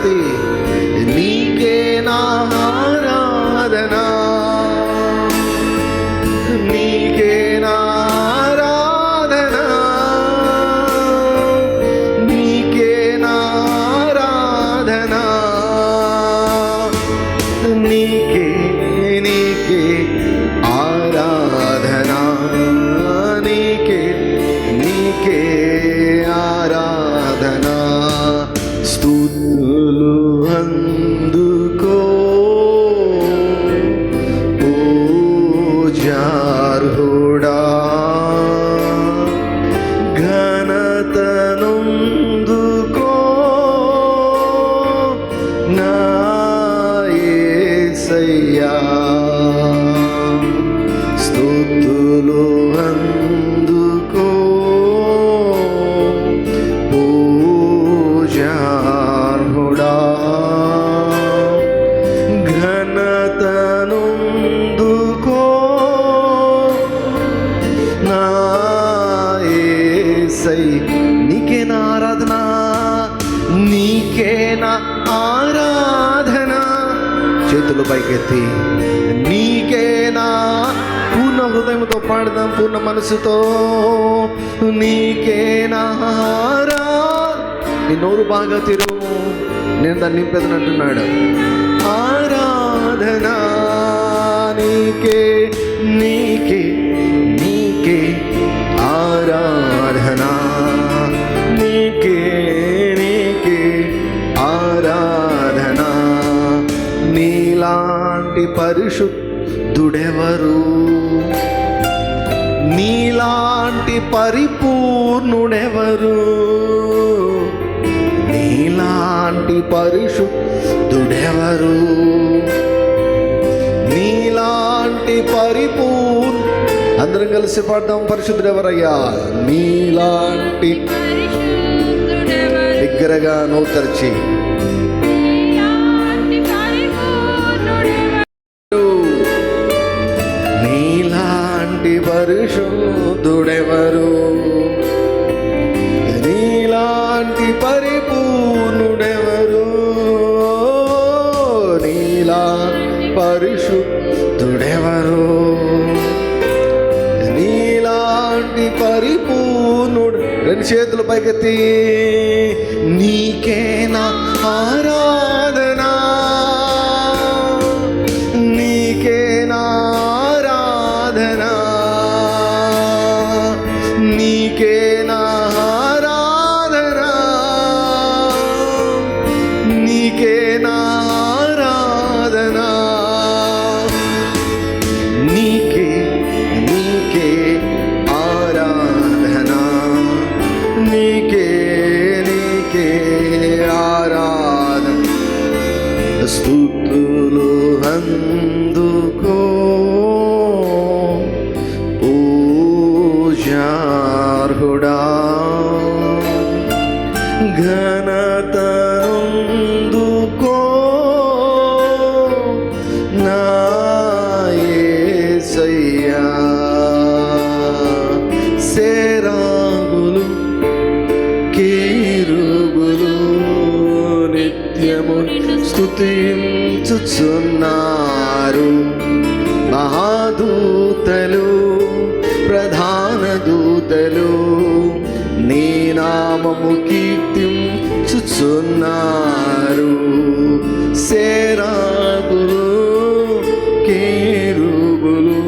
పైకెత్తి నీకే నా ఆరాధనా, నీకే నా ఆరాధనా, నీకే నా ఆరాధనా, నీకే నీకే ఆరాధనా, నీకే నీకే ఆరాధనా. స్తుతులు అందుకో పూజార్హుడా, ఘనతనుందుకో నా యేసయ్యా. స్తుతులు అందుకో పూజార్హుడా, ఘనతనుందుకో నా యేసయ్యా. నీకే నా ఆరాధన, నీకే నా ఆరాధన. చేతులు పైకెత్తి నీకే నా, పూర్ణ హృదయంతో పాడదాం, పూర్ణ మనసుతో. నీకే నా నీ నోరు బాగా తిరుగు, నేను దాన్ని నింపేదని అంటున్నాడు. ఆరాధనా నీకే నీకే నీకే ఆరాధనా, నీకే నీకే ఆరాధనా. నీలాంటి పరిశుద్ధుడెవరు, నీలాంటి పరిపూర్ణుడెవరు, నీలాంటి పరిశుద్ధుడెవరు, నీలాంటి పరిపూర్ణ. అందరం కలిసి పాడదాం. పరిశుద్ధుడెవరయ్యా? నీలాంటి, దగ్గరగా నోరు తెరిచి నీలాంటి పరిశుద్ధుడెవరు, నీలాంటి పరిపూర్ణుడెవరు, నీలా పరిశుద్ధుడెవరు, నీలాంటి పరిపూర్ణుడు. రెండు చేతులు పైకెత్తి నీకే నా ఆరాధనా, నీకే నా ఆరాధనా, నీకే నా ఆరాధనా, నీకే నా ఆరాధనా, నీకే నీకే ఆరాధనా, నీకే నీకే ఆరాధన. స్తుతులు అందుకో పూజార్హుడా, ఘనతనుందుకో నా యేసయ్యా. సేరాగులు కేరుబులు నిత్యము స్తుతించుచున్నారు, మహాదూతలు ప్రధాన దూతలు నీ నామము కీర్తించుచున్నారు. సేరాగులు కేరుబులు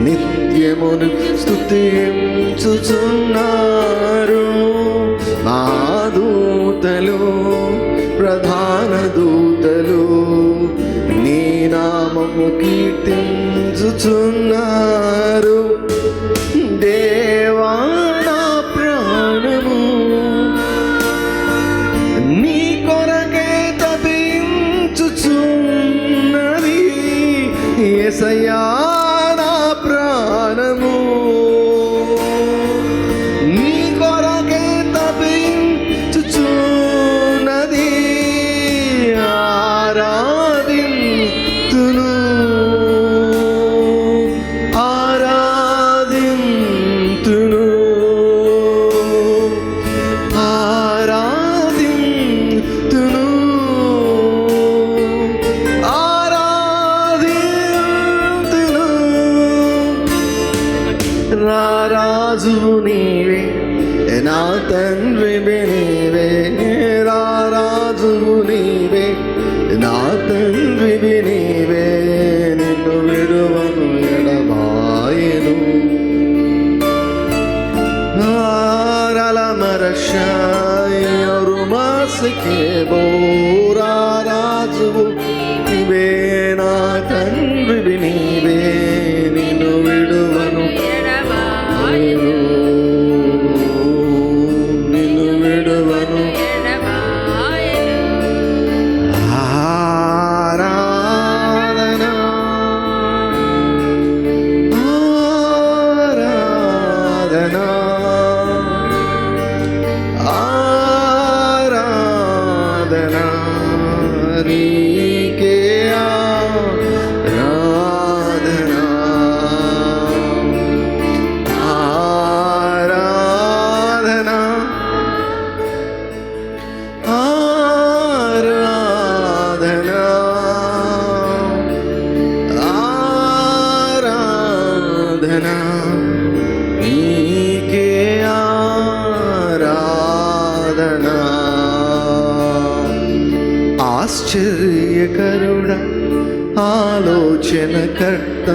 నిత్యమును స్తుతించుచున్నారు, మహాదూతలు ప్రధాన దూతలు నీ నామము కీర్తించుచున్నారు. దేవా నా ప్రాణము నీ కొరకే తపించుచున్నది, యేసయ్యా నా ప్రాణము నీ కొరకే తపించుచున్నది. ఆరాధింతును ఆరాధింతును ఆరాధింతును రాజువు నీవే, నా తండ్రివి నీవే, రాజువు నీవే, నా తండ్రివి నీవే, నిన్ను విడువను ఎడబాయను. రాజువు నీవే, నా తండ్రివి నీవే, నిన్ను విడువను ఎడబాయను, నిన్ను విడువను ఆరాధన ఆరాధన ఆరాధన నీకే ఆరాధన ఆరాధన ఆరాధన ఆరాధన నీకే ఆరాధన. ఆశ్చర్యకరుడా, ఆలోచనకర్త,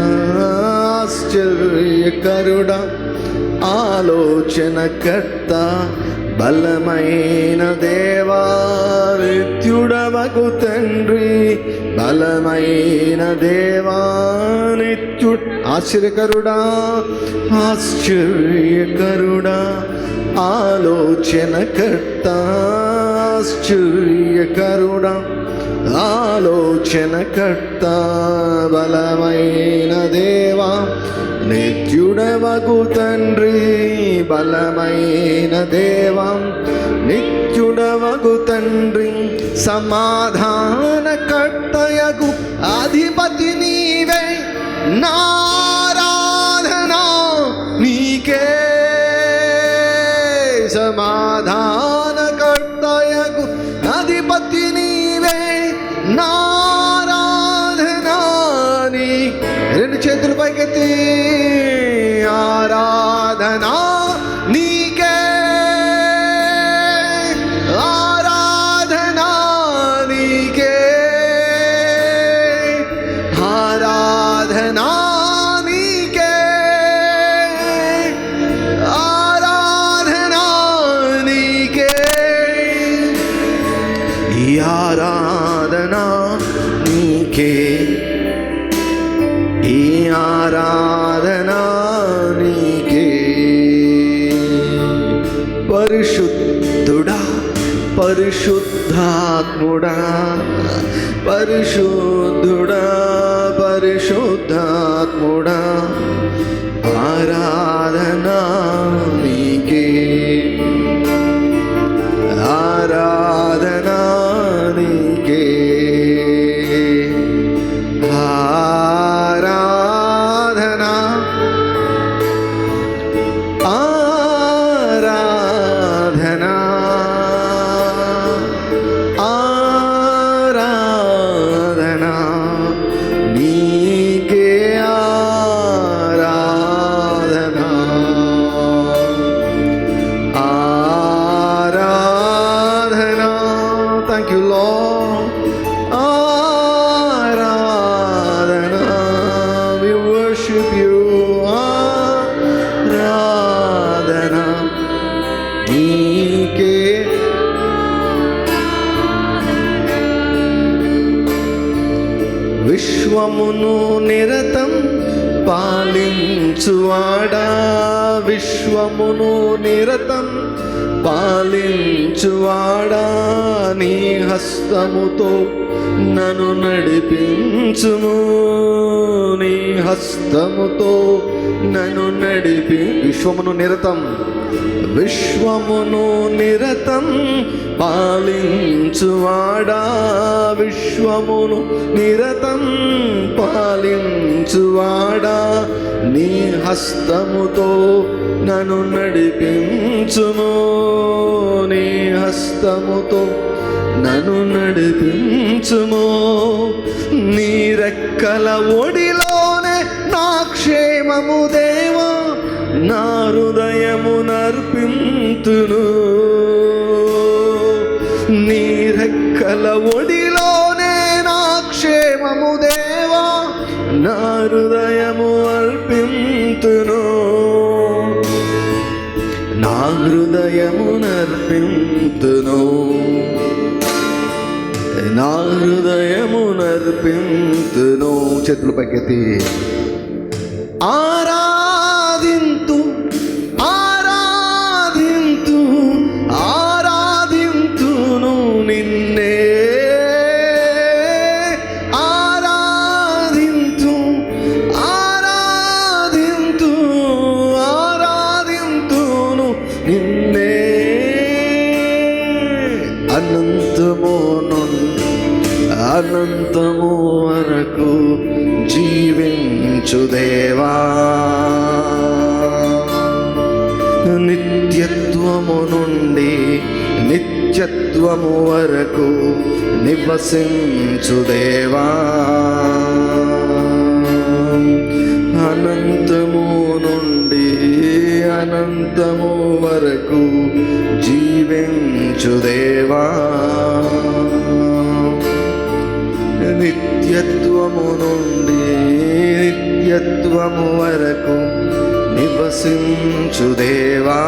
ఆశ్చర్యకరుడా, ఆలోచనకర్త, బలమైన దేవా, నిత్యుడవగు తండ్రి, బలమైన దేవా, నిత్యుడు. ఆశ్చర్యకరుడా, ఆశ్చర్యకరుడా, ఆలోచనకర్త, ఆశ్చర్యకరుడా, ఆలోచనకర్త, బలమైన దేవా, నిత్యుడవగు తండ్రి, బలమైన దేవా, నిత్యుడవగు తండ్రి, సమాధానకర్తయగు అధిపతి నీవే, నారాధన నీకే. సమాధానకర్తయగు అధిపతి నీవే, నారాధన నీ. రెండు చేతులు పైకెత్తి ఆరాధన నీకే, ఆరాధన నీకే, ఆరాధన నీకే, ఆరాధన నీకే. ఈ ఆరాధన నీకే, ఈ ఆరాధన నీకే. పరిశుద్ధుడా, పరిశుద్ధాత్ముడా, పరిశుద్ధుడా, పరిశుద్ధాత్ముడా, ఆరాధన నీకే, ఆరాధన నీకే, ఆరాధన ఆరాధన ఆరాధన నీకే, ఆరాధన ఆరాధన. Thank you lord. ఆరాధన, we worship you. ఆరాధన నీకే. విశ్వమును నిరతం పాలించువాడా, విశ్వమును నిరతం పాలించువాడా, నీ హస్తముతో నన్ను నడిపించుము, నీ హస్తముతో నన్ను నడిపి. విశ్వమును నిరతం, విశ్వమును నిరతం పాలించువాడా, విశ్వమును నిరతం పాలించువాడా, నీ హస్తముతో నన్ను నడిపించుము, నీ హస్తముతో నన్ను నడిపించుము. నీ రెక్కల ఒడిలోనే నా క్షేమము దేవా, నా హృదయమునర్పింతును. నీ రెక్కల ఒడిలోనే నా క్షేమము దేవా, నా హృదయము అర్పింతును. నా హృదయమునర్పింతును, నా హృదయమునర్పింతును. చేతులు పైకెత్తి ఆరాధింతు ఆరాధింతు ఆరాధింతును నిన్నే, ఆరాధింతు ఆరాధింతు ఆరాధింతును నిన్నే. అనంతము వరకు జీవించు దేవా, నిత్యత్వము నుండి నిత్యత్వము వరకు నివసించు దేవా. అనంతము నుండి అనంతము వరకు జీవించు దేవా, నిత్యత్వము నుండి నిత్యత్వము వరకు నివసించు దేవా.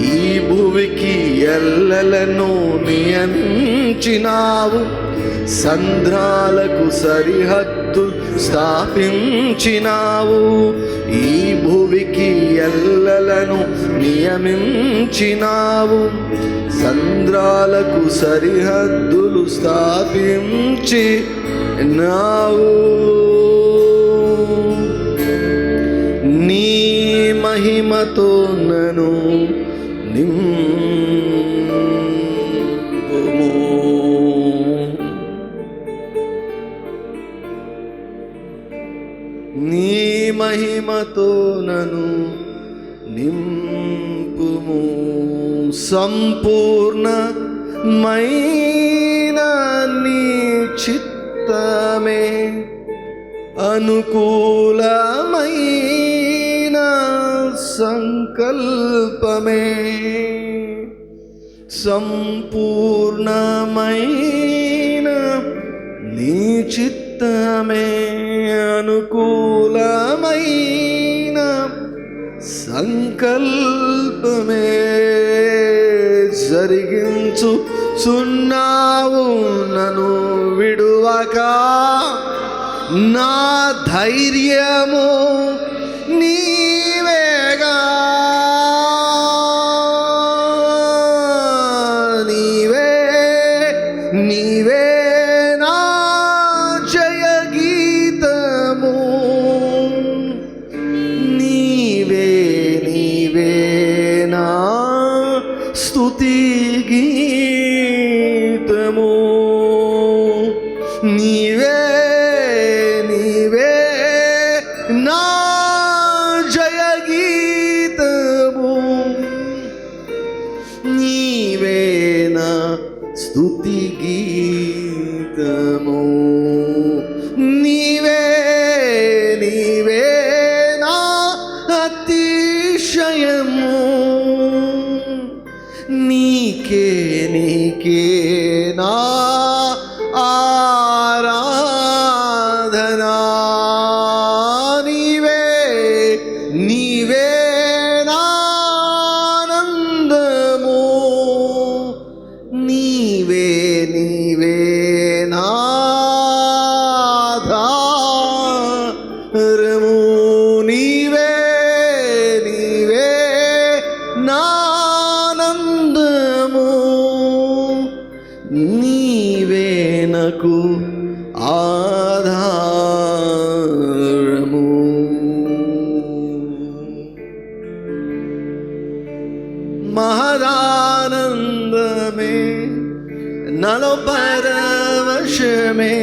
ఈ భువికి ఎల్లలను నియమించినావు, సంద్రాలకు సరిహద్దు స్థాపించినావు. ఈ భువికి ఎల్లలను నియమించినావు, సంద్రాలకు సరిహద్దులు స్థాపించినావు. నీ మహిమతో నన్ను నింపుము. నీ మహిమతో నన్ను నింపుము. సంపూర్ణమైన నీ చిత్తమే, అనుకూలమైన సంకల్పమే, సంపూర్ణమైన నీ చిత్తమే, అనుకూలమైన సంకల్పమే జరిగించు సున్నావు నన్ను విడువక. నా ధైర్యము నీవేగా, నీవే నీవే నా జయ గీతము, నీవే నీవే నా స్తుతి గీతము. నీవే నీవే నా జయ గీతము, నీవే నా స్తుతి గీతము. నీవే నీవే నా అతిశయము, నీకే నీకే నా ఆరాధనా. నీవే నీవే నా ఆనందము, నీవే నీవే నా ఆధారము. నీవే నీవే నా ఆనందము, నీవే నాకు ఆధారము. మహదానందమే నలో పరవశమే,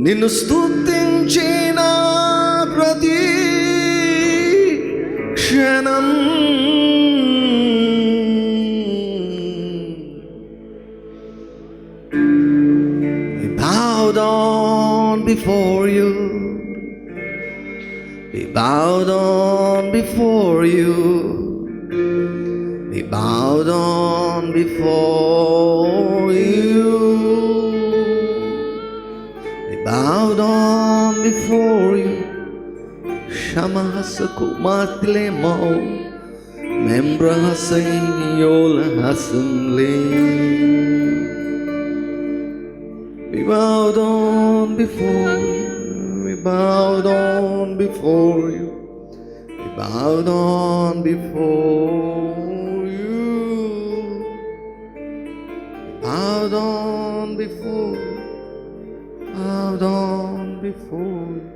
నిన్ను స్తుతించిన ప్రతి క్షణం. We bow down before you, bow down before you. We bow down before you. We bow down before you. Shama hasaku matle mau. Membra hasai yola hasamle. We bow down before you. We bow down before you. We bow down before you. Bow down before you. Bow down before you.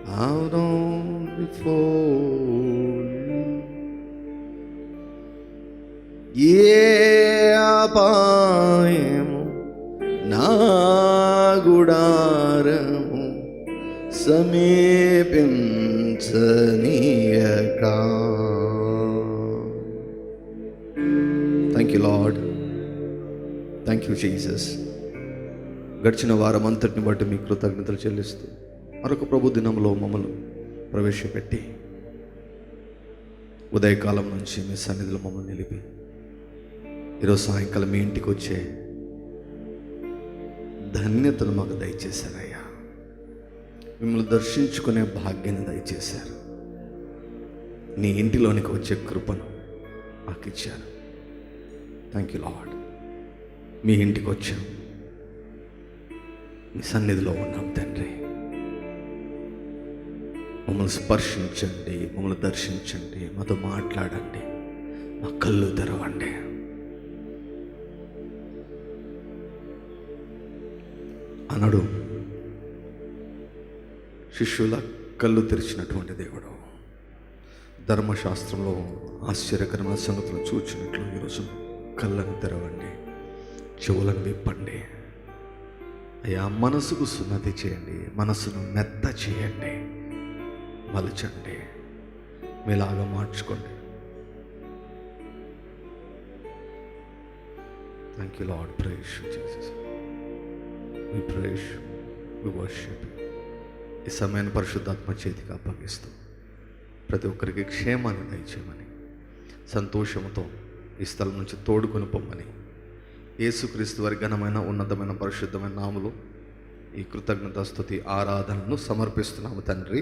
Bow down before you. పాయము నా గుడారము సమీపించనీయక. Thank you lord, thank you Jesus. గడిచిన వారం అంతటిని బట్టి మీ కృతజ్ఞతలు చెల్లిస్తూ మరొక ప్రభు దినంలో మమ్మల్ని ప్రవేశపెట్టి ఉదయకాలం నుంచి మీ సన్నిధిలో మమ్మల్ని నిలిపి ఈరోజు సాయంకాలం మీ ఇంటికి వచ్చే ధన్యతను మాకు దయచేశారయ్యా. మిమ్మల్ని దర్శించుకునే భాగ్యాన్ని దయచేశారు. నీ ఇంటిలోనికి వచ్చే కృపను మాకు ఇచ్చారు. Thank you lord. మీ ఇంటికి వచ్చాం, మీ సన్నిధిలో ఉన్నాం తండ్రి. మమ్మల్ని స్పర్శించండి, మమ్మల్ని దర్శించండి, మాతో మాట్లాడండి, మా కళ్ళు తెరవండి. అనడు శిష్యుల కళ్ళు తెరిచినటువంటి దేవుడు, ధర్మశాస్త్రంలో ఆశ్చర్యకరమైన సంగతులను చూచినట్లు ఈరోజు కళ్ళను తెరవండి, చెవులను విప్పండి అయ్యా. మనసుకు సున్నతి చేయండి, మనసును మెత్త చేయండి, మలచండి, మీలాగా మార్చుకోండి. Thank you lord. Praise Jesus. We praise, we worship. ఈ సమయాన్ని పరిశుద్ధాత్మ చేతికి అప్పగిస్తూ ప్రతి ఒక్కరికి క్షేమాన్ని దయచేయమని, సంతోషంతో ఈ స్థలం నుంచి తోడుకొని పొమ్మని యేసుక్రీస్తు వారి ఘనమైన ఉన్నతమైన పరిశుద్ధమైన నామములో ఈ కృతజ్ఞత స్తుతి ఆరాధనను సమర్పిస్తున్నాము తండ్రి.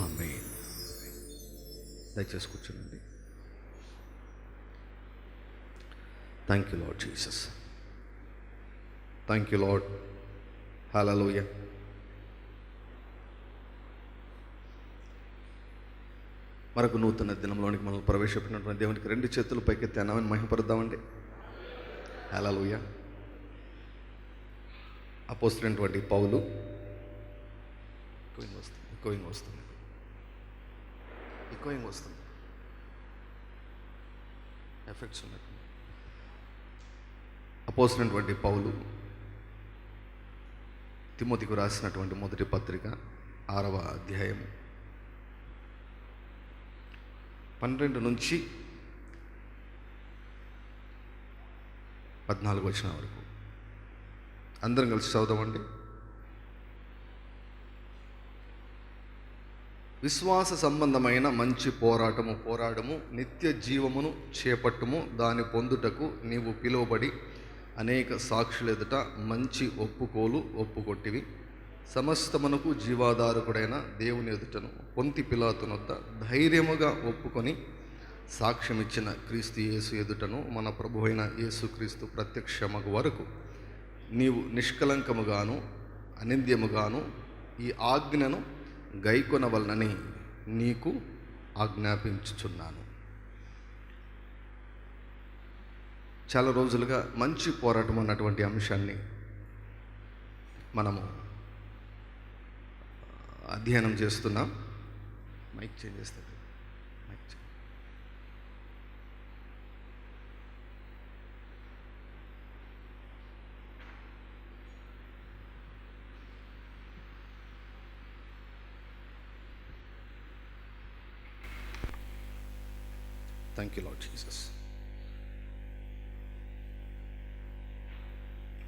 ఆమేన్. దయచేసి కూర్చోండి. Thank you lord Jesus. Thank you lord. Hallelujah. మరొక నూతన దినంలోనికి మనం ప్రవేశపెట్టినటువంటి దేవునికి రెండు చేతులు పైకెత్తి అన్నామని మహిమపరుద్దామండి. హల్లెలూయా. అపోస్తలుడైనటువంటి పౌలు ఎక్కువ వస్తుంది ఎఫెక్ట్స్ ఉన్నాయి. అపోస్తలుడైనటువంటి పౌలు తిమోతికి రాసినటువంటి మొదటి పత్రిక 6వ అధ్యాయము 12 నుంచి 14 వచనం వరకు అందరం కలిసి చదువుదామండి. విశ్వాస సంబంధమైన మంచి పోరాడము నిత్య జీవమును చేపట్టుము. దాని పొందుటకు నీవు పిలువబడి అనేక సాక్షుల ఎదుట మంచి ఒప్పుకొట్టివి. సమస్తమునకు జీవాధారకుడైన దేవుని ఎదుటను పొంతి పిలాతునొద్ద ధైర్యముగా ఒప్పుకొని సాక్ష్యమిచ్చిన క్రీస్తు యేసు ఎదుటను మన ప్రభు అయిన యేసుక్రీస్తు ప్రత్యక్షమగు వరకు నీవు నిష్కలంకముగాను అనింద్యముగాను ఈ ఆజ్ఞను గైకొనవలనని నీకు ఆజ్ఞాపించుచున్నాను. చాలా రోజులుగా మంచి పోరాటం అన్నటువంటి అంశాన్ని మనము అధ్యయనం చేస్తున్నాం. మైక్ చేంజ్ చేస్తుంది. Thank you lord Jesus.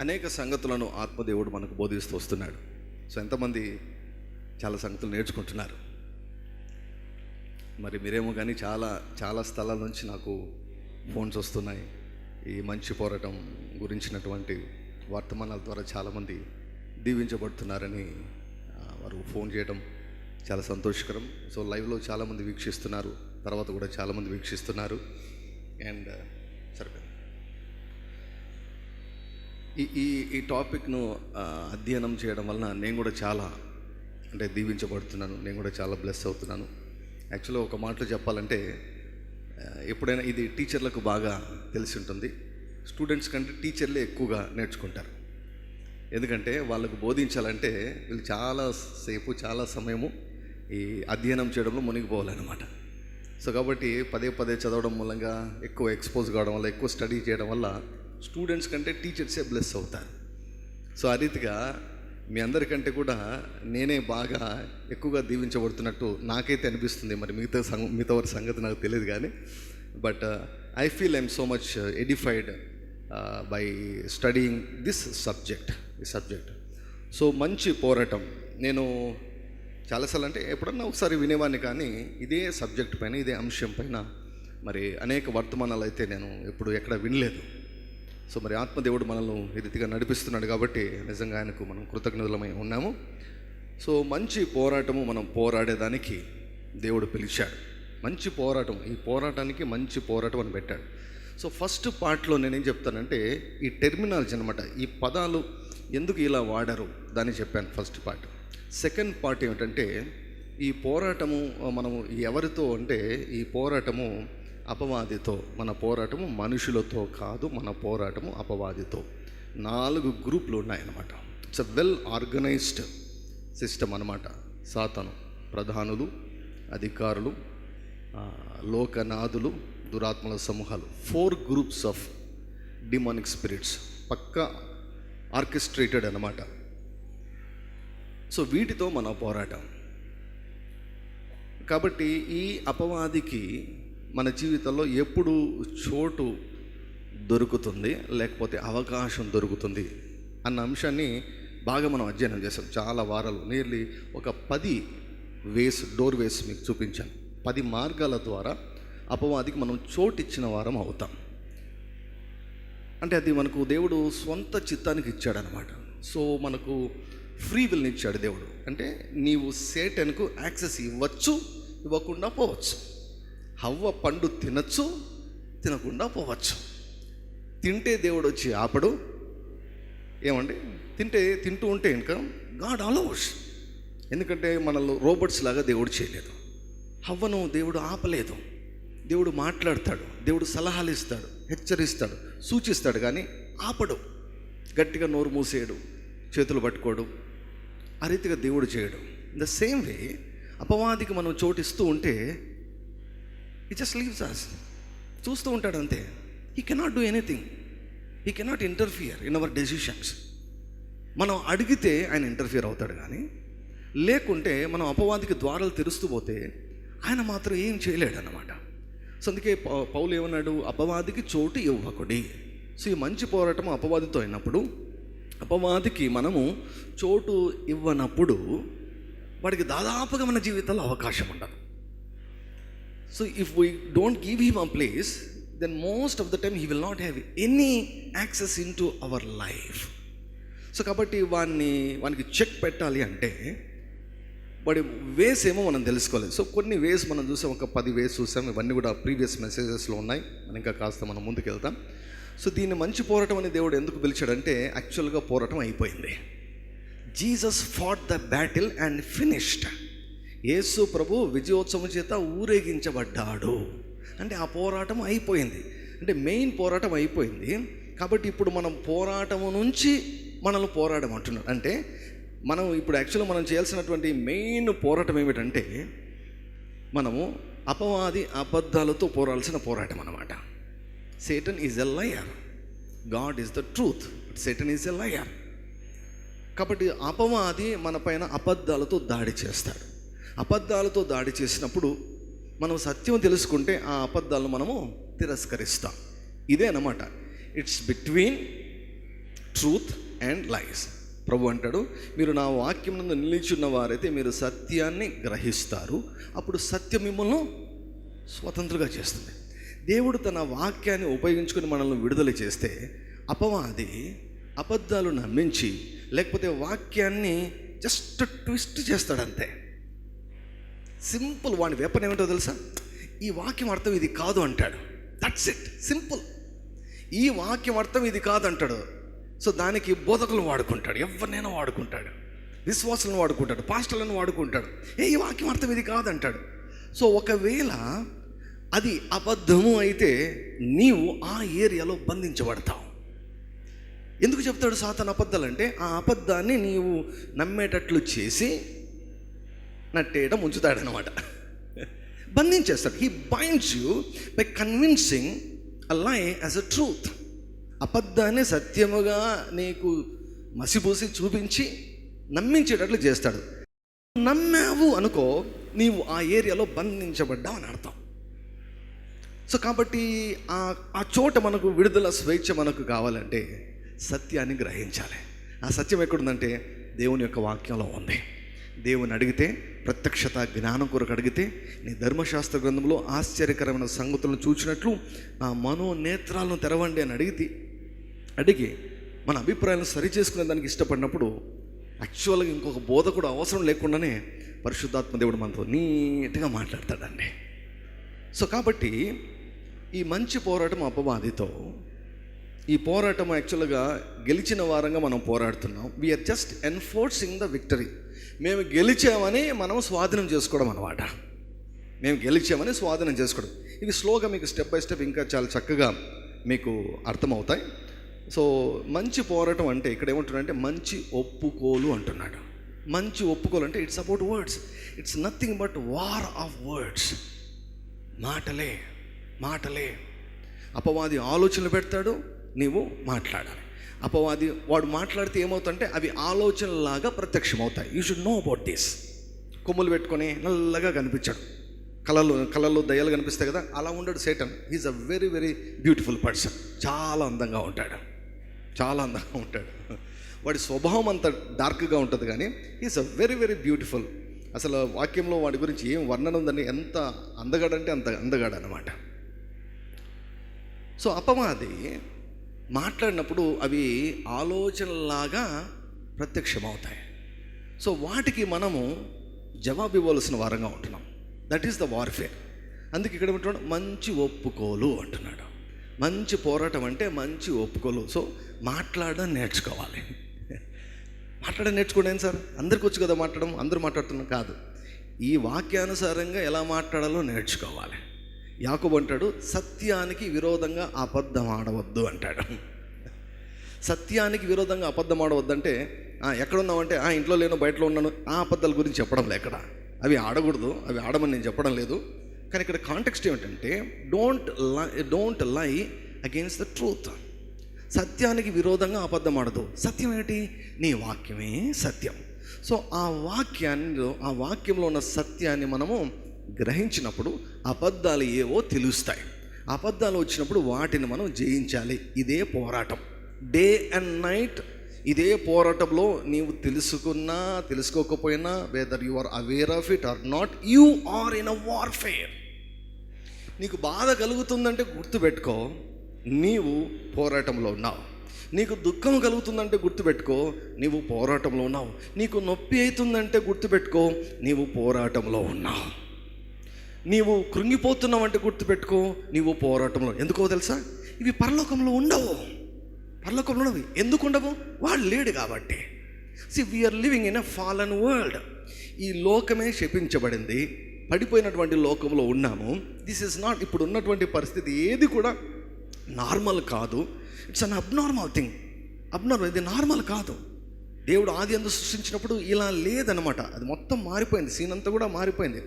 అనేక సంగతులను ఆత్మదేవుడు మనకు బోధిస్తూ వస్తున్నాడు. సో ఎంతమంది చాలా సంగతులు నేర్చుకుంటున్నారు? మరి మీరేమో కానీ చాలా చాలా స్థలాల నుంచి నాకు ఫోన్స్ వస్తున్నాయి. ఈ మంచి పోరాటం గురించినటువంటి వర్తమానాల ద్వారా చాలామంది దీవించబడుతున్నారని వారు ఫోన్ చేయడం చాలా సంతోషకరం. సో లైవ్లో చాలామంది వీక్షిస్తున్నారు, తర్వాత కూడా చాలామంది వీక్షిస్తున్నారు. అండ్ సరే, ఈ టాపిక్ను అధ్యయనం చేయడం వలన నేను కూడా చాలా దీవించబడుతున్నాను. నేను కూడా చాలా బ్లెస్ అవుతున్నాను. యాక్చువల్గా ఒక మాటలో చెప్పాలంటే, ఎప్పుడైనా ఇది టీచర్లకు బాగా తెలిసి ఉంటుంది. స్టూడెంట్స్ కంటే టీచర్లే ఎక్కువగా నేర్చుకుంటారు. ఎందుకంటే వాళ్ళకు బోధించాలంటే వీళ్ళు చాలా సమయము ఈ అధ్యయనం చేయడంలో మునిగిపోవాలన్నమాట. సో కాబట్టి పదే చదవడం మూలంగా ఎక్కువ ఎక్స్పోజ్ కావడం వల్ల, ఎక్కువ స్టడీ చేయడం వల్ల స్టూడెంట్స్ కంటే టీచర్సే బ్లెస్ అవుతారు. సో ఆ రీతిగా మీ అందరికంటే కూడా నేనే బాగా ఎక్కువగా దీవించబడుతున్నట్టు నాకైతే అనిపిస్తుంది. మరి మిగతా వారి సంగతి నాకు తెలియదు కానీ, but I feel I'm so much edified by studying this subject. So మంచి పోరాటం నేను చాలాసార్లు ఎప్పుడన్నా ఒకసారి వినేవాడిని, కానీ ఇదే సబ్జెక్ట్ పైన, ఇదే అంశం పైన మరి అనేక వర్తమానాలు అయితే నేను ఎక్కడ వినలేదు. సో మరి ఆత్మదేవుడు మనల్ని ఈ రీతిగా నడిపిస్తున్నాడు కాబట్టి నిజంగా ఆయనకు మనం కృతజ్ఞతలమై ఉన్నాము. సో మంచి పోరాటము మనం పోరాడేదానికి దేవుడు పిలిచాడు. మంచి పోరాటం, ఈ పోరాటానికి మంచి పోరాటం అని పెట్టాడు. సో ఫస్ట్ పార్ట్లో నేనేం చెప్తానంటే, ఈ టెర్మినాలజీ అనమాట, ఈ పదాలు ఎందుకు ఇలా వాడారు దాన్ని చెప్పాను ఫస్ట్ పార్ట్. సెకండ్ పార్ట్ ఏమిటంటే, ఈ పోరాటము మనము ఎవరితో అంటే, ఈ పోరాటము అపవాదితో. మన పోరాటము మనుషులతో కాదు, మన పోరాటము అపవాదితో. 4 గ్రూపులు ఉన్నాయన్నమాట. It's a well organized system అన్నమాట. సాతాను, ప్రధానులు, అధికారులు, లోకనాథులు, దురాత్మల సమూహాలు, 4 గ్రూప్స్ ఆఫ్ డిమానిక్ స్పిరిట్స్, పక్కా ఆర్కెస్ట్రేటెడ్ అన్నమాట. సో వీటితో మన పోరాటం. కాబట్టి ఈ అపవాదికి మన జీవితంలో ఎప్పుడు చోటు దొరుకుతుంది, లేకపోతే అవకాశం దొరుకుతుంది అన్న అంశాన్ని బాగా మనం అధ్యయనం చేస్తాం చాలా వారాలు. నియర్లీ ఒక 10 డోర్ వేస్ మీకు చూపించాను. 10 మార్గాల ద్వారా అపవాదికి మనం చోటు ఇచ్చిన వారం అవుతాం. అంటే అది మనకు దేవుడు స్వంత చిత్తానికి ఇచ్చాడనమాట. సో మనకు ఫ్రీ విల్ని ఇచ్చాడు దేవుడు. అంటే నీవు సేటన్కు యాక్సెస్ ఇవ్వచ్చు, ఇవ్వకుండా పోవచ్చు. హవ్వ పండు తినచ్చు, తినకుండా పోవచ్చు. తింటే దేవుడు వచ్చి ఆపడు. తింటూ ఉంటే ఇంకా గాడ్ అలౌస్. ఎందుకంటే మనల్ని రోబోట్స్ లాగా దేవుడు చేయలేదు. హవ్వను దేవుడు ఆపలేదు. దేవుడు మాట్లాడతాడు, దేవుడు సలహాలు ఇస్తాడు, హెచ్చరిస్తాడు, సూచిస్తాడు, కానీ ఆపడు. గట్టిగా నోరు మూసేయడు, చేతులు పట్టుకోడు. ఆ రీతిగా దేవుడు చేయడు. ఇన్ ద సేమ్ వే అపవాదికి మనం చోటిస్తూ ఉంటే he just leaves us. చూస్తూ ఉంటాడు అంతే. he cannot do anything. he cannot interfere in our decisions. మనం అడిగితే ఆయన ఇంటర్ఫియర్ అవుతాడు, కానీ లేకుంటే మనం అపవాదికి ద్వారాలు తెరుస్తూ పోతే ఆయన మాత్రం ఏం చేయలేడు అన్నమాట. సో అందుకే పౌలు ఏమన్నాడు, అపవాదికి చోటు ఇవ్వకుడి. సో ఈ మంచి పోరాటం అపవాదితో అయినప్పుడు, అపవాదికి మనము చోటు ఇవ్వనప్పుడు వాడికి దాదాపుగా మన జీవితంలో అవకాశం ఉండదు. So if we don't give him a place, then most of the time he will not have any access into our life. So కాబట్టి వానికి చెక్ పెట్టాలి అంటే వాడి వేస్ ఏమో మనం తెలుసుకోలేదు. సో కొన్ని వేస్ మనం చూసాం, ఒక 10 వేస్ చూసాం. ఇవన్నీ కూడా ప్రీవియస్ మెసేజెస్లో ఉన్నాయి. మనం ఇంకా కాస్త మనం ముందుకు వెళ్తాం. సో దీన్ని మంచి పోరాటం అని దేవుడు ఎందుకు పిలిచాడంటే, యాక్చువల్గా పోరాటం అయిపోయింది. Jesus fought the battle and finished. యేసు ప్రభు విజయోత్సవం చేత ఊరేగించబడ్డాడు. అంటే ఆ పోరాటం అయిపోయింది. అంటే మెయిన్ పోరాటం అయిపోయింది. కాబట్టి ఇప్పుడు మనం పోరాటము నుంచి మనల్ని పోరాడమంటున్నాడు. అంటే మనం ఇప్పుడు యాక్చువల్గా మనం చేయాల్సినటువంటి మెయిన్ పోరాటం ఏమిటంటే, మనము అపవాది అబద్ధాలతో పోరాడాల్సిన పోరాటం అన్నమాట. Satan is a liar, God is the truth, Satan is a liar. కాబట్టి అపవాది మన పైన అబద్ధాలతో దాడి చేస్తాడు. అబద్ధాలతో దాడి చేసినప్పుడు మనం సత్యం తెలుసుకుంటే ఆ అబద్ధాలను మనము తిరస్కరిస్తాం. ఇదే అన్నమాట, ఇట్స్ బిట్వీన్ ట్రూత్ అండ్ లైస్. ప్రభు అంటాడు, మీరు నా వాక్యం నందు నిలిచున్న వారైతే మీరు సత్యాన్ని గ్రహిస్తారు, అప్పుడు సత్యం మిమ్మల్ని స్వతంత్రులుగా చేస్తుంది. దేవుడు తన వాక్యాన్ని ఉపయోగించుకొని మనల్ని విడుదల చేస్తే అపవాది అబద్ధాలు నమ్మించి లేకపోతే వాక్యాన్ని జస్ట్ ట్విస్ట్ చేస్తాడంతే. సింపుల్. వాడి వెపన్ ఏమిటో తెలుసా? ఈ వాక్యం అర్థం ఇది కాదు అంటాడు. That's it, simple. ఈ వాక్యం అర్థం ఇది కాదు అంటాడు. సో దానికి బోధకులను వాడుకుంటాడు, ఎవరినైనా వాడుకుంటాడు, విశ్వాసులను వాడుకుంటాడు, పాస్టర్లను వాడుకుంటాడు. ఈ వాక్యం అర్థం ఇది కాదంటాడు. సో ఒకవేళ అది అబద్ధము అయితే నీవు ఆ ఏరియాలో బంధించబడతావు. ఎందుకు చెప్తాడు సాతాను అబద్ధాలంటే, ఆ అబద్ధాన్ని నీవు నమ్మేటట్లు చేసి నట్టేయడం ఉంచుతాడనమాట, బంధించేస్తాడు. He binds you by convincing a lie as a truth. అబద్ధాన్ని సత్యముగా నీకు మసిపూసి చూపించి నమ్మించేటట్లు చేస్తాడు. నమ్మావు అనుకో, నీవు ఆ ఏరియాలో బంధించబడ్డావు అని అర్థం. సో కాబట్టి ఆ చోట మనకు విడుదల, స్వేచ్ఛ మనకు కావాలంటే సత్యాన్ని గ్రహించాలి. ఆ సత్యం ఎక్కడుందంటే దేవుని యొక్క వాక్యంలో ఉంది. దేవుని అడిగితే, ప్రత్యక్షత జ్ఞానం కొరకు అడిగితే, నీ ధర్మశాస్త్ర గ్రంథంలో ఆశ్చర్యకరమైన సంగతులను చూచినట్లు ఆ మనోనేత్రాలను తెరవండి అని అడిగి మన అభిప్రాయాలను సరిచేసుకునే దానికి ఇష్టపడినప్పుడు యాక్చువల్గా ఇంకొక బోధకుడు అవసరం లేకుండానే పరిశుద్ధాత్మ దేవుడు మనతో నీట్గా మాట్లాడతాడండి. సో కాబట్టి ఈ మంచి పోరాటం అపవాదితో, ఈ పోరాటం యాక్చువల్గా గెలిచిన వారంగా మనం పోరాడుతున్నాం. We are just enforcing the victory. మేము గెలిచామని మనం స్వాధీనం చేసుకోవడం అన్నమాట. మేము గెలిచామని స్వాధీనం చేసుకోవడం. ఇవి స్లోగా మీకు స్టెప్ బై స్టెప్ ఇంకా చాలా చక్కగా మీకు అర్థమవుతాయి. సో మంచి పోరాటం అంటే ఇక్కడ ఏమంటున్నాడంటే మంచి ఒప్పుకోలు అంటున్నాడు. మంచి ఒప్పుకోలు అంటే it's about words. It's nothing but war of words. మాటలే. అపవాది ఆలోచనలు పెడతాడు, నీవు మాట్లాడాలి. అపవాది వాడు మాట్లాడితే ఏమవుతుందంటే అవి ఆలోచనలాగా ప్రత్యక్షమవుతాయి. You should know about this. కొమ్ములు పెట్టుకొని నల్లగా కనిపించాడు, కళల్లో దయ్యాలు కనిపిస్తాయి కదా, అలా ఉండడు Satan. He is a very very beautiful person. చాలా అందంగా ఉంటాడు. వాడి స్వభావం అంత డార్క్గా ఉంటుంది, కానీ he is a very very beautiful. అసలు వాక్యంలో వాడి గురించి ఏం వర్ణన ఉందని, ఎంత అందగాడంటే అంత అందగాడు అన్నమాట. సో అపవాది మాట్లాడినప్పుడు అవి ఆలోచనలాగా ప్రత్యక్షమవుతాయి. సో వాటికి మనము జవాబు ఇవ్వాల్సిన వారంగా ఉంటున్నాం. That is the warfare. అందుకే ఇక్కడ ఏమంటున్నాడు, మంచి ఒప్పుకోలు అంటున్నాడు. మంచి పోరాటం అంటే మంచి ఒప్పుకోలు. సో మాట్లాడడం నేర్చుకోవాలి. మాట్లాడడం నేర్చుకోండి సార్, అందరికి వచ్చు కదా మాట్లాడడం, అందరూ మాట్లాడుతున్నాం కాదు. ఈ వాక్యానుసారంగా ఎలా మాట్లాడాలో నేర్చుకోవాలి. యాకోబు అంటాడు, సత్యానికి విరోధంగా అబద్ధం ఆడవద్దు అంటాడు. సత్యానికి విరోధంగా అబద్ధం ఆడవద్దంటే ఎక్కడున్నామంటే ఇంట్లో లేను, బయటలో ఉన్నాను, ఆ అబద్ధాల గురించి చెప్పడం లేక్కడ. అవి ఆడకూడదు, అవి ఆడమని నేను చెప్పడం లేదు. కానీ ఇక్కడ కాంటెక్స్ట్ ఏమిటంటే don't lie against the truth. సత్యానికి విరోధంగా అబద్ధం ఆడదు. సత్యం ఏంటి? నీ వాక్యమే సత్యం. సో ఆ వాక్యంలో ఉన్న సత్యాన్ని మనము గ్రహించినప్పుడు అబద్ధాలు ఏవో తెలుస్తాయి. అబద్ధాలు వచ్చినప్పుడు వాటిని మనం జయించాలి. ఇదే పోరాటం, డే అండ్ నైట్. ఇదే పోరాటంలో నీవు తెలుసుకున్నా తెలుసుకోకపోయినా, whether you are aware of it or not, you are in a warfare. నీకు బాధ కలుగుతుందంటే గుర్తుపెట్టుకో, నీవు పోరాటంలో ఉన్నావు. నీకు దుఃఖం కలుగుతుందంటే గుర్తుపెట్టుకో, నీవు పోరాటంలో ఉన్నావు. నీకు నొప్పి అవుతుందంటే గుర్తుపెట్టుకో, నీవు పోరాటంలో ఉన్నావు. నీవు కృంగిపోతున్నావు అంటే గుర్తుపెట్టుకో, నీవు పోరాటంలో. ఎందుకో తెలుసా? ఇవి పరలోకంలో ఉండవు. పరలోకంలో ఉన్నవి ఎందుకు ఉండవు? వాడు లేడు కాబట్టి. We are living in a fallen world. ఈ లోకమే శపించబడింది, పడిపోయినటువంటి లోకంలో ఉన్నాము. దిస్ ఈజ్ నాట్, ఇప్పుడు ఉన్నటువంటి పరిస్థితి ఏది కూడా నార్మల్ కాదు. It's an abnormal thing. ఇది నార్మల్ కాదు. దేవుడు ఆది అందు సృష్టించినప్పుడు ఇలా లేదనమాట. అది మొత్తం మారిపోయింది, సీన్ అంతా కూడా మారిపోయింది.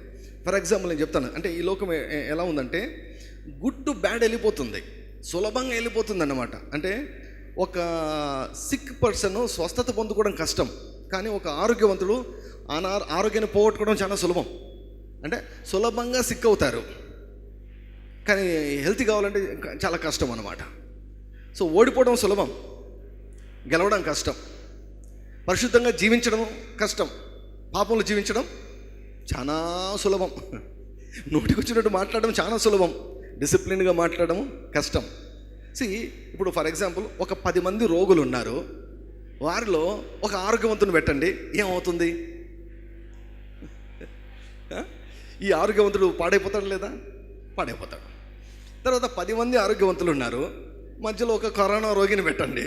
ఫర్ ఎగ్జాంపుల్ నేను చెప్తాను. అంటే ఈ లోకం ఎలా ఉందంటే గుడ్ టు బ్యాడ్ వెళ్ళిపోతుంది, సులభంగా వెళ్ళిపోతుంది అన్నమాట. అంటే ఒక సిక్ పర్సన్ స్వస్థత పొందుకోవడం కష్టం, కానీ ఒక ఆరోగ్యవంతుడు ఆరోగ్యాన్ని పోగొట్టుకోవడం చాలా సులభం. అంటే సులభంగా సిక్ అవుతారు, కానీ హెల్త్ కావాలంటే చాలా కష్టం అన్నమాట. సో ఓడిపోవడం సులభం, గెలవడం కష్టం. పరిశుద్ధంగా జీవించడం కష్టం, పాపంలో జీవించడం చాలా సులభం. నోటికి వచ్చినట్టు మాట్లాడడం చాలా సులభం, డిసిప్లిన్గా మాట్లాడడం కష్టం. ఇప్పుడు ఫర్ ఎగ్జాంపుల్ ఒక 10 మంది రోగులు ఉన్నారు, వారిలో ఒక ఆరోగ్యవంతుని పెట్టండి, ఏమవుతుంది? ఈ ఆరోగ్యవంతుడు పాడైపోతాడు లేదా? పాడైపోతాడు. తర్వాత 10 మంది ఆరోగ్యవంతులు ఉన్నారు, మధ్యలో ఒక కరోనా రోగిని పెట్టండి.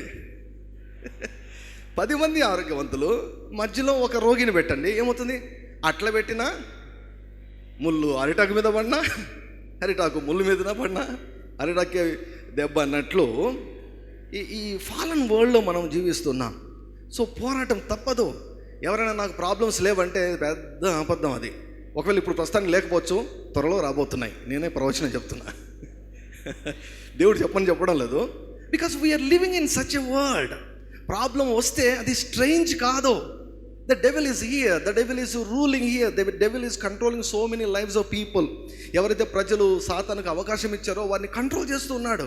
10 మంది ఆరోగ్యవంతులు మధ్యలో ఒక రోగిని పెట్టండి, ఏమవుతుంది? అట్లా పెట్టినా ముళ్ళు అరిటాకు మీద పడినా, అరిటాకు ముళ్ళు మీద పడినా, అరిటాకే దెబ్బ అన్నట్లు ఈ ఫాలన్ వరల్డ్లో మనం జీవిస్తున్నాం. సో పోరాటం తప్పదు. ఎవరైనా నాకు ప్రాబ్లమ్స్ లేవంటే పెద్ద అబద్ధం అది. ఒకవేళ ఇప్పుడు ప్రస్తుతానికి లేకపోవచ్చు, త్వరలో రాబోతున్నాయి. నేనే ప్రవచనం చెప్తున్నా, దేవుడు చెప్పడం లేదు. Because we are living in such a world. Problem వస్తే అది స్ట్రేంజ్ కాదు. The devil is here, the devil is ruling here, the devil is controlling so many lives of people. ఎవరైతే ప్రజలు సాతానుకు అవకాశం ఇచ్చారో వారిని కంట్రోల్ చేస్తూ ఉన్నాడు.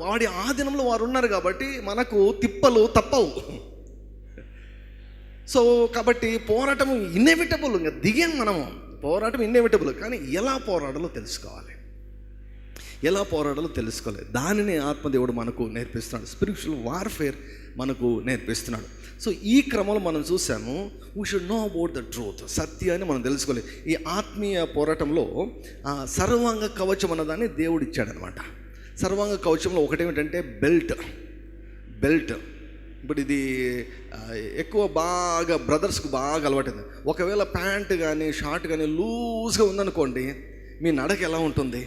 వాడి ఆధీనంలో వారు ఉన్నారు కాబట్టి మనకు తిప్పలు తప్పవు. సో కాబట్టి పోరాటం ఇన్ఎవిటబుల్, ఇంకా దిగాం మనము. పోరాటం ఇన్ఎవిటబుల్, కానీ ఎలా పోరాడాలో తెలుసుకోవాలి. దానిని ఆత్మదేవుడు మనకు నేర్పిస్తున్నాడు. స్పిరిచువల్ వార్ఫేర్ మనకు నేర్పిస్తున్నాడు. సో ఈ క్రమంలో మనం చూసాము, we should know about the truth. సత్యాన్ని మనం తెలుసుకోవాలి. ఈ ఆత్మీయ పోరాటంలో సర్వాంగ కవచం అన్నదాన్ని దేవుడు ఇచ్చాడనమాట. సర్వాంగ కవచంలో ఒకటేమిటంటే బెల్ట్. ఇప్పుడు ఇది ఎక్కువ బాగా బ్రదర్స్కి బాగా అలవాటైంది. ఒకవేళ ప్యాంట్ కానీ షార్ట్ కానీ లూజ్గా ఉందనుకోండి, మీ నడక ఎలా ఉంటుంది?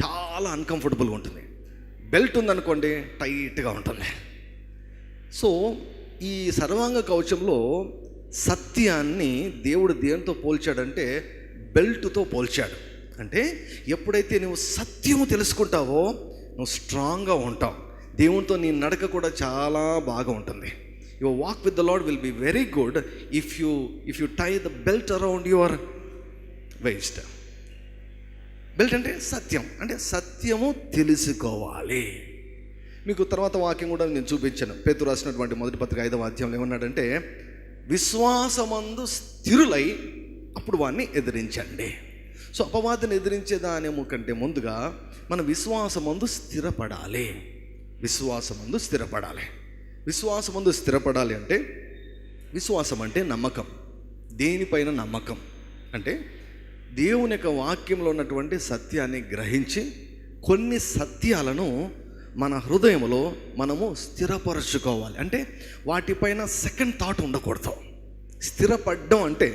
చాలా అన్కంఫర్టబుల్గా ఉంటుంది. బెల్ట్ ఉందనుకోండి, టైట్గా ఉంటుంది. సో ఈ సర్వాంగ కవచంలో సత్యాన్ని దేవుడు దేనితో పోల్చాడంటే బెల్ట్తో పోల్చాడు. అంటే ఎప్పుడైతే నువ్వు సత్యము తెలుసుకుంటావో నువ్వు స్ట్రాంగ్గా ఉంటావు. దేవునితో నీ నడక కూడా చాలా బాగా ఉంటుంది. Your walk with the lord will be very good if you tie the belt around your waist. Belt అంటే సత్యం, అంటే సత్యము తెలుసుకోవాలి. మీకు తర్వాత వాక్యం కూడా నేను చూపించాను. పేతురు రాసినటువంటి మొదటి పత్రిక 5వ అధ్యాయంలో ఏమన్నాడంటే, విశ్వాసమందు స్థిరులై అప్పుడు వాడిని ఎదిరించండి. సో అపవాదిని ఎదిరించేదానేమో కంటే ముందుగా మన విశ్వాసమందు స్థిరపడాలి. విశ్వాసమందు స్థిరపడాలి అంటే, విశ్వాసం అంటే నమ్మకం. దేనిపైన నమ్మకం అంటే దేవుని యొక్క వాక్యంలో ఉన్నటువంటి సత్యాన్ని గ్రహించి కొన్ని సత్యాలను మన హృదయంలో మనము స్థిరపరచుకోవాలి. అంటే వాటిపైన సెకండ్ థాట్ ఉండకూడదు. స్థిరపడడం అంటే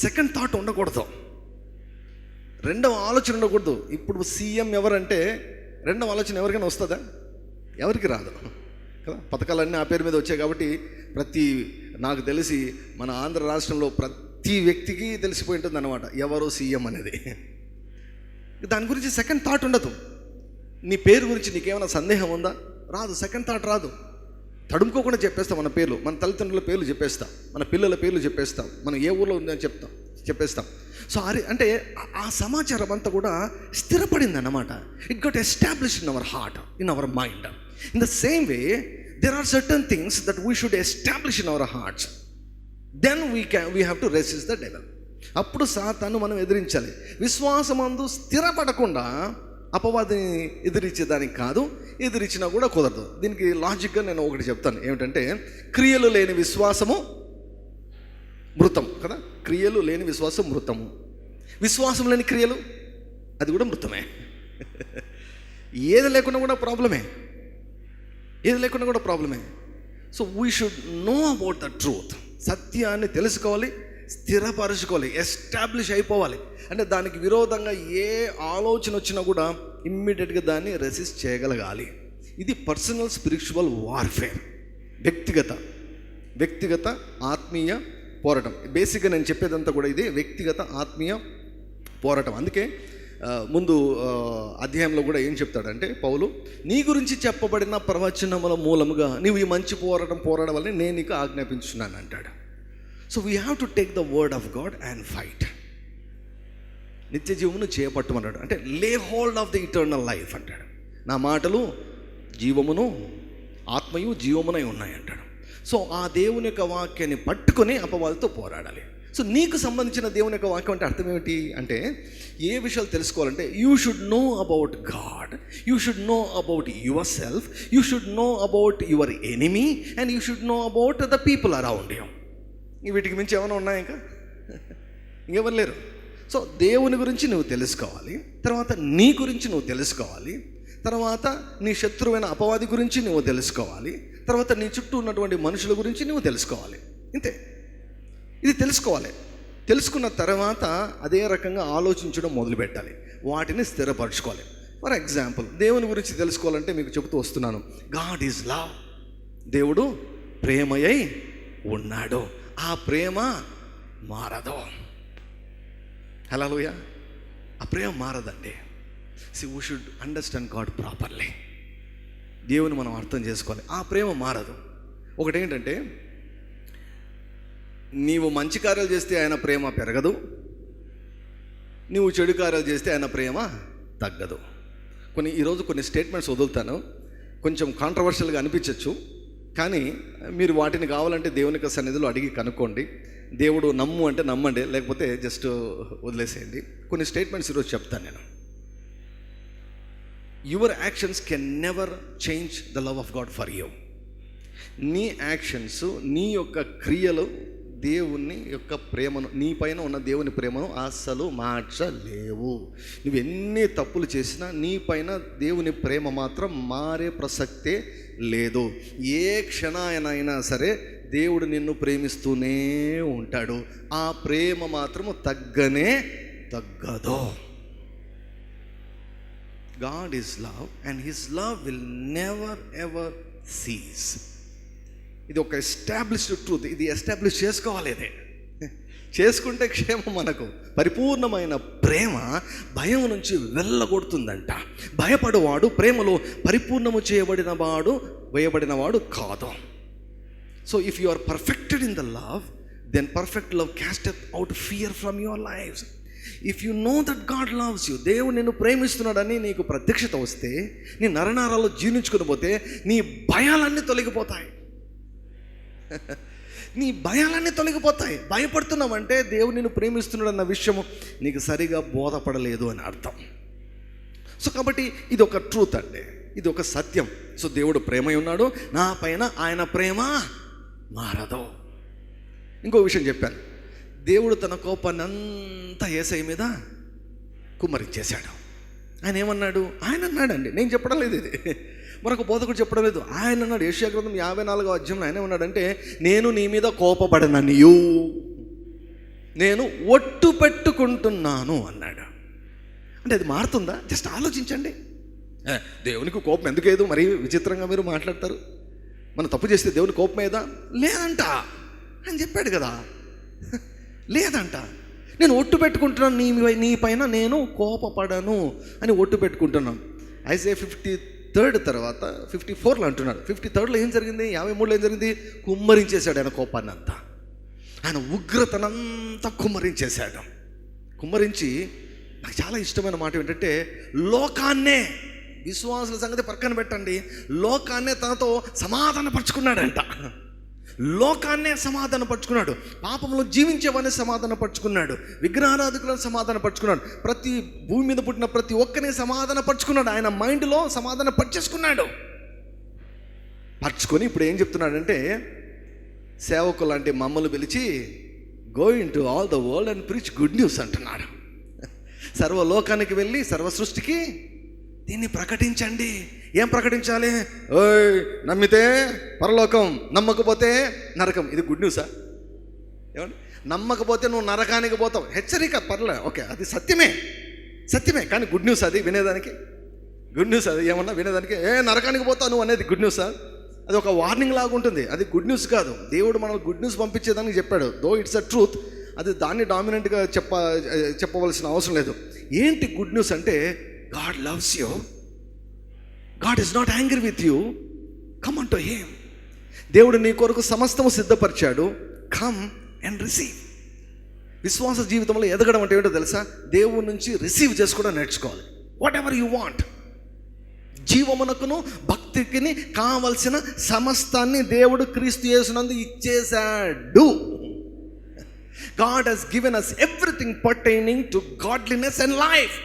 సెకండ్ థాట్ ఉండకూడదు, రెండవ ఆలోచన ఉండకూడదు. ఇప్పుడు సీఎం ఎవరంటే రెండవ ఆలోచన ఎవరికైనా వస్తుందా? ఎవరికి రాదు కదా. పథకాలన్నీ ఆ పేరు మీద వచ్చాయి కాబట్టి నాకు తెలిసి మన ఆంధ్ర రాష్ట్రంలో ప్రతి వ్యక్తికి తెలిసిపోయి ఉంటుంది అన్నమాట ఎవరు సీఎం అనేది. దాని గురించి సెకండ్ థాట్ ఉండదు. నీ పేరు గురించి నీకేమైనా సందేహం ఉందా? రాదు, సెకండ్ థాట్ రాదు. తడుముకోకుండా చెప్పేస్తాం మన పేర్లు, మన తల్లిదండ్రుల పేర్లు చెప్పేస్తాం, మన పిల్లల పేర్లు చెప్పేస్తాం, మనం ఏ ఊర్లో ఉందని చెప్పేస్తాం. సో అంటే ఆ సమాచారం అంతా కూడా స్థిరపడింది అన్నమాట. It got establish in our heart, in our mind. In the same way there are certain things that we should establish in our hearts. Then we have to resist the devil. అప్పుడు సాతాను మనం ఎదిరించాలి. విశ్వాసమందు స్థిరపడకుండా అపవాదిని ఎదిరించేదానికి కాదు, ఎదిరించినా కూడా కుదరదు. దీనికి లాజిక్గా నేను ఒకటి చెప్తాను. ఏమిటంటే, క్రియలు లేని విశ్వాసము మృతం కదా. క్రియలు లేని విశ్వాసం మృతము, విశ్వాసం లేని క్రియలు అది కూడా మృతమే. ఏది లేకుండా కూడా ప్రాబ్లమే. So we should know about the truth. సత్యాన్ని తెలుసుకోవాలి, స్థిరపరచుకోవాలి, ఎస్టాబ్లిష్ అయిపోవాలి. అంటే దానికి విరోధంగా ఏ ఆలోచన వచ్చినా కూడా ఇమ్మీడియట్గా దాన్ని రెసిస్ట్ చేయగలగాలి. ఇది పర్సనల్ స్పిరిచువల్ వార్ఫేర్, వ్యక్తిగత ఆత్మీయ పోరాటం. బేసిక్గా నేను చెప్పేదంతా కూడా ఇది వ్యక్తిగత ఆత్మీయ పోరాటం. అందుకే ముందు అధ్యాయంలో కూడా ఏం చెప్తాడంటే పౌలు, నీ గురించి చెప్పబడిన ప్రవచనముల మూలముగా నీవు ఈ మంచి పోరాడవాలని నేను నీకు ఆజ్ఞాపించున్నాను అంటాడు. So we have to take the word of God and fight. నిత్య జీవమును చేపట్టమన్నాడు. అంటే లే hold of the eternal life అంటాడు. నా మాటలు జీవమును ఆత్మయు జీవమునై ఉన్నాయి అంటాడు. సో ఆ దేవుని యొక్క వాక్యాన్ని పట్టుకొని అపవాదితో పోరాడాలి. సో నీకు సంబంధించిన దేవుని యొక్క వాక్యం అంటే అర్థం ఏమిటి అంటే, ఏ విషయాలు తెలుసుకోవాలంటే you should know about God, you should know about your self, you should know about your enemy, and you should know about the people around you. వీటికి మించి ఏమైనా ఉన్నాయా ఇంకా? ఇంకెవరు లేరు. సో దేవుని గురించి నువ్వు తెలుసుకోవాలి, తర్వాత నీ గురించి నువ్వు తెలుసుకోవాలి, తర్వాత నీ శత్రువైన అపవాది గురించి నువ్వు తెలుసుకోవాలి, తర్వాత నీ చుట్టూ ఉన్నటువంటి మనుషుల గురించి నువ్వు తెలుసుకోవాలి. ఇంతే, ఇది తెలుసుకోవాలి. తెలుసుకున్న తర్వాత అదే రకంగా ఆలోచించడం మొదలుపెట్టాలి, వాటిని స్థిరపరచుకోవాలి. ఫర్ ఎగ్జాంపుల్, దేవుని గురించి తెలుసుకోవాలంటే మీకు చెబుతూ వస్తున్నాను, గాడ్ ఈజ్ లవ్. దేవుడు ప్రేమయై ఉన్నాడు, ఆ ప్రేమ మారదు. హల్లెలూయా. ఆ ప్రేమ మారదండి. We should understand God properly. దేవుని మనం అర్థం చేసుకోవాలి, ఆ ప్రేమ మారదు. ఒకటేంటంటే, నీవు మంచి కార్యాలు చేస్తే ఆయన ప్రేమ పెరగదు, నువ్వు చెడు కార్యాలు చేస్తే ఆయన ప్రేమ తగ్గదు. ఈరోజు కొన్ని స్టేట్మెంట్స్ వదులుతాను, కొంచెం కాంట్రవర్షియల్గా అనిపించవచ్చు, కానీ మీరు వాటిని కావాలంటే దేవుని యొక్క సన్నిధిలో అడిగి కనుక్కోండి. దేవుడు నమ్ము అంటే నమ్మండి, లేకపోతే జస్ట్ వదిలేసేయండి. కొన్ని స్టేట్మెంట్స్ ఈరోజు చెప్తాను నేను. Your actions can never change the love of God for you. నీ యాక్షన్స్, నీ యొక్క క్రియలు దేవుని యొక్క ప్రేమను, నీ పైన ఉన్న దేవుని ప్రేమను అస్సలు మార్చలేవు. నువ్వు ఎన్ని తప్పులు చేసినా నీ పైన దేవుని ప్రేమ మాత్రం మారే ప్రసక్తే లేదు. ఏ క్షణాయనైనా సరే దేవుడు నిన్ను ప్రేమిస్తూనే ఉంటాడు, ఆ ప్రేమ మాత్రము తగ్గనే తగ్గదు. God is love and his love will never ever cease. ఇది ఒక ఎస్టాబ్లిష్డ్ ట్రూత్. ఇది ఎస్టాబ్లిష్ చేసుకోవాలి. ఇది చేసుకుంటే క్షేమం. మనకు పరిపూర్ణమైన ప్రేమ భయం నుంచి వెళ్ళగొడుతుందంట. భయపడేవాడు ప్రేమలో పరిపూర్ణము చేయబడినవాడు వేయబడినవాడు కాదు. So if you are perfected in the love, then perfect love casteth out fear from your lifes. If you know that God loves you, దేవుడు నిన్ను ప్రేమిస్తున్నాడని నీకు ప్రత్యక్షత వస్తే, నీ నరనారాల్లో జీర్ణించుకుని పోతే నీ భయాలన్నీ తొలగిపోతాయి. నీ భయాలన్నీ తొలగిపోతాయి. భయపడుతున్నావంటే దేవుడు నిన్ను ప్రేమిస్తున్నాడు అన్న విషయము నీకు సరిగా బోధపడలేదు అని అర్థం. సో కాబట్టి ఇది ఒక ట్రూత్ అండి, ఇది ఒక సత్యం. సో దేవుడు ప్రేమ ఉన్నాడు, నా పైన ఆయన ప్రేమ మారదు. ఇంకో విషయం చెప్పాను, దేవుడు తన కోపాన్ని అంతా యేసయ్య మీద కుమ్మరించేశాడు. ఆయన ఏమన్నాడు? ఆయన అన్నాడండి, నేను చెప్పడం లేదు, ఇది మరొక బోధకుడు చెప్పడం లేదు. ఆయన అన్నాడు, యెషయా గ్రంథం 54వ అధ్యాయంలో ఆయన ఏమన్నాడంటే, నేను నీ మీద కోపపడననియు నేను ఒట్టు పెట్టుకుంటున్నాను అన్నాడు. అంటే అది మారుతుందా? జస్ట్ ఆలోచించండి. దేవునికి కోపం ఎందుకేదు? మరి విచిత్రంగా మీరు మాట్లాడతారు. మనం తప్పు చేస్తే దేవుని కోపం ఏదా? లేదంట అని చెప్పాడు కదా. లేదంట. నేను ఒట్టు పెట్టుకుంటున్నాను, నీ పైన నేను కోపపడను అని ఒట్టు పెట్టుకుంటున్నాను. ఐజాయా 53 తర్వాత 54లో అంటున్నాడు. 53లో ఏం జరిగింది? 53లో ఏం జరిగింది? కుమ్మరించేశాడు ఆయన కోపాన్ని అంతా, ఆయన ఉగ్రతనంతా కుమ్మరించేశాడు. కుమ్మరించి నాకు చాలా ఇష్టమైన మాట ఏంటంటే, లోకాన్నే, విశ్వాసుల సంగతి పక్కన పెట్టండి, లోకాన్నే తనతో సమాధానపరుచుకున్నాడంట. లోకాన్నే సమాధానపరుచుకున్నాడు, పాపంలో జీవించేవాడిని సమాధానపరుచుకున్నాడు, విగ్రహారాధకులను సమాధానపరుచుకున్నాడు, ప్రతి భూమి మీద పుట్టిన ప్రతి ఒక్కరిని సమాధానపరుచుకున్నాడు. ఆయన మైండ్లో సమాధానపరిచేసుకున్నాడు. పరుచుకొని ఇప్పుడు ఏం చెప్తున్నాడంటే, సేవకులు అంటే మమ్మల్ని పిలిచి go into all the world and preach good news అంటున్నాడు. సర్వలోకానికి వెళ్ళి సర్వ సృష్టికి దీన్ని ప్రకటించండి. ఏం ప్రకటించాలి? ఓయ్, నమ్మితే పరలోకం, నమ్మకపోతే నరకం. ఇది గుడ్ న్యూసా? ఏమండి, నమ్మకపోతే నువ్వు నరకానికి పోతావు, హెచ్చరిక. పర్లే, ఓకే, అది సత్యమే, సత్యమే. కానీ గుడ్ న్యూస్ అది వినేదానికి? గుడ్ న్యూస్ అది ఏమన్నా వినేదానికి? నరకానికి పోతావు నువ్వు అనేది గుడ్ న్యూసా? అది ఒక వార్నింగ్ లాగా ఉంటుంది, అది గుడ్ న్యూస్ కాదు. దేవుడు మనకు గుడ్ న్యూస్ పంపించేదానికి చెప్పాడు. దో ఇట్స్ అ ట్రూత్, అది దాన్ని డామినెంట్గా చెప్పవలసిన అవసరం లేదు. ఏంటి గుడ్ న్యూస్ అంటే, God loves you, God is not angry with you, come on to him. దేవుడు నీ కొరకు సమస్తము సిద్ధపరిచాడు, కమ్ అండ్ రిసీవ్. విశ్వాస జీవితంలో ఎదగడం అంటే ఏంటో తెలుసా? దేవుడి నుంచి రిసీవ్ చేసుకోవడం నేర్చుకోవాలి. వాట్ ఎవర్ యూ వాంట్, జీవమునకును భక్తికిని కావలసిన సమస్తాన్ని దేవుడు క్రీస్తు యేసునందు ఇచ్చేశాడు. God has given us everything pertaining to godliness and life.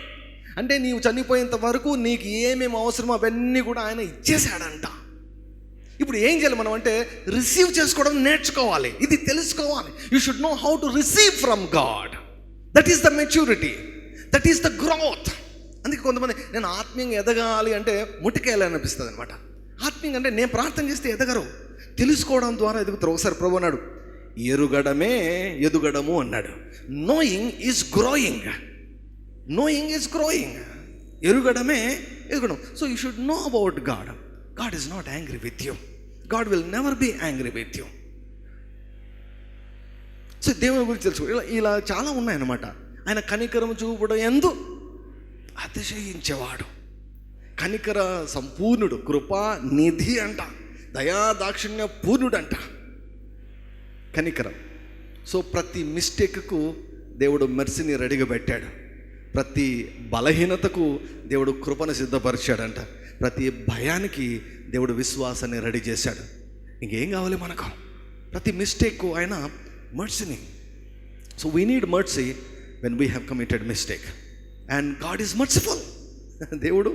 అంటే నీవు చనిపోయేంత వరకు నీకు ఏమేమి అవసరమో అవన్నీ కూడా ఆయన ఇచ్చేసాడంట. ఇప్పుడు ఏం చేయాలి మనం అంటే రిసీవ్ చేసుకోవడం నేర్చుకోవాలి, ఇది తెలుసుకోవాలి. You should know how to receive from God. That is the maturity, that is the growth. అందుకే కొంతమంది నేను ఆత్మీయంగా ఎదగాలి అంటే ముటికేయాలి అనిపిస్తుంది అనమాట. ఆత్మీయంగా అంటే నేను ప్రార్థన చేస్తే ఎదగరు, తెలుసుకోవడం ద్వారా ఎదుగుతారు. ఒకసారి ప్రభు అన్నాడు, ఎరుగడమే ఎదుగడము అన్నాడు. Knowing is growing, knowing is growing. ఎరుగడమే ఎదుగడం. So you should know about God. God is not angry with you, God will never be angry with you. So దేవుని గురించి తెలుసుకో. ఇలా చాలా ఉన్నాయన్నమాట. ఆయన కనికరం చూపడం ఎందు అతిశయించేవాడు, కనికర సంపూర్ణుడు, కృపా నిధి అంట, దయా దాక్షిణ్య పూర్ణుడు అంట, కనికరం. సో ప్రతి మిస్టేక్కు దేవుడు మెర్సీని రెడీగా పెట్టాడు, ప్రతి బలహీనతకు దేవుడు కృపను సిద్ధపరిచాడంట, ప్రతి భయానికి దేవుడు విశ్వాసాన్ని రెడీ చేశాడు. ఇంకేం కావాలి మనకు? ప్రతి మిస్టేక్కు ఆయన మర్సీని. So we need mercy when we have committed mistake and God is merciful. దేవుడు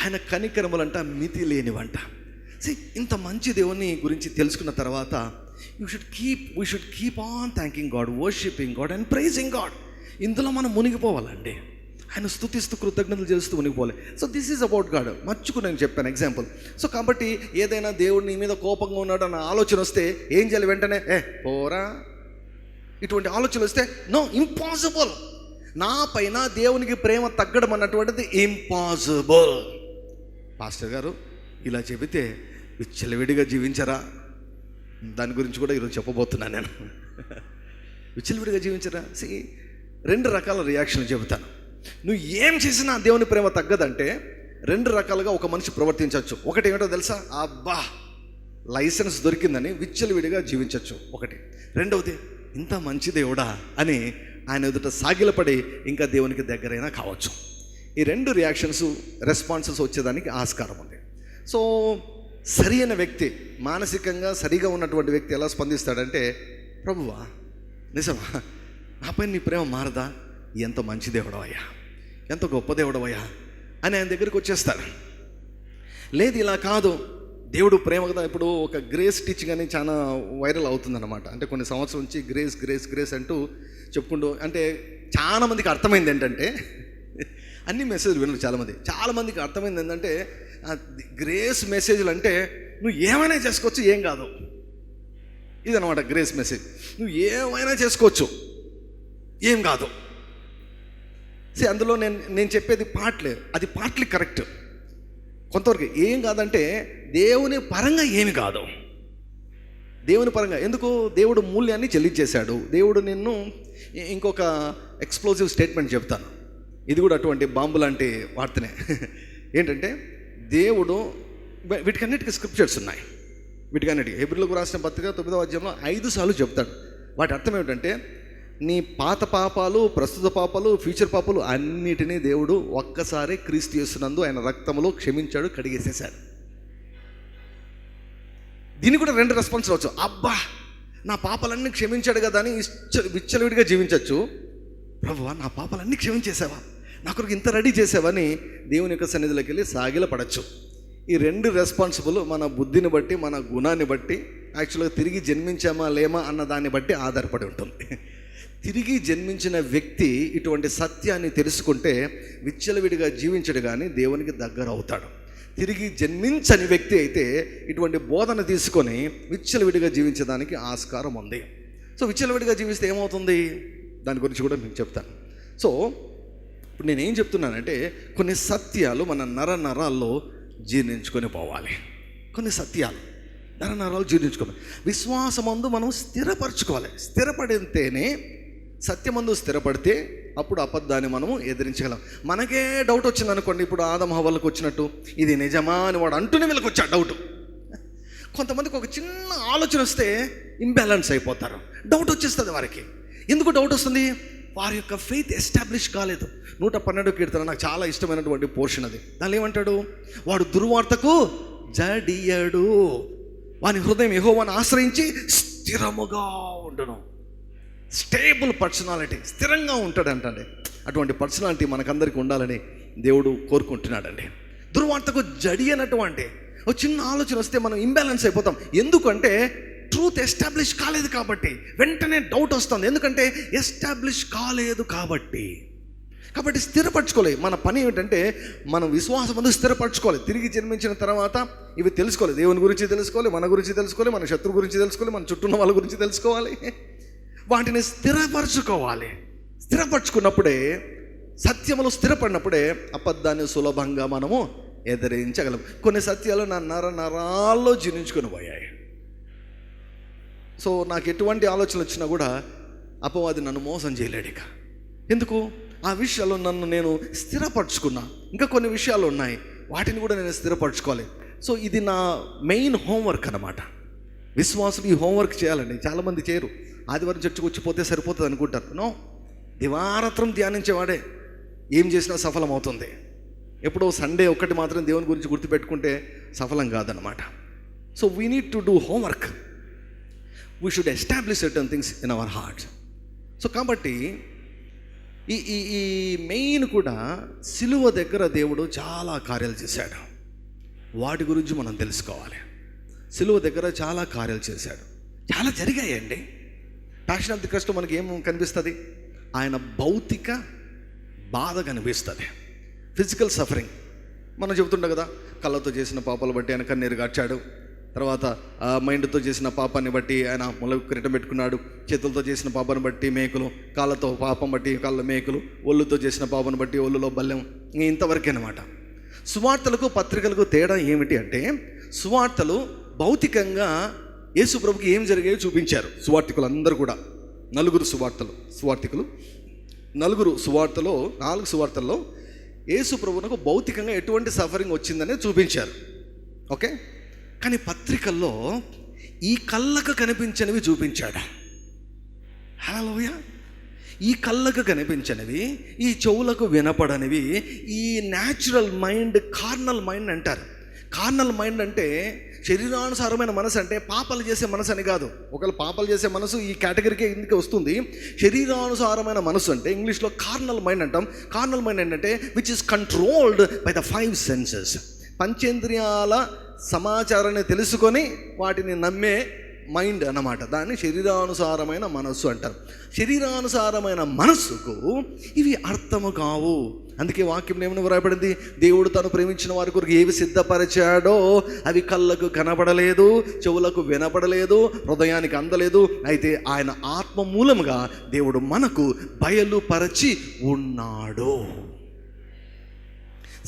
ఆయన కనికరములంట మితి లేనివంట. ఇంత మంచి దేవుని గురించి తెలుసుకున్న తర్వాత we should keep on thanking God, worshipping God and praising God. ఇందులో మనం మునిగిపోవాలండి, ఆయన స్తుతిస్తూ కృతజ్ఞతలు చేస్తూ మునిగిపోవాలి. So this is about God. మర్చుకు నేను చెప్పాను ఎగ్జాంపుల్. సో కాబట్టి ఏదైనా దేవుడు నీ మీద కోపంగా ఉన్నాడు అన్న ఆలోచన వస్తే ఏం చేయాలి? వెంటనే పోరా, ఇటువంటి ఆలోచనలు వస్తే నో, ఇంపాసిబుల్. నా పైన దేవునికి ప్రేమ తగ్గడం అన్నటువంటిది ఇంపాసిబుల్. పాస్టర్ గారు ఇలా చెబితే విచ్చలవిడిగా జీవించరా? దాని గురించి కూడా ఈరోజు చెప్పబోతున్నాను నేను. విచ్చలవిడిగా జీవించరా? రెండు రకాల రియాక్షన్లు చెబుతాను. నువ్వు ఏం చేసినా దేవుని ప్రేమ తగ్గదంటే రెండు రకాలుగా ఒక మనిషి ప్రవర్తించవచ్చు. ఒకటి ఏమిటో తెలుసా? అబ్బా లైసెన్స్ దొరికిందని విచ్చలవిడిగా జీవించవచ్చు ఒకటి. రెండవది, ఇంత మంచి దేవుడా అని ఆయన ఎదుట సాగిలపడి ఇంకా దేవునికి దగ్గరైనా కావచ్చు. ఈ రెండు రియాక్షన్స్, రెస్పాన్సెస్ వచ్చేదానికి ఆస్కారం ఉంది. సో సరి అయిన వ్యక్తి, మానసికంగా సరిగా ఉన్నటువంటి వ్యక్తి ఎలా స్పందిస్తాడంటే, ప్రభువా నిజమా, నాపై నీ ప్రేమ మారదా? ఎంత మంచి దేవుడవయ్యా, ఎంత గొప్ప దేవుడవయ్యా అని ఆయన దగ్గరికి వచ్చేస్తాడు. లేదు ఇలా కాదు, దేవుడు ప్రేమ కదా. ఇప్పుడు ఒక గ్రేస్ టీచింగ్ అని చాలా వైరల్ అవుతుందన్నమాట. అంటే కొన్ని సంవత్సరం నుంచి గ్రేస్ గ్రేస్ గ్రేస్ అంటూ చెప్పుకుంటూ, అంటే చాలామందికి అర్థమైంది ఏంటంటే, అన్ని మెసేజ్లు వినరు చాలామందికి అర్థమైంది ఏంటంటే, గ్రేస్ మెసేజ్లు అంటే నువ్వు ఏమైనా చేసుకోవచ్చు, ఏం కాదు. ఇదనమాట గ్రేస్ మెసేజ్. నువ్వు ఏమైనా చేసుకోవచ్చు, ఏం కాదు. అందులో నేను చెప్పేది పార్ట్లే, అది పార్ట్లీ కరెక్ట్. కొంతవరకు ఏం కాదంటే దేవుని పరంగా ఏమి కాదు. దేవుని పరంగా ఎందుకు? దేవుడు మూల్యాన్ని చెల్లించేశాడు. దేవుడు నిన్ను, ఇంకొక ఎక్స్ప్లోజివ్ స్టేట్మెంట్ చెప్తాను, ఇది కూడా అటువంటి బాంబు లాంటి వార్తనే. ఏంటంటే దేవుడు, వీటికన్నిటికీ స్క్రిప్చర్స్ ఉన్నాయి. వీటికన్నిటికీ హెబ్రీయులకు రాసిన పత్రిక 9వ అధ్యాయంలో 5 సార్లు చెప్తాడు. వాటి అర్థం ఏమిటంటే, నీ పాత పాపాలు, ప్రస్తుత పాపాలు, ఫ్యూచర్ పాపాలు అన్నిటినీ దేవుడు ఒక్కసారి క్రీస్తు యేసునందు ఆయన రక్తములో క్షమించాడు, కడిగేసేసాడు. దీనికి కూడా రెండు రెస్పాన్స్ రావచ్చు. అబ్బా నా పాపాలన్నీ క్షమించాడు కదా అని విచ్చలవిడిగా జీవించవచ్చు. ప్రభువా నా పాపాలన్నీ క్షమించేసావా, నా కొరకు ఇంత రెడీ చేసావని దేవుని యొక్క సన్నిధిలోకి వెళ్ళి సాగిల పడచ్చు. ఈ రెండు రెస్పాన్సిబుల్ మన బుద్ధిని బట్టి, మన గుణాన్ని బట్టి, యాక్చువల్గా తిరిగి జన్మించామా లేమా అన్న దాన్ని బట్టి ఆధారపడి ఉంటుంది. తిరిగి జన్మించిన వ్యక్తి ఇటువంటి సత్యాన్ని తెలుసుకుంటే విచ్చలవిడిగా జీవించడు కానీ దేవునికి దగ్గర అవుతాడు. తిరిగి జన్మించని వ్యక్తి అయితే ఇటువంటి బోధన తీసుకొని విచ్చలవిడిగా జీవించడానికి ఆస్కారం ఉంది. సో విచ్చలవిడిగా జీవిస్తే ఏమవుతుంది దాని గురించి కూడా మీకు చెప్తాను. సో ఇప్పుడు నేనేం చెప్తున్నానంటే, కొన్ని సత్యాలు మన నరాల్లో జీర్ణించుకొని పోవాలి. కొన్ని సత్యాలు నరాలు జీర్ణించుకోవాలి. విశ్వాసమందు మనం స్థిరపరచుకోవాలి. స్థిరపడితేనే, సత్యమందు స్థిరపడితే అప్పుడు అబద్ధాన్ని మనము ఎదిరించగలం. మనకే డౌట్ వచ్చింది అనుకోండి, ఇప్పుడు ఆదం హవ్వలకు వచ్చినట్టు, ఇది నిజమా అని వాడు అంటూనే వీళ్ళకి వచ్చా డౌట్. కొంతమందికి ఒక చిన్న ఆలోచన వస్తే ఇంబ్యాలెన్స్ అయిపోతారు, డౌట్ వచ్చేస్తుంది వారికి. ఎందుకు డౌట్ వస్తుంది? వారి యొక్క ఫెయిత్ ఎస్టాబ్లిష్ కాలేదు. 112 కీర్తన నాకు చాలా ఇష్టమైనటువంటి పోర్షన్ అది. దాన్ని ఏమంటాడు? వాడు దుర్వార్తకు జడియడు, వాని హృదయం యెహోవాను ఆశ్రయించి స్థిరముగా ఉండును. స్టేబుల్ పర్సనాలిటీ, స్థిరంగా ఉంటాడంటండి. అటువంటి పర్సనాలిటీ మనకందరికీ ఉండాలని దేవుడు కోరుకుంటున్నాడండి. దుర్వార్తకు జడి అయినటువంటి ఒక చిన్న ఆలోచన వస్తే మనం ఇంబ్యాలెన్స్ అయిపోతాం. ఎందుకంటే ట్రూత్ ఎస్టాబ్లిష్ కాలేదు కాబట్టి. వెంటనే డౌట్ వస్తుంది, ఎందుకంటే ఎస్టాబ్లిష్ కాలేదు కాబట్టి స్థిరపరచుకోవాలి. మన పని ఏమిటంటే మనం విశ్వాసం ముందు స్థిరపరచుకోవాలి. తిరిగి జన్మించిన తర్వాత ఇవి తెలుసుకోవాలి. దేవుని గురించి తెలుసుకోవాలి, మన గురించి తెలుసుకోవాలి, మన శత్రువు గురించి తెలుసుకోవాలి, మన చుట్టూ ఉన్న వాళ్ళ గురించి తెలుసుకోవాలి. వాటిని స్థిరపరచుకోవాలి. స్థిరపరచుకున్నప్పుడే, సత్యములో స్థిరపడినప్పుడే అబద్ధాన్ని సులభంగా మనము ఎదిరించగలం. కొన్ని సత్యాలు నా నరాల్లో జీర్ణించుకొని పోయాయి. సో నాకు ఎటువంటి ఆలోచనలు వచ్చినా కూడా అపవాది నన్ను మోసం చేయలేడు. ఇక ఎందుకు? ఆ విషయాల్లో నన్ను నేను స్థిరపరచుకున్నా. ఇంకా కొన్ని విషయాలు ఉన్నాయి, వాటిని కూడా నేను స్థిరపరచుకోవాలి. సో ఇది నా మెయిన్ హోంవర్క్ అన్నమాట. విశ్వాసులు ఈ హోంవర్క్ చేయాలండి. చాలామంది చేయరు. ఆదివారం చర్చకు వచ్చిపోతే సరిపోతుంది అనుకుంటారు. నో, దివారాత్రం ధ్యానించేవాడే ఏం చేసినా సఫలం అవుతుంది. ఎప్పుడో సండే ఒక్కటి మాత్రం దేవుని గురించి గుర్తుపెట్టుకుంటే సఫలం కాదన్నమాట. So we need to do homework. We should establish certain things in our hearts. So కాబట్టి ఈ మెయిన్ కూడా సిలువ దగ్గర దేవుడు చాలా కార్యాలు చేశాడు. వాటి గురించి మనం తెలుసుకోవాలి. సిలువ దగ్గర చాలా కార్యాలు చేశాడు, చాలా జరిగాయండి. ప్యాషన్ ఆఫ్ ది క్రైస్ట్ మనకి ఏం కనిపిస్తుంది? ఆయన భౌతిక బాధ కనిపిస్తుంది, ఫిజికల్ సఫరింగ్. మనం చెబుతుంటాం కదా, కళ్ళతో చేసిన పాపాలు బట్టి ఆయన కన్నీరు గార్చాడు. తర్వాత మైండ్తో చేసిన పాపాన్ని బట్టి ఆయన ముళ్ళ కిరీటం పెట్టుకున్నాడు. చేతులతో చేసిన పాపాన్ని బట్టి మేకులు, కాళ్ళతో పాపం బట్టి కాళ్ళ మేకులు, ఒళ్ళుతో చేసిన పాపాన్ని బట్టి ఒళ్ళులో బల్లెం. ఇంతవరకే అన్నమాట. సువార్తలకు పత్రికలకు తేడా ఏమిటి అంటే, సువార్తలు భౌతికంగా యేసు ప్రభుకి ఏం జరిగాయో చూపించారు. సువార్తికులు అందరూ కూడా, నలుగురు సువార్తికులు 4 సువార్తల్లో యేసు ప్రభువునకు భౌతికంగా ఎటువంటి సఫరింగ్ వచ్చిందనే చూపించారు. ఓకే, కానీ పత్రికల్లో ఈ కళ్ళకు కనిపించనివి చూపించాడు. హల్లెలూయా. ఈ కళ్ళకు కనిపించనివి, ఈ చెవులకు వినపడనివి, ఈ న్యాచురల్ మైండ్, కార్నల్ మైండ్ అంటారు. కార్నల్ మైండ్ అంటే శరీరానుసారమైన మనసు, అంటే పాపాలు చేసే మనసు అని కాదు. ఒకవేళ పాపాలు చేసే మనసు ఈ కేటగిరీకి ఇందుకే వస్తుంది. శరీరానుసారమైన మనసు అంటే ఇంగ్లీష్లో కార్నల్ మైండ్ అంటాం. కార్నల్ మైండ్ ఏంటంటే which is controlled by the 5 senses. పంచేంద్రియాల సమాచారాన్ని తెలుసుకొని వాటిని నమ్మే మైండ్ అన్నమాట. దాన్ని శరీరానుసారమైన మనస్సు అంటారు. శరీరానుసారమైన మనస్సుకు ఇవి అర్థము కావు. అందుకే వాక్యం ఏమని వ్రాయబడింది? దేవుడు తను ప్రేమించిన వారి కొరకు ఏవి సిద్ధపరిచాడో అవి కళ్ళకు కనపడలేదు, చెవులకు వినపడలేదు, హృదయానికి అందలేదు. అయితే ఆయన ఆత్మ మూలముగా దేవుడు మనకు బయలుపరచి ఉన్నాడు.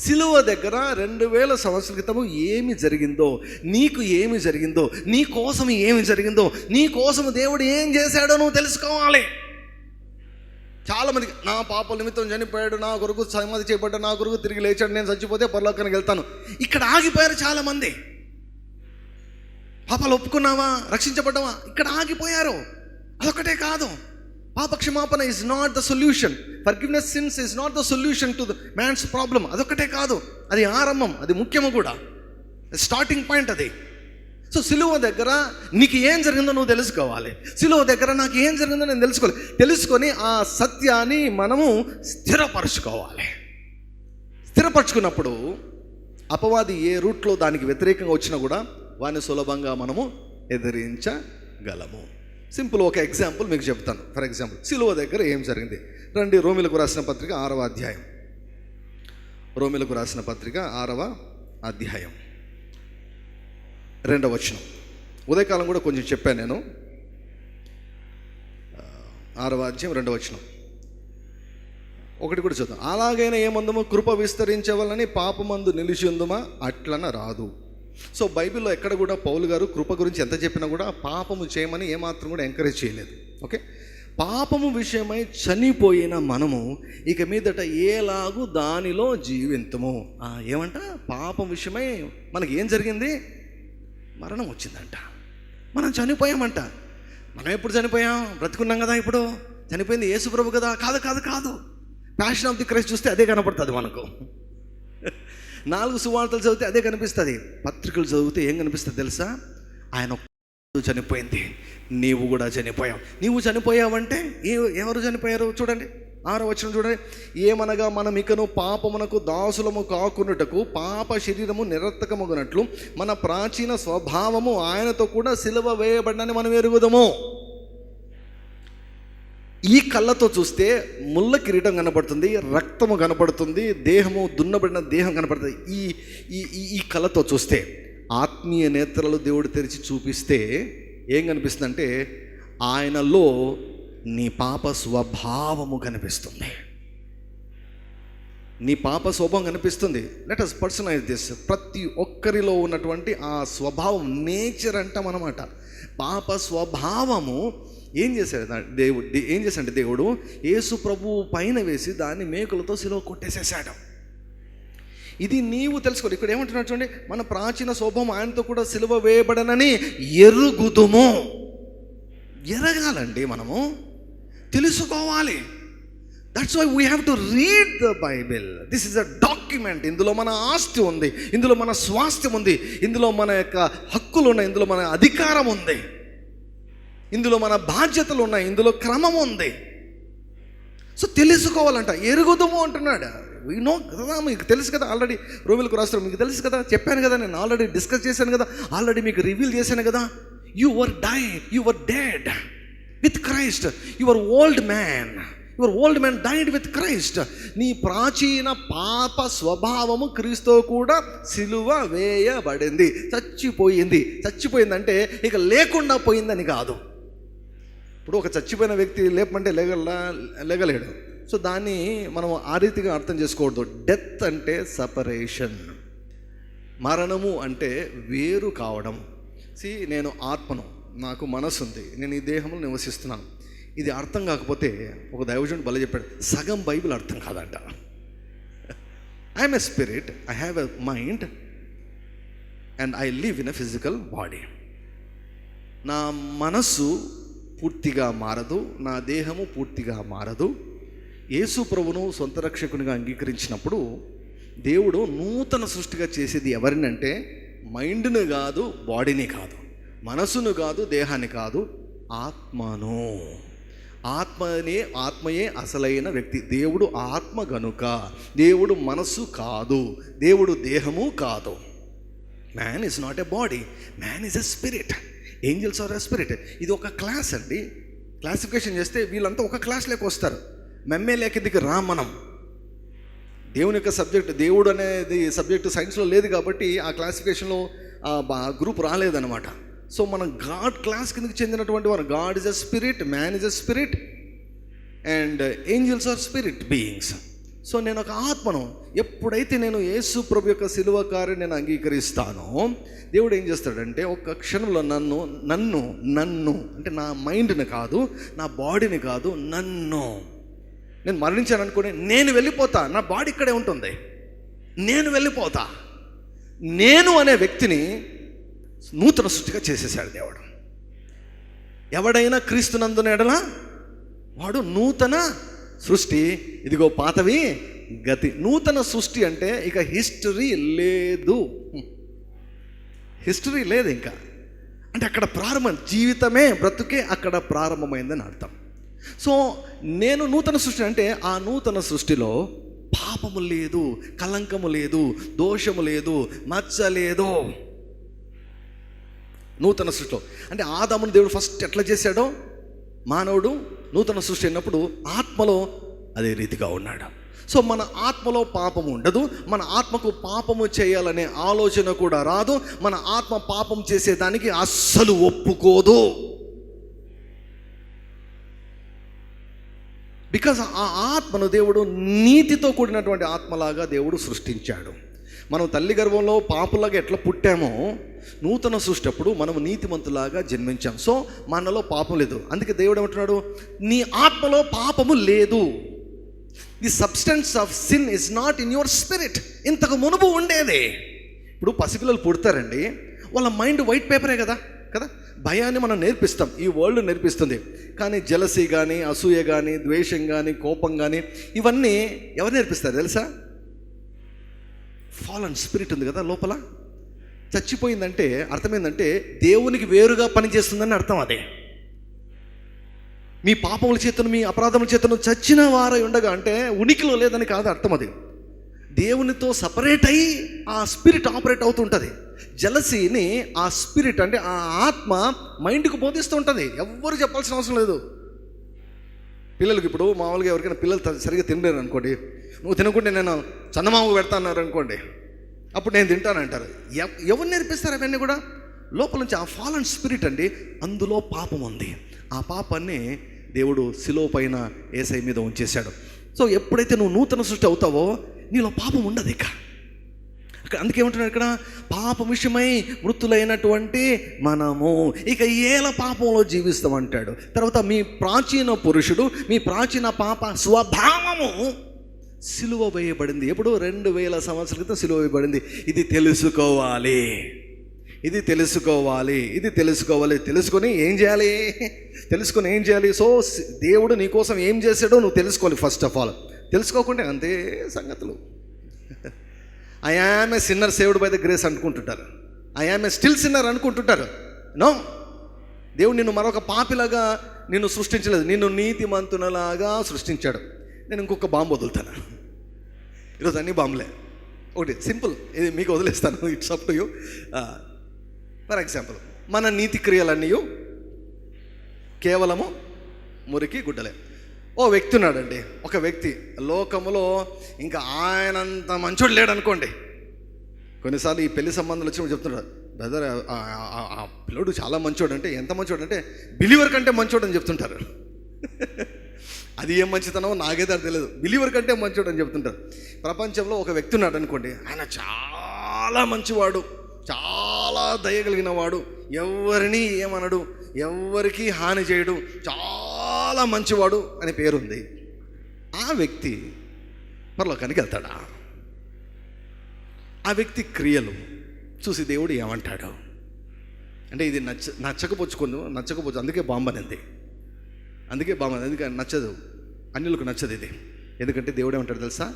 సిలువ దగ్గర 2000 సంవత్సరాల క్రితము ఏమి జరిగిందో, నీకు ఏమి జరిగిందో, నీ కోసం ఏమి జరిగిందో, నీ కోసం దేవుడు ఏం చేశాడో నువ్వు తెలుసుకోవాలి. చాలామందికి నా పాపల నిమిత్తం చనిపోయాడు, నా కొరకు సమాధి చేయబడ్డాడు, నా కొరకు తిరిగి లేచాడు, నేను చచ్చిపోతే పరలోకానికి వెళ్తాను. ఇక్కడ ఆగిపోయారు చాలామంది. పాపాలు ఒప్పుకున్నావా, రక్షించబడ్డావా, ఇక్కడ ఆగిపోయారు. అదొకటే కాదు, పాపక్షమాపణ is not the solution. Forgiveness sins is not the solution to the man's problem. అదొకటే కాదు, అది ఆరంభం, అది ముఖ్యము కూడా, స్టార్టింగ్ పాయింట్ అది. సో సిలువ దగ్గర నీకు ఏం జరిగిందో నువ్వు తెలుసుకోవాలి. సిలువ దగ్గర నాకు ఏం జరిగిందో నేను తెలుసుకోవాలి. తెలుసుకొని ఆ సత్యాన్ని మనము స్థిరపరచుకోవాలి. స్థిరపరచుకున్నప్పుడు అపవాది ఏ రూట్లో దానికి వ్యతిరేకంగా వచ్చినా కూడా వాడిని సులభంగా మనము ఎదిరించగలము. సింపుల్ ఒక ఎగ్జాంపుల్ మీకు చెప్తాను. ఫర్ ఎగ్జాంపుల్, సిలువ దగ్గర ఏం జరిగింది రండి. రోమిలకు రాసిన పత్రిక 6వ అధ్యాయం. రోమిలకు రాసిన పత్రిక 6వ అధ్యాయం 2వ వచనం. ఉదయకాలం కూడా కొంచెం చెప్పాను నేను. 6వ అధ్యాయం 2వ వచనం ఒకటి కూడా చూద్దాం. అలాగైనా ఏమందమో కృప విస్తరించవలని పాపమందు నిలిచిందుమా అట్లన రాదు. సో బైబిల్లో ఎక్కడ కూడా పౌలు గారు కృప గురించి ఎంత చెప్పినా కూడా పాపము చేయమని ఏమాత్రం కూడా ఎంకరేజ్ చేయలేదు. ఓకే, పాపము విషయమై చనిపోయిన మనము ఇక మీదట ఏలాగు దానిలో జీవింతము. ఏమంట? పాపం విషయమై మనకి ఏం జరిగింది? మరణం వచ్చిందంట. మనం చనిపోయామంట. మనం ఎప్పుడు చనిపోయాం? బ్రతుకున్నాం కదా. ఇప్పుడు చనిపోయింది యేసు ప్రభు కదా. కాదు కాదు కాదు, ప్యాషన్ ఆఫ్ ది క్రైస్ట్ చూస్తే అదే కనపడుతుంది మనకు. 4 సువార్తలు చదివితే అదే కనిపిస్తుంది. పత్రికలు చదివితే ఏం కనిపిస్తుంది తెలుసా? ఆయన చనిపోయింది, నీవు కూడా చనిపోయావు. నీవు చనిపోయావంటే ఎవరు చనిపోయారు? చూడండి 6వ వచనం చూడండి. ఏమనగా మనం ఇకను పాపమునకు దాసులము కాకున్నటకు పాప శరీరము నిరర్థకమగునట్లు మన ప్రాచీన స్వభావము ఆయనతో కూడా సిలువ వేయబడినని మనం ఎరుగుదము. ఈ కళ్ళతో చూస్తే ముళ్ళ కిరీటం కనపడుతుంది, రక్తము కనపడుతుంది, దేహము దున్నబడిన దేహం కనపడుతుంది. ఈ కళ్ళతో చూస్తే ఆత్మీయ నేత్రాలు దేవుడు తెరిచి చూపిస్తే ఏం కనిపిస్తుందంటే ఆయనలో నీ పాప స్వభావము కనిపిస్తుంది. నీ పాప స్వభావం కనిపిస్తుంది. Let us personalize this. ప్రతి ఒక్కరిలో ఉన్నటువంటి ఆ స్వభావం, నేచర్ అంటాం అన్నమాట. పాప స్వభావము ఏం చేశాడు దేవుడు యేసు ప్రభువు పైన వేసి దాన్ని మేకులతో సిలువ కొట్టేసేసాడు. ఇది నీవు తెలుసుకోవాలి. ఇక్కడ ఏమంటున్నాడు చూడండి, మన ప్రాచీన స్వభావం ఆయనతో కూడా సిలువ వేయబడనని ఎరుగుదుము. ఎరగాలండి, మనము తెలుసుకోవాలి. That's why we have to read the Bible. This is a document. ఇందులో మన ఆస్తి ఉంది, ఇందులో మన స్వాస్థ్యం ఉంది, ఇందులో మన యొక్క హక్కులు ఉన్నాయి, ఇందులో మన అధికారం ఉంది, ఇందులో మన బాధ్యతలు ఉన్నాయి, ఇందులో క్రమం ఉంది. సో తెలుసుకోవాలంట. ఎరుగుదము అంటున్నాడు. నో కదా, మీకు తెలుసు కదా, ఆల్రెడీ రోమిలకు రాస్తారు, మీకు తెలుసు కదా, చెప్పాను కదా, నేను ఆల్రెడీ డిస్కస్ చేశాను కదా, ఆల్రెడీ మీకు రివీల్ చేశాను కదా. You were dead with Christ. Your old man died with Christ. నీ ప్రాచీన పాప స్వభావము క్రీస్తుతో కూడా సిలువ వేయబడింది. చచ్చిపోయిందంటే ఇక లేకుండా పోయిందని కాదు. ఇప్పుడు ఒక చచ్చిపోయిన వ్యక్తి లేపమంటే లేగలేడు. సో దాన్ని మనం ఆ రీతిగా అర్థం చేసుకోకూడదు. డెత్ అంటే సపరేషన్, మరణము అంటే వేరు కావడం. నేను ఆత్మను, నాకు మనసు ఉంది, నేను ఈ దేహంలో నివసిస్తున్నాను. ఇది అర్థం కాకపోతే ఒక దైవజనుడు భలే చెప్పాడు, సగం బైబిల్ అర్థం కాదంట. I'm a spirit, I have a mind and I live in a physical body. నా మనసు పూర్తిగా మారదు, నా దేహము పూర్తిగా మారదు. యేసు ప్రభువును సొంత రక్షకునిగా అంగీకరించినప్పుడు దేవుడు నూతన సృష్టిగా చేసేది ఎవరినంటే మైండ్ను కాదు, బాడీని కాదు, మనసును కాదు, దేహాన్ని కాదు, ఆత్మను. ఆత్మయే అసలైన వ్యక్తి. దేవుడు ఆత్మ గనుక దేవుడు మనసు కాదు, దేవుడు దేహము కాదు. Man is not a body, man is a spirit. Angels are a spirit. ఇది ఒక క్లాస్ అండి. క్లాసిఫికేషన్ చేస్తే వీళ్ళంతా ఒక క్లాస్లోకి వస్తారు. మెమ్మే లేకిందికి మనం దేవుని యొక్క సబ్జెక్ట్, దేవుడు అనేది సబ్జెక్టు సైన్స్లో లేదు కాబట్టి ఆ క్లాసిఫికేషన్లో గ్రూప్ రాలేదన్నమాట. సో మనం గాడ్ క్లాస్ కిందకి చెందినటువంటి వారు. God is a spirit, man is a spirit and angels are spirit beings. So నేను ఒక ఆత్మను. ఎప్పుడైతే నేను యేసు ప్రభు యొక్క సిలువ కార్యం నేను అంగీకరిస్తానో దేవుడు ఏం చేస్తాడంటే ఒక్క క్షణంలో నన్ను అంటే నా మైండ్ని కాదు, నా బాడీని కాదు, నేను మరణించాను అనుకోని నేను వెళ్ళిపోతా, నా బాడీ ఇక్కడే ఉంటుంది, నేను వెళ్ళిపోతా. నేను అనే వ్యక్తిని నూతన సృష్టిగా చేసేసాడు దేవుడు. ఎవడైనా క్రీస్తునందున ఎడల వాడు నూతన సృష్టి. ఇదిగో పాతవి గతి. నూతన సృష్టి అంటే ఇక హిస్టరీ లేదు, హిస్టరీ లేదు ఇంకా. అంటే అక్కడ ప్రారంభం, జీవితమే బ్రతుకే అక్కడ ప్రారంభమైందని అర్థం. సో నేను నూతన సృష్టి అంటే ఆ నూతన సృష్టిలో పాపము లేదు, కలంకము లేదు, దోషము లేదు, మచ్చ లేదు. నూతన సృష్టిలో అంటే ఆదామును దేవుడు ఫస్ట్ ఎట్లా చేశాడో మానవుడు నూతన సృష్టి అయినప్పుడు ఆత్మలో అదే రీతిగా ఉన్నాడు. సో మన ఆత్మలో పాపము ఉండదు, మన ఆత్మకు పాపము చేయాలనే ఆలోచన కూడా రాదు, మన ఆత్మ పాపం చేసేదానికి అస్సలు ఒప్పుకోదు. బికాజ్ ఆ ఆత్మను దేవుడు నీతితో కూడినటువంటి ఆత్మలాగా దేవుడు సృష్టించాడు. మనం తల్లి గర్భంలో పాపులాగా ఎట్లా పుట్టామో నూతన సృష్టి అప్పుడు మనం నీతిమంతులాగా జన్మించాం. సో మనలో పాపం లేదు. అందుకే దేవుడు ఏమంటున్నాడు, నీ ఆత్మలో పాపము లేదు. The substance of sin is not in your spirit. ఇంతకు మునుపు ఉండేదే. ఇప్పుడు పసిపిల్లలు పుడతారండి, వాళ్ళ మైండ్ వైట్ పేపరే కదా. భయాన్ని మనం నేర్పిస్తాం, ఈ వరల్డ్ నేర్పిస్తుంది. కానీ జలసీ కానీ, అసూయ కానీ, ద్వేషం కానీ, కోపం కానీ ఇవన్నీ ఎవరు నేర్పిస్తారు తెలుసా? ఫాలన్ స్పిరిట్ ఉంది కదా లోపల. చచ్చిపోయిందంటే అర్థమైందంటే దేవునికి వేరుగా పనిచేస్తుందని అర్థం. అదే మీ పాపముల చేతను మీ అపరాధముల చేతను చచ్చిన వారై ఉండగా అంటే ఉనికిలో లేదని కాదు అర్థం. అది దేవునితో సపరేట్ అయ్యి ఆ స్పిరిట్ ఆపరేట్ అవుతుంటుంది. జలసీని ఆ స్పిరిట్ అంటే ఆ ఆత్మ మైండ్కి బోధిస్తూ ఉంటుంది. ఎవ్వరు చెప్పాల్సిన అవసరం లేదు. పిల్లలకి ఇప్పుడు మామూలుగా ఎవరికైనా పిల్లలు సరిగ్గా తినలేరు అనుకోండి, నువ్వు తినకుంటే నేను చందమామ పెడతాన్నారు అనుకోండి, అప్పుడు నేను తింటానంటారు. ఎవరు నేర్పిస్తారు అవన్నీ కూడా? లోపల నుంచి ఆ ఫాలన్ స్పిరిట్ అండి. అందులో పాపం ఉంది. ఆ పాపాన్ని దేవుడు శిలువ పైన యేసయ్య మీద ఉంచేశాడు. సో ఎప్పుడైతే నువ్వు నూతన సృష్టి అవుతావో నీలో పాపం ఉండదు ఇక. అందుకేమంటున్నాడు ఇక్కడ, పాపం విషయమై మృతులైనటువంటి మనము ఇక ఏల పాపంలో జీవిస్తామంటాడు. తర్వాత మీ ప్రాచీన పురుషుడు, మీ ప్రాచీన పాప స్వభావము సిలువ వేయబడింది. ఎప్పుడు? 2000 సంవత్సరాల క్రితం సిలువ వేయబడింది. ఇది తెలుసుకోవాలి, ఇది తెలుసుకోవాలి, ఇది తెలుసుకోవాలి. తెలుసుకొని ఏం చేయాలి? సో దేవుడు నీకోసం ఏం చేశాడో నువ్వు తెలుసుకోవాలి ఫస్ట్ ఆఫ్ ఆల్. తెలుసుకోకుంటే అంతే సంగతులు. I am a sinner saved by the grace అనుకుంటుంటారు. I am a still sinner అనుకుంటుంటారు. నో, దేవుడు నిన్ను మరొక పాపిలాగా నిన్ను సృష్టించలేదు, నిన్ను నీతిమంతునిలాగా సృష్టించాడు. నేను ఇంకొక బాంబు వదులుతాను. ఈరోజు అన్ని బాంబులే. ఒకటి సింపుల్, ఇది మీకు వదిలేస్తాను, it's up to you. For example, మన నీతి క్రియలన్నీ కేవలము మురికి గుడ్డలే. ఓ వ్యక్తి ఉన్నాడండి, ఒక వ్యక్తి లోకములో ఇంకా ఆయనంత మంచోడు లేడు అనుకోండి. కొన్నిసార్లు ఈ పెళ్లి సంబంధాలు వచ్చి చెప్తున్నాడు, బ్రదర్ ఆ పిల్లడు చాలా మంచోడు. అంటే ఎంత మంచోడు అంటే బిలీవర్ కంటే మంచోడు అని చెప్తుంటారు. అది ఏం మంచితనమో నాకైతే తెలియదు. బిలీవర్ కంటే మంచోడు అని చెప్తుంటారు. ప్రపంచంలో ఒక వ్యక్తి ఉన్నాడు అనుకోండి, ఆయన చాలా మంచివాడు, చాలా దయగలిగిన వాడు, ఎవరిని ఏమనడు, ఎవరికి హాని చేయడు, చాలా మంచివాడు అని పేరుంది. ఆ వ్యక్తి పరలోకానికి వెళ్తాడా? ఆ వ్యక్తి క్రియలు చూసి దేవుడు ఏమంటాడు అంటే, ఇది నచ్చకపోవచ్చు, అందుకే బాంబు అనేది, అందుకే నచ్చదు, అన్యులకు నచ్చదు ఇది. ఎందుకంటే దేవుడు ఏమంటాడు తెలుసా?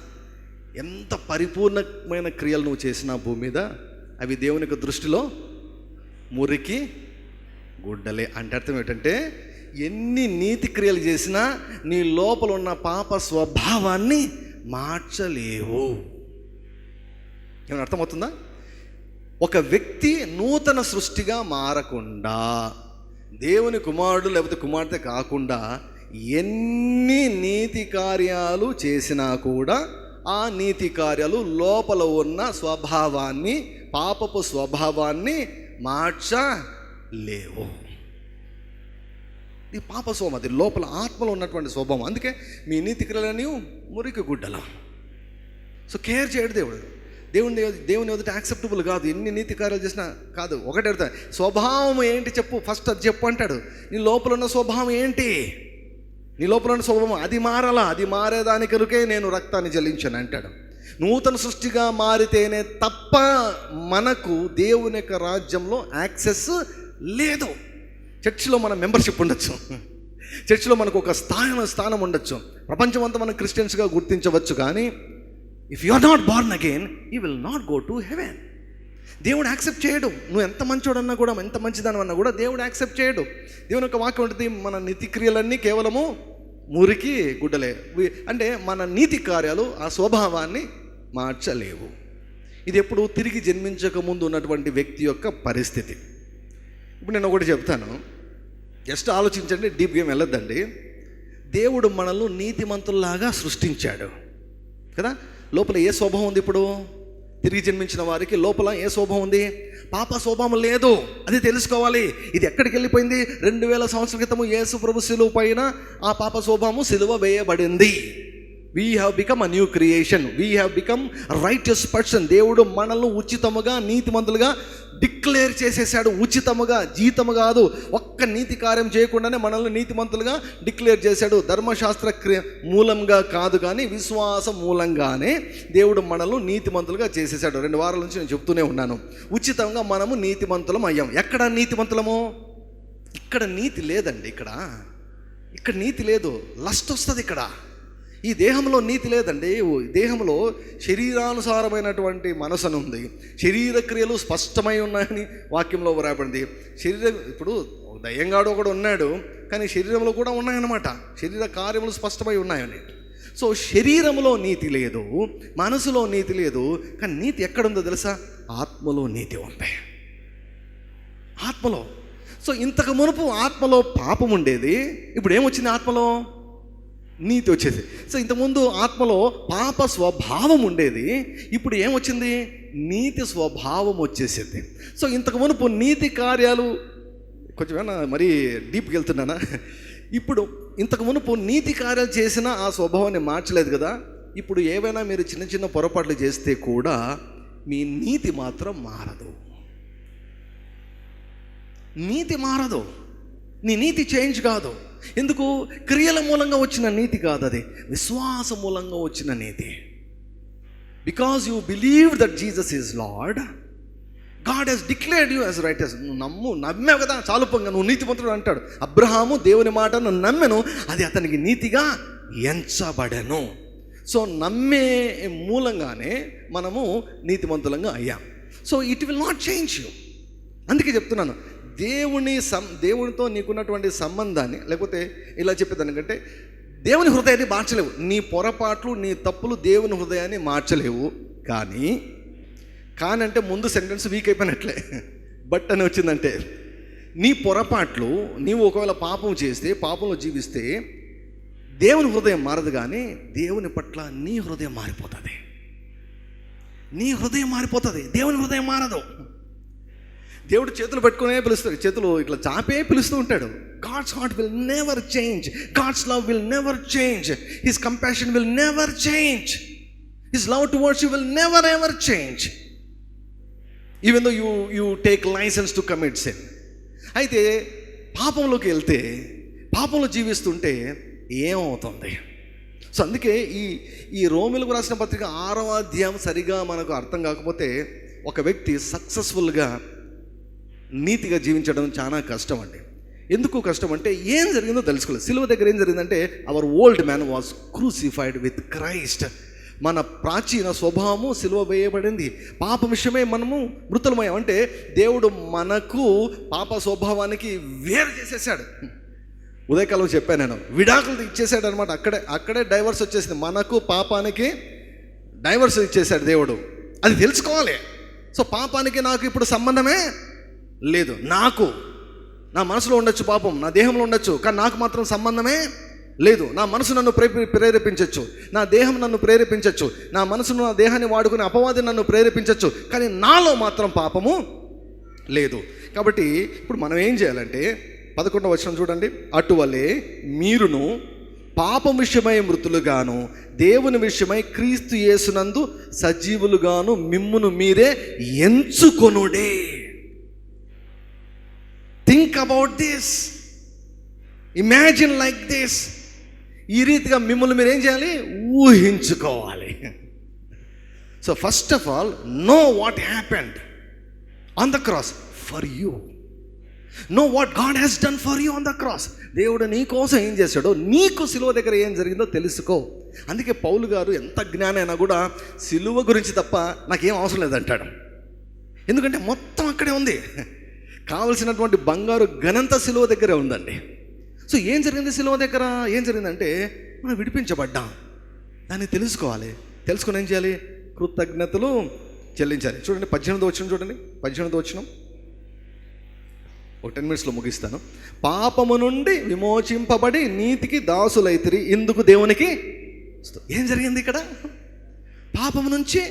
ఎంత పరిపూర్ణమైన క్రియలు నువ్వు చేసినా భూమి మీద అవి దేవునికి దృష్టిలో మురికి గుడ్డలే. అంటే అర్థం ఏంటంటే, ఎన్ని నీతి క్రియలు చేసినా నీ లోపల ఉన్న పాప స్వభావాన్ని మార్చలేవు. ఏమైనా అర్థమవుతుందా? ఒక వ్యక్తి నూతన సృష్టిగా మారకుండా, దేవుని కుమారుడు లేకపోతే కుమార్తె కాకుండా ఎన్ని నీతి కార్యాలు చేసినా కూడా ఆ నీతి కార్యాలు లోపల ఉన్న స్వభావాన్ని, పాపపు స్వభావాన్ని మార్చలేవు. ఈ పాప స్వభావం, అది లోపల ఆత్మలో ఉన్నటువంటి స్వభావం. అందుకే మీ నీతి క్రియలని మురికి గుడ్డల. సో కేర్ చేయడు దేవుడు. దేవుని ఎదుట యాక్సెప్టబుల్ కాదు. ఎన్ని నీతి కార్యాలు చేసినా కాదు. ఒకటే అడుగుతా, స్వభావం ఏంటి చెప్పు, ఫస్ట్ అది చెప్పు అంటాడు. నీ లోపల ఉన్న స్వభావం ఏంటి? నీ లోపల ఉన్న స్వభావం అది మారాలా. అది మారేదాని కొరకే నేను రక్తాన్ని చెల్లించాను అంటాడు. నూతన సృష్టిగా మారితేనే తప్ప మనకు దేవుని యొక్క రాజ్యంలో యాక్సెస్ లేదు. చర్చిలో మన మెంబర్షిప్ ఉండొచ్చు, చర్చిలో మనకు ఒక స్థానం ఉండొచ్చు, ప్రపంచం అంతా మనం క్రిస్టియన్స్గా గుర్తించవచ్చు. కానీ if you are not born again you will not go to heaven. దేవుడు యాక్సెప్ట్ చేయడు. నువ్వు ఎంత మంచోడన్నా కూడా, ఎంత మంచిదానన్నా కూడా దేవుడు యాక్సెప్ట్ చేయడు. దేవుని యొక్క వాక్యం ఉంటుంది, మన నీతి క్రియలన్నీ కేవలము మురికి గుడ్డలే. అంటే మన నీతి కార్యాలు ఆ స్వభావాన్ని మార్చలేవు. ఇది ఎప్పుడు తిరిగి జన్మించక ముందు ఉన్నటువంటి వ్యక్తి యొక్క పరిస్థితి. ఇప్పుడు నేను ఒకటి చెప్తాను, జస్ట్ ఆలోచించండి, డీప్ గేమ్ వెళ్ళొద్దండి. దేవుడు మనల్ని నీతిమంతుల్లాగా సృష్టించాడు కదా. లోపల ఏ స్వభావం ఉంది? ఇప్పుడు తిరిగి జన్మించిన వారికి లోపల ఏ స్వభావం ఉంది? పాప స్వభావం లేదు. అది తెలుసుకోవాలి. ఇది ఎక్కడికి వెళ్ళిపోయింది? 2000 సంవత్సరాల క్రితము యేసు ప్రభు శిలువ పైన ఆ పాప స్వభావం సిలువ వేయబడింది. We have become a new creation, we have become righteous person. దేవుడు మనల్ని ఉచితముగా నీతిమంతులుగా డిక్లేర్ చేసేసాడు. ఉచితముగా, జీతము కాదు. ఒక్క నీతి కార్యం చేయకుండానే మనల్ని నీతిమంతులుగా డిక్లేర్ చేశాడు. ధర్మశాస్త్ర మూలంగా కాదు, కానీ విశ్వాసం మూలంగానే దేవుడు మనల్ని నీతిమంతులుగా చేసేసాడు. 2 వారాల నుంచి నేను చెప్తూనే ఉన్నాను, ఉచితంగా మనము నీతిమంతులం అయ్యాం. ఎక్కడ నీతిమంతులము? ఇక్కడ నీతి లేదండి. ఇక్కడ నీతి లేదు. లస్ట్ వస్తుంది ఇక్కడ. ఈ దేహంలో నీతి లేదండి. దేహంలో శరీరానుసారమైనటువంటి మనసు అని ఉంది. శరీర క్రియలు స్పష్టమై ఉన్నాయని వాక్యంలో వ్రాయబడింది. ఇప్పుడు దయ్యంగాడు ఒకడు ఉన్నాడు, కానీ శరీరంలో కూడా ఉన్నాయన్నమాట. శరీర కార్యములు స్పష్టమై ఉన్నాయని. సో శరీరంలో నీతి లేదు, మనసులో నీతి లేదు, కానీ నీతి ఎక్కడుందో తెలుసా? ఆత్మలో నీతి ఉంది, ఆత్మలో. సో ఇంతకు మునుపు ఆత్మలో పాపం ఉండేది, ఇప్పుడు ఏమొచ్చింది? ఆత్మలో నీతి వచ్చేది. సో ఇంతకుముందు ఆత్మలో పాప స్వభావం ఉండేది, ఇప్పుడు ఏమొచ్చింది? నీతి స్వభావం వచ్చేసింది. సో ఇంతకు మునుపు నీతి కార్యాలు, కొంచెం ఏమన్నా మరీ డీప్కి వెళ్తున్నానా? ఇప్పుడు ఇంతకు మునుపు నీతి కార్యాలు చేసిన ఆ స్వభావాన్ని మార్చలేదు కదా. ఇప్పుడు ఏవైనా మీరు చిన్న చిన్న పొరపాట్లు చేస్తే కూడా మీ నీతి మాత్రం మారదు. నీతి మారదు, నీ నీతి చేంజ్ కాదు. ఎందుకు? క్రియల మూలంగా వచ్చిన నీతి కాదు, అది విశ్వాస మూలంగా వచ్చిన నీతి. Because you believe that Jesus is lord, God has declared you as righteous. నువ్వు నమ్మావు కదా, చాలు పొంగ, నువ్వు నీతిమంతుడు అంటాడు. అబ్రహాము దేవుని మాటను నమ్మెను, అది అతనికి నీతిగా ఎంచబడెను. సో నమ్మే మూలంగానే మనము నీతిమంతులంగా అయ్యాం. So it will not change you. అందుకే చెప్తున్నాను, దేవునితో నీకున్నటువంటి సంబంధాన్ని, లేకపోతే ఇలా చెప్పేదానికంటే దేవుని హృదయాన్ని మార్చలేవు. నీ పొరపాట్లు, నీ తప్పులు దేవుని హృదయాన్ని మార్చలేవు. కానీ అంటే ముందు సెంటెన్స్ వీక్ అయిపోయినట్లే. బట్ అని వచ్చిందంటే నీ పొరపాట్లు, నీవు ఒకవేళ పాపం చేస్తే, పాపంలో జీవిస్తే దేవుని హృదయం మారదు, కానీ దేవుని పట్ల నీ హృదయం మారిపోతుంది. నీ హృదయం మారిపోతుంది, దేవుని హృదయం మారదు. దేవుడు చేతులు పెట్టుకునే పిలుస్తాడు, చేతులు ఇట్లా చాపే పిలుస్తూ ఉంటాడు. God's heart will never change, God's love will never change, his compassion will never change, his love towards you will never ever change, even though you take license to commit sin. అయితే పాపంలోకి వెళ్తే, పాపంలో జీవిస్తుంటే ఏమవుతుంది? So అందుకే ఈ రోమిలకు రాసిన పత్రిక 6వ అధ్యాయం సరిగా మనకు అర్థం కాకపోతే ఒక వ్యక్తి సక్సెస్ఫుల్గా నీతిగా జీవించడం చాలా కష్టం అండి. ఎందుకు కష్టం అంటే ఏం జరిగిందో తెలుసుకోలేదు. సిలువ దగ్గర ఏం జరిగిందంటే hour old man was crucified with Christ. మన ప్రాచీన స్వభావము సిలువ వేయబడింది. పాప విషయమే మనము మృతులమయ్యాం. అంటే దేవుడు మనకు పాప స్వభావానికి వేరు చేసేసాడు. ఉదయకాలం చెప్పాను నేను, విడాకులు ఇచ్చేసాడు అనమాట. అక్కడే డైవర్స్ వచ్చేసింది. మనకు పాపానికి డైవర్స్ ఇచ్చేసాడు దేవుడు. అది తెలుసుకోవాలి. సో పాపానికి నాకు ఇప్పుడు సంబంధమే లేదు. నా మనసులో ఉండొచ్చు పాపం, నా దేహంలో ఉండొచ్చు, కానీ నాకు మాత్రం సంబంధమే లేదు. నా మనసు నన్ను ప్రేరేపించవచ్చు, నా దేహం నన్ను ప్రేరేపించవచ్చు, నా మనసును, నా దేహాన్ని వాడుకుని అపవాది నన్ను ప్రేరేపించవచ్చు, కానీ నాలో మాత్రం పాపము లేదు. కాబట్టి ఇప్పుడు మనం ఏం చేయాలంటే 11వ వచనం చూడండి. అటువలే మీరును పాపం విషయమై మృతులుగాను, దేవుని విషయమై క్రీస్తు యేసునందు సజీవులుగాను మిమ్మును మీరే ఎంచుకొనుడే. Think about this, imagine like this. ఈ రీతిగా మిమ్మల్ని మీరు ఏం చేయాలి? ఊహించుకోవాలి. So first of all know what happened on the cross for you. Know what God has done for you on the cross. దేవుడు నీ కోసం ఏం చేశాడో, నీకు సిలువ దగ్గర ఏం జరిగిందో తెలుసుకో. అందుకే పౌలు గారు ఎంత జ్ఞానం అయినా కూడా సిలువ గురించి తప్ప నాకేం అవసరం లేదంటాడు. ఎందుకంటే మొత్తం అక్కడే ఉంది. కావలసినటువంటి బంగారు ఘనంత సిలువ దగ్గరే ఉందండి. సో ఏం జరిగింది సిలువ దగ్గర? ఏం జరిగిందంటే మనం విడిపించబడ్డాం. దాన్ని తెలుసుకోవాలి. తెలుసుకొని ఏం చేయాలి? కృతజ్ఞతలు చెల్లించాలి. చూడండి 18వ వచనం చూడండి. 18వ వచనం ఒక 10 minutesలో ముగిస్తాను. పాపము నుండి విమోచింపబడి నీతికి దాసులైతిరి, ఇందుకు దేవునికి. ఏం జరిగింది ఇక్కడ? పాపము నుంచి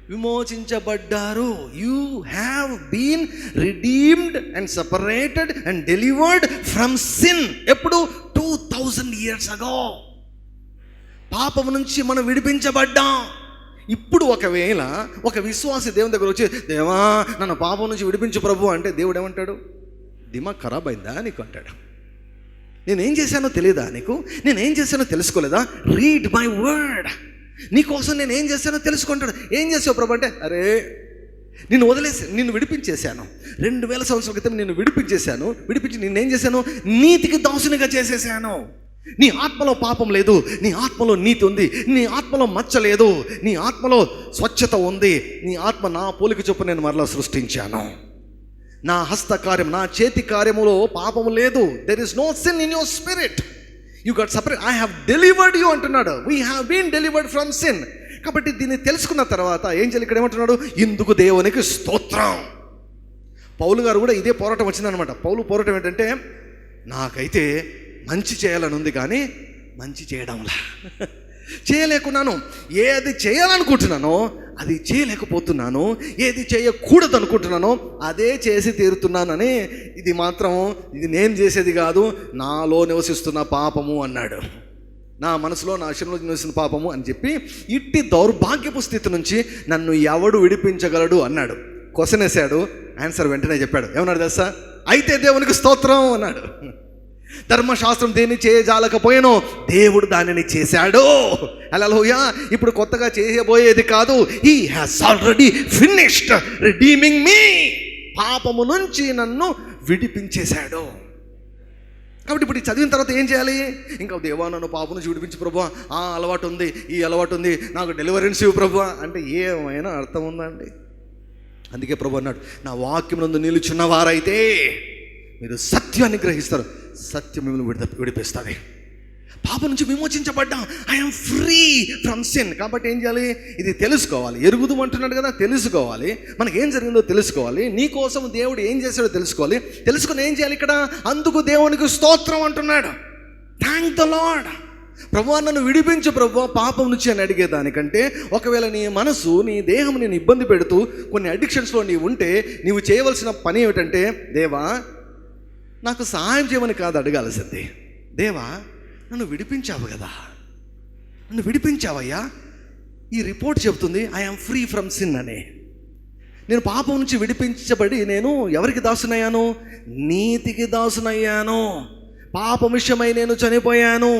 విమోచించబడ్డారు. You have been redeemed and separated and delivered from sin. ఎప్పుడు? 2000 years ago. పాపము నుంచి మనం విడిపించబడ్డాం. ఇప్పుడు ఒకవేళ ఒక విశ్వాసి దేవుని దగ్గర వచ్చి, దేవా నన్ను పాపం నుంచి విడిపించు ప్రభు అంటే, దేవుడు ఏమంటాడు? దిమాగ్ ఖరాబ్ అయిందా నీకు అంటాడు. నేనేం చేశానో తెలియదా నీకు? నేనేం చేశానో తెలుసుకోలేదా? Read my word. నీకోసం నేను ఏం చేశానో తెలుసుకుంటాడు. ఏం చేసావు ప్రభు అంటే, అరే నిన్ను విడిపించేశాను. 2000 సంవత్సరాల క్రితం నిన్ను విడిపించి నేనేం చేశాను? నీతికి దాసునిగా చేసేసాను. నీ ఆత్మలో పాపం లేదు, నీ ఆత్మలో నీతి ఉంది, నీ ఆత్మలో మచ్చ లేదు, నీ ఆత్మలో స్వచ్ఛత ఉంది. నీ ఆత్మ నా పోలిక చొప్పున నేను మరలా సృష్టించాను. నా హస్తకార్యం, నా చేతి కార్యములో పాపము లేదు. There is no sin in your spirit. You got separate. I have delivered you అంటున్నాడు. We have been delivered from sin. కాబట్టి దీన్ని తెలుసుకున్న తర్వాత ఏం చేయాలి? ఇక్కడ ఏమంటున్నాడు? ఇందుకు దేవునికి స్తోత్రం. పౌలు గారు కూడా ఇదే పోరాటం వచ్చిందనమాట. పౌలు పోరాటం ఏంటంటే, నాకైతే మంచి చేయాలని ఉంది కానీ మంచి చేయడంలా చేయలేకున్నాను. ఏది చేయాలనుకుంటున్నానో అది చేయలేకపోతున్నాను, ఏది చేయకూడదు అనుకుంటున్నానో అదే చేసి తీరుతున్నానని, ఇది మాత్రం ఇది నేను చేసేది కాదు, నాలో నివసిస్తున్న పాపము అన్నాడు. నా మనసులో, నా శరీరంలో నివసిస్తున్న పాపము అని చెప్పి, ఇట్టి దౌర్భాగ్యపు స్థితి నుంచి నన్ను ఎవడు విడిపించగలడు అన్నాడు. క్వశ్చన్ వేశాడు, ఆన్సర్ వెంటనే చెప్పాడు. ఏమన్నాడు తెలుసా? అయితే దేవునికి స్తోత్రం అన్నాడు. ధర్మశాస్త్రం దేన్ని చేయజాలకపోయానో దేవుడు దానిని చేశాడు. హల్లెలూయా. ఇప్పుడు కొత్తగా చేయబోయేది కాదు. He has already finished redeeming me. పాపము నుంచి నన్ను విడిపించేశాడు. కాబట్టి ఇప్పుడు చదివిన తర్వాత ఏం చేయాలి? ఇంకా దేవా నన్ను పాపం నుంచి విడిపించి ప్రభువా, ఆ అలవాటు ఉంది, ఈ అలవాటు ఉంది, నాకు డెలివరెన్స్ ఇవ్వు ప్రభువా అంటే ఏమైనా అర్థం ఉందా అండి? అందుకే ప్రభు అన్నాడు, నా వాక్యం నందు నిలుచున్న వారైతే మీరు సత్యాన్ని గ్రహిస్తారు, సత్యం మిమ్మల్ని విడిపిస్తుంది. పాపం నుంచి విమోచించబడ్డాం. I'm free from sin. కాబట్టి ఏం చేయాలి? ఇది తెలుసుకోవాలి. ఎరుగుదు అంటున్నాడు కదా, తెలుసుకోవాలి. మనకి ఏం జరిగిందో తెలుసుకోవాలి. నీ కోసం దేవుడు ఏం చేశాడో తెలుసుకోవాలి. తెలుసుకుని ఏం చేయాలి? ఇక్కడ అందుకు దేవునికి స్తోత్రం అంటున్నాడు. Thank the lord. ప్రభువా నన్ను విడిపించు ప్రభువా పాపం నుంచి అని అడిగేదానికంటే, ఒకవేళ నీ మనసు, నీ దేహం నేను ఇబ్బంది పెడుతూ కొన్ని అడిక్షన్స్లో నీవు ఉంటే, నీవు చేయవలసిన పని ఏమిటంటే, దేవా నాకు సహాయం చేయమని కాదు అడగాల్సింది. దేవా నన్ను విడిపించావు కదా, నన్ను విడిపించావయ్యా. ఈ రిపోర్ట్ చెబుతుంది ఐఎమ్ ఫ్రీ ఫ్రమ్ సిన్ అని. నేను పాపం నుంచి విడిపించబడి నేను ఎవరికి దాసునయ్యాను? నీతికి దాసునయ్యాను. పాపం విషయమై నేను చనిపోయాను,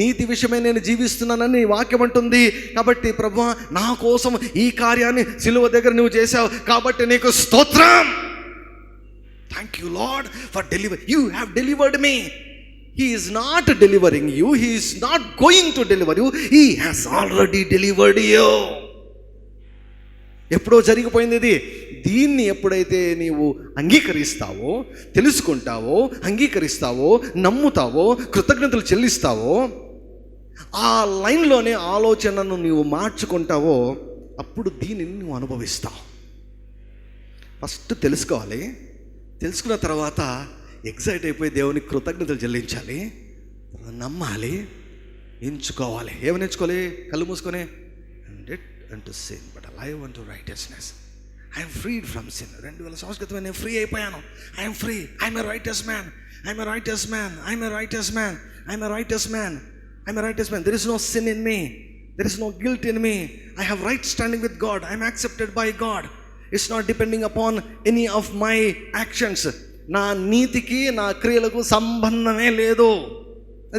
నీతి విషయమై నేను జీవిస్తున్నానని వాక్యం అంటుంది. కాబట్టి ప్రభువా నా కోసం ఈ కార్యాన్ని సిలువ దగ్గర నువ్వు చేశావు కాబట్టి నీకు స్తోత్రం. Thank you lord for deliver. You have delivered me. He is not delivering you. He is not going to deliver you. He has already delivered you. ఎప్పుడో జరిగిపోయింది ఇది. దీన్ని ఎప్పుడైతే నీవు అంగీకరిస్తావో, తెలుసుకుంటావో, అంగీకరిస్తావో, నమ్ముతావో, కృతజ్ఞతలు చెల్లిస్తావో, ఆ లైన్లోనే ఆలోచనను నీవు మార్చుకుంటావో, అప్పుడు దీనిని నువ్వు అనుభవిస్తావు. ఫస్ట్ తెలుసుకోవాలి. తెలుసుకున్న తర్వాత ఎక్సైట్ అయిపోయి దేవునికి కృతజ్ఞతలు చెల్లించాలి, నమ్మాలి, ఎంచుకోవాలి. ఏమని ఎంచుకోవాలి? కళ్ళు మూసుకొని unto sin but alive unto righteousness. I am freed from sin. 2000 సంవత్సరాల క్రితం నేను ఫ్రీ అయిపోయాను. I am free. I am a righteous man. I am a righteous man. I am a righteous man. I am a righteous man. I am a righteous man. There is no sin in me. There is no guilt in me. I have right standing with God. I am accepted by God. It's not depending upon any of my actions. నా నీతికి నా క్రియలకు సంబంధమే లేదు.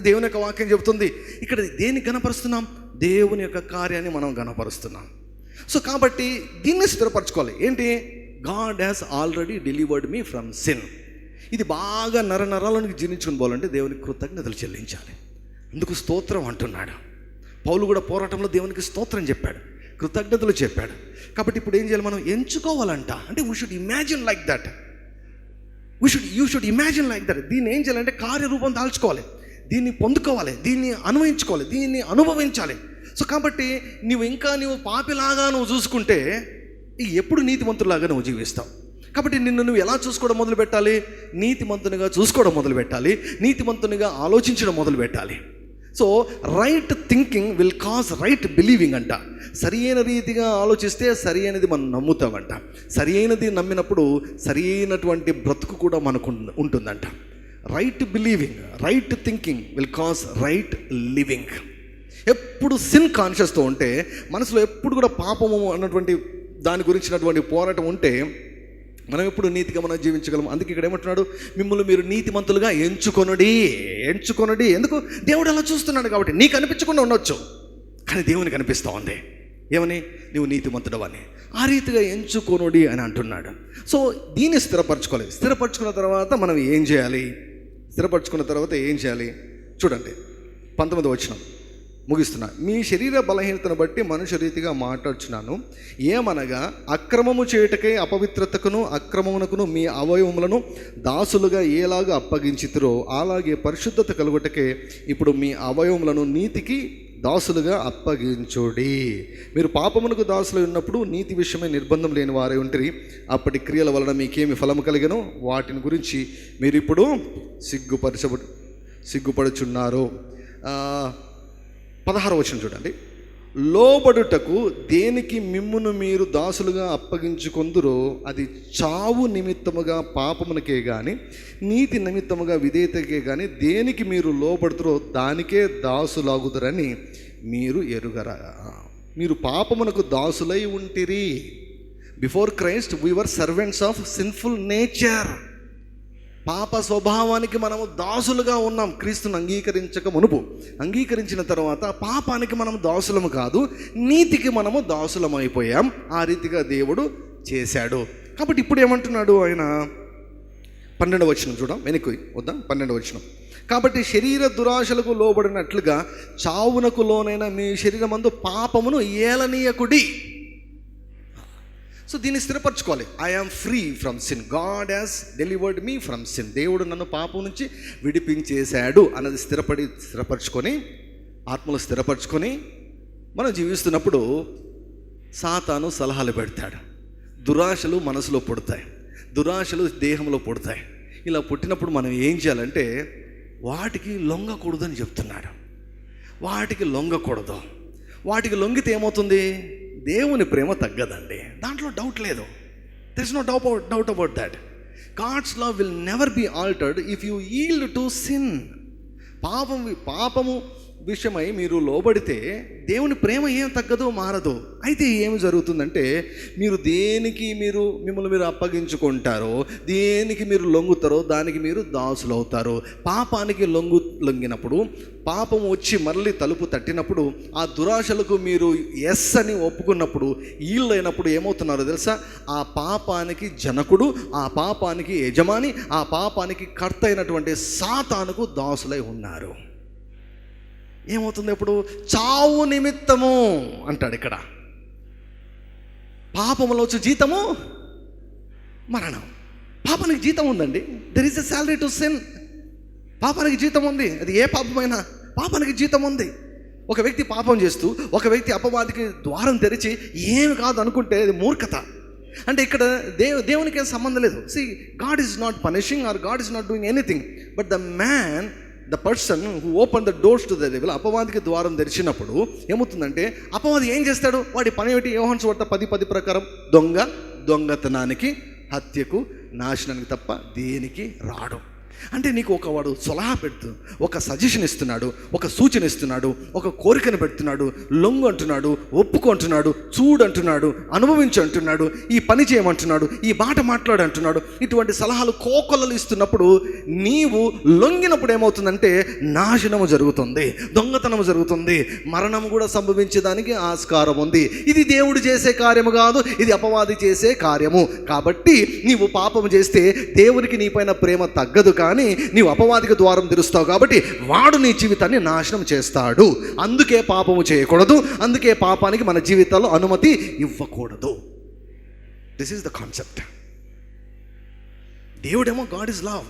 దేవుని యొక్క వాక్యం చెబుతుంది. ఇక్కడ దేన్ని గణపరుస్తున్నాం? దేవుని యొక్క కార్యాన్ని మనం గణపరుస్తున్నాం. సో కాబట్టి దీన్ని స్థిరపరచుకోవాలి. ఏంటి? God has already delivered me from sin. ఇది బాగా నరాలకు జీర్ణించుకుని పోవాలంటే దేవునికి కృతజ్ఞతలు చెల్లించాలి. అందుకు స్తోత్రం అంటున్నాడు. పౌలు కూడా పోరాటంలో దేవునికి స్తోత్రం చెప్పాడు, కృతజ్ఞతలు చెప్పాడు. కాబట్టి ఇప్పుడు ఏం చేయాలి? మనం ఎంచుకోవాలంట. అంటే we should imagine like that. You should imagine like that. దీన్ని ఏం చేయాలంటే కార్యరూపం దాల్చుకోవాలి, దీన్ని పొందుకోవాలి, దీన్ని అన్వయించుకోవాలి, దీన్ని అనుభవించాలి. సో కాబట్టి నీవు పాపిలాగా నువ్వు చూసుకుంటే ఎప్పుడు నీతిమంతులాగా నువ్వు జీవిస్తావు. కాబట్టి నిన్ను నువ్వు ఎలా చూసుకోవడం మొదలు పెట్టాలి? నీతిమంతునిగా చూసుకోవడం మొదలు పెట్టాలి, నీతిమంతునిగా ఆలోచించడం మొదలు పెట్టాలి. So right thinking will cause right believing అంట. సరి అయిన రీతిగా ఆలోచిస్తే సరి అయినది మనం నమ్ముతామంట. సరి అయినది నమ్మినప్పుడు సరి అయినటువంటి బ్రతుకు కూడా మనకు ఉంటుందంట. Right believing, right thinking will cause right living. ఎప్పుడు సిన్ కాన్షియస్తో ఉంటే, మనసులో ఎప్పుడు కూడా పాపము అన్నటువంటి దాని గురించినటువంటి పోరాటం ఉంటే మనం ఎప్పుడు నీతిగా మనం జీవించగలం. అందుకే ఇక్కడ ఏమంటున్నాడు? మిమ్మల్ని మీరు నీతిమంతులుగా ఎంచుకొనుడి. ఎందుకు? దేవుడు అలా చూస్తున్నాడు కాబట్టి. నీకు అనిపించకుండా ఉండొచ్చు, కానీ దేవునికి అనిపిస్తూ ఉంది. ఏమని? నువ్వు నీతిమంతుడు అని. ఆ రీతిగా ఎంచుకొనుడి అని అంటున్నాడు. సో దీన్ని స్థిరపరచుకోవాలి. స్థిరపరచుకున్న తర్వాత మనం ఏం చేయాలి? చూడండి, 19వ వచనం ముగిస్తున్నా. మీ శరీర బలహీనతను బట్టి మనుష్య రీతిగా మాట్లాడుచున్నాను. ఏమనగా అక్రమము చేయుటకై అపవిత్రతకును అక్రమమునకును మీ అవయవములను దాసులుగా ఏలాగా అప్పగించితిరో అలాగే పరిశుద్ధత కలుగుటకే ఇప్పుడు మీ అవయవములను నీతికి దాసులుగా అప్పగించుడి. మీరు పాపమునకు దాసులు ఉన్నప్పుడు నీతి విషయమై నిర్బంధం లేని వారై ఉంటిరి. అప్పటి క్రియల వలన మీకేమి ఫలము కలిగనో వాటిని గురించి మీరు ఇప్పుడు సిగ్గుపడుచున్నారు. 16వ వచనం చూడండి. లోబడుటకు దేనికి మిమ్మును మీరు దాసులుగా అప్పగించుకొందురో అది చావు నిమిత్తముగా పాపమునకే గాని నీతి నిమిత్తముగా విధేయతకే గాని దేనికి మీరు లోబడుతురో దానికే దాసులాగుదురని మీరు ఎరుగరా. మీరు పాపమునకు దాసులై ఉంటిరి. Before Christ we were servants of sinful nature. పాప స్వభావానికి మనము దాసులుగా ఉన్నాం. క్రీస్తుని అంగీకరించక మునుపు. అంగీకరించిన తర్వాత పాపానికి మనం దాసులము కాదు, నీతికి మనము దాసులం అయిపోయాం. ఆ రీతిగా దేవుడు చేశాడు. కాబట్టి ఇప్పుడు ఏమంటున్నాడు ఆయన? 12వ వచనం చూద్దాం, వెనక్కి వద్దాం. 12వ వచనం. కాబట్టి శరీర దురాశలకు లోబడినట్లుగా చావునకు లోనైన మీ శరీరమందు పాపమును ఏలనీయకుడి. సో దీన్ని స్థిరపరచుకోవాలి. I am free from sin, God has delivered me from sin. దేవుడు నన్ను పాపం నుంచి విడిపించేశాడు అన్నది స్థిరపరచుకొని, ఆత్మలో స్థిరపరచుకొని మనం జీవిస్తున్నప్పుడు సాతాను సలహాలు పెడతాడు. దురాశలు మనసులో పుడతాయి, దురాశలు దేహంలో పుడతాయి. ఇలా పుట్టినప్పుడు మనం ఏం చేయాలంటే వాటికి లొంగకూడదని చెప్తున్నాడు. వాటికి లొంగకూడదు. వాటికి లొంగితే ఏమవుతుంది? దేవుని ప్రేమ తగ్గదండి, దాంట్లో డౌట్ లేదు. There is no doubt about that. God's love will never be altered if you yield to sin. పాపము విషయమై మీరు లోబడితే దేవుని ప్రేమ ఏం తగ్గదు, మారదు. అయితే ఏమి జరుగుతుందంటే మీరు దేనికి మిమ్మల్ని మీరు అప్పగించుకుంటారో, దేనికి మీరు లొంగుతారో దానికి మీరు దాసులు అవుతారు. పాపానికి లొంగినప్పుడు, పాపం వచ్చి మళ్ళీ తలుపు తట్టినప్పుడు, ఆ దురాశలకు మీరు ఎస్ అని ఒప్పుకున్నప్పుడు, ఈళ్ళైనప్పుడు ఏమవుతున్నారో తెలుసా? ఆ పాపానికి జనకుడు, ఆ పాపానికి యజమాని, ఆ పాపానికి కర్త అయినటువంటి సాతానుకు దాసులై ఉన్నారు. ఏమవుతుంది? ఇప్పుడు చావు నిమిత్తము అంటాడు ఇక్కడ. పాపములో వచ్చే జీతము మరణం. పాపానికి జీతం ఉందండి. There is a salary to sin. పాపానికి జీతం ఉంది. అది ఏ పాపమైనా పాపానికి జీతం ఉంది. ఒక వ్యక్తి పాపం చేస్తూ ఒక వ్యక్తి అపవాదికి ద్వారం తెరిచి ఏమి కాదు అనుకుంటే అది మూర్ఖత. అంటే ఇక్కడ దేవునికి ఏం సంబంధం లేదు. See, God is not punishing or God is not doing anything, but the person who opened the doors to the devil, అపవాదికి ద్వారం తెరిచినప్పుడు ఏమవుతుందంటే అపవాది ఏం చేస్తాడు? వాడి పని ఏమిటి? యోహాను సువార్త 10:10 ప్రకారం దొంగతనానికి, హత్యకు, నాశనానికి తప్ప దేనికి రాడు. అంటే నీకు వాడు సలహా పెడుతూ ఒక సజెషన్ ఇస్తున్నాడు, ఒక సూచన ఇస్తున్నాడు, ఒక కోరికను పెడుతున్నాడు. లొంగు అంటున్నాడు, ఒప్పుకుంటున్నాడు, చూడు అంటున్నాడు, అనుభవించు అంటున్నాడు, ఈ పని చేయమంటున్నాడు, ఈ మాట మాట్లాడు అంటున్నాడు. ఇటువంటి సలహాలు కోకొల్లలు ఇస్తున్నప్పుడు నీవు లొంగినప్పుడు ఏమవుతుందంటే నాశనము జరుగుతుంది, దొంగతనము జరుగుతుంది, మరణము కూడా సంభవించేదానికి ఆస్కారం ఉంది. ఇది దేవుడు చేసే కార్యము కాదు, ఇది అపవాది చేసే కార్యము. కాబట్టి నీవు పాపము చేస్తే దేవునికి నీపైన ప్రేమ తగ్గదు, కానీ నీవు అపవాదికి ద్వారం తెరుస్తావు. కాబట్టి వాడు నీ జీవితాన్ని నాశనం చేస్తాడు. అందుకే పాపము చేయకూడదు, అందుకే పాపానికి మన జీవితాల్లో అనుమతి ఇవ్వకూడదు. This is the concept. దేవుడేమో గాడ్ ఇస్ లవ్.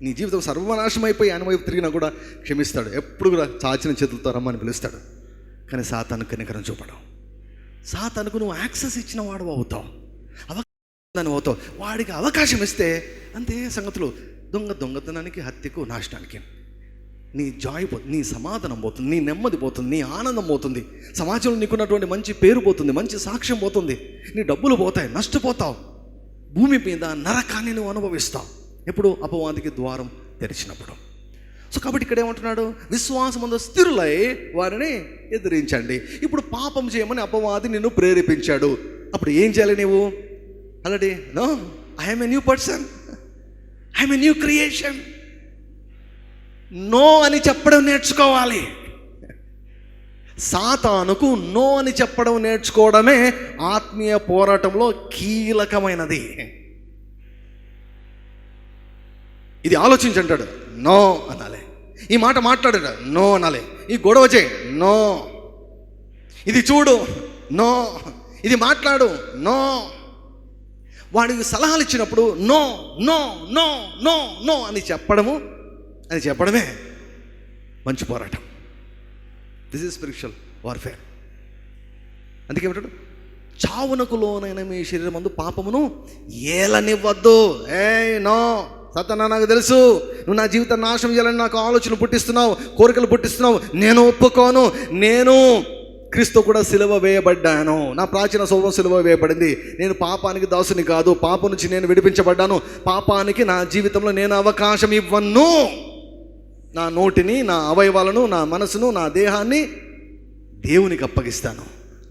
నీ జీవితం సర్వనాశనం అయిపోయి ఆయన వైపు తిరిగినా కూడా క్షమిస్తాడు. ఎప్పుడు కూడా చాచిన చేతులతో రమ్మని పిలుస్తాడు. కానీ సాతాను కనికరం చూపడం. సాతానుకు నువ్వు యాక్సెస్ ఇచ్చిన వాడు అవుతావు, అవకాశం అవుతావు. వాడికి అవకాశం ఇస్తే అంతే సంగతులు. దొంగతనానికి, హత్యకు, నాశనానికి నీ జాయ్ పోతుంది, నీ సమాధానం పోతుంది, నీ నెమ్మది పోతుంది, నీ ఆనందం పోతుంది, సమాజంలో నీకున్నటువంటి మంచి పేరు పోతుంది, మంచి సాక్ష్యం పోతుంది, నీ డబ్బులు పోతాయి, నష్టపోతావు, భూమి మీద నరకాన్ని నువ్వు అనుభవిస్తావు. ఎప్పుడు? అపవాదికి ద్వారం తెరిచినప్పుడు. సో కాబట్టి ఇక్కడ ఏమంటున్నాడు? విశ్వాసమందు స్థిరులై వారిని ఎదిరించండి. ఇప్పుడు పాపం చేయమని అపవాది నిన్ను ప్రేరేపించాడు. అప్పుడు ఏం చేయాలి నీవు? Already no, I'm a new person, I'm a new creation. No అని చెప్పడం నేర్చుకోవాలి. సాతానుకు నో అని చెప్పడం నేర్చుకోవడమే ఆత్మీయ పోరాటంలో కీలకమైనది. ఇది ఆలోచించంటాడు, నో అనాలి. ఈ మాట మాట్లాడట, నో అనాలి. ఈ గొడవ చేయి, నో. ఇది చూడు, నో. ఇది మాట్లాడు, నో. వాడికి సలహాలు ఇచ్చినప్పుడు no no no no no అని చెప్పడమే మంచి పోరాటం. This is spiritual warfare. అందుకే ఏమంటాడు, చావునకు లోనైన మీ శరీరం మందు పాపమును ఏలనివ్వద్దు. నో సతనా, నాకు తెలుసు నువ్వు నా జీవితం నాశనం చేయాలని నాకు ఆలోచనలు పుట్టిస్తున్నావు, కోరికలు పుట్టిస్తున్నావు. నేను ఒప్పుకోను. నేను క్రీస్తు కూడా సిలువ వేయబడ్డాను. నా ప్రాచీన స్వభావం సిలువ వేయబడింది. నేను పాపానికి దాసుని కాదు. పాపం నుంచి నేను విడిపించబడ్డాను. పాపానికి నా జీవితంలో నేను అవకాశం ఇవ్వను. నా నోటిని, నా అవయవాలను, నా మనసును, నా దేహాన్ని దేవునికి అప్పగిస్తాను.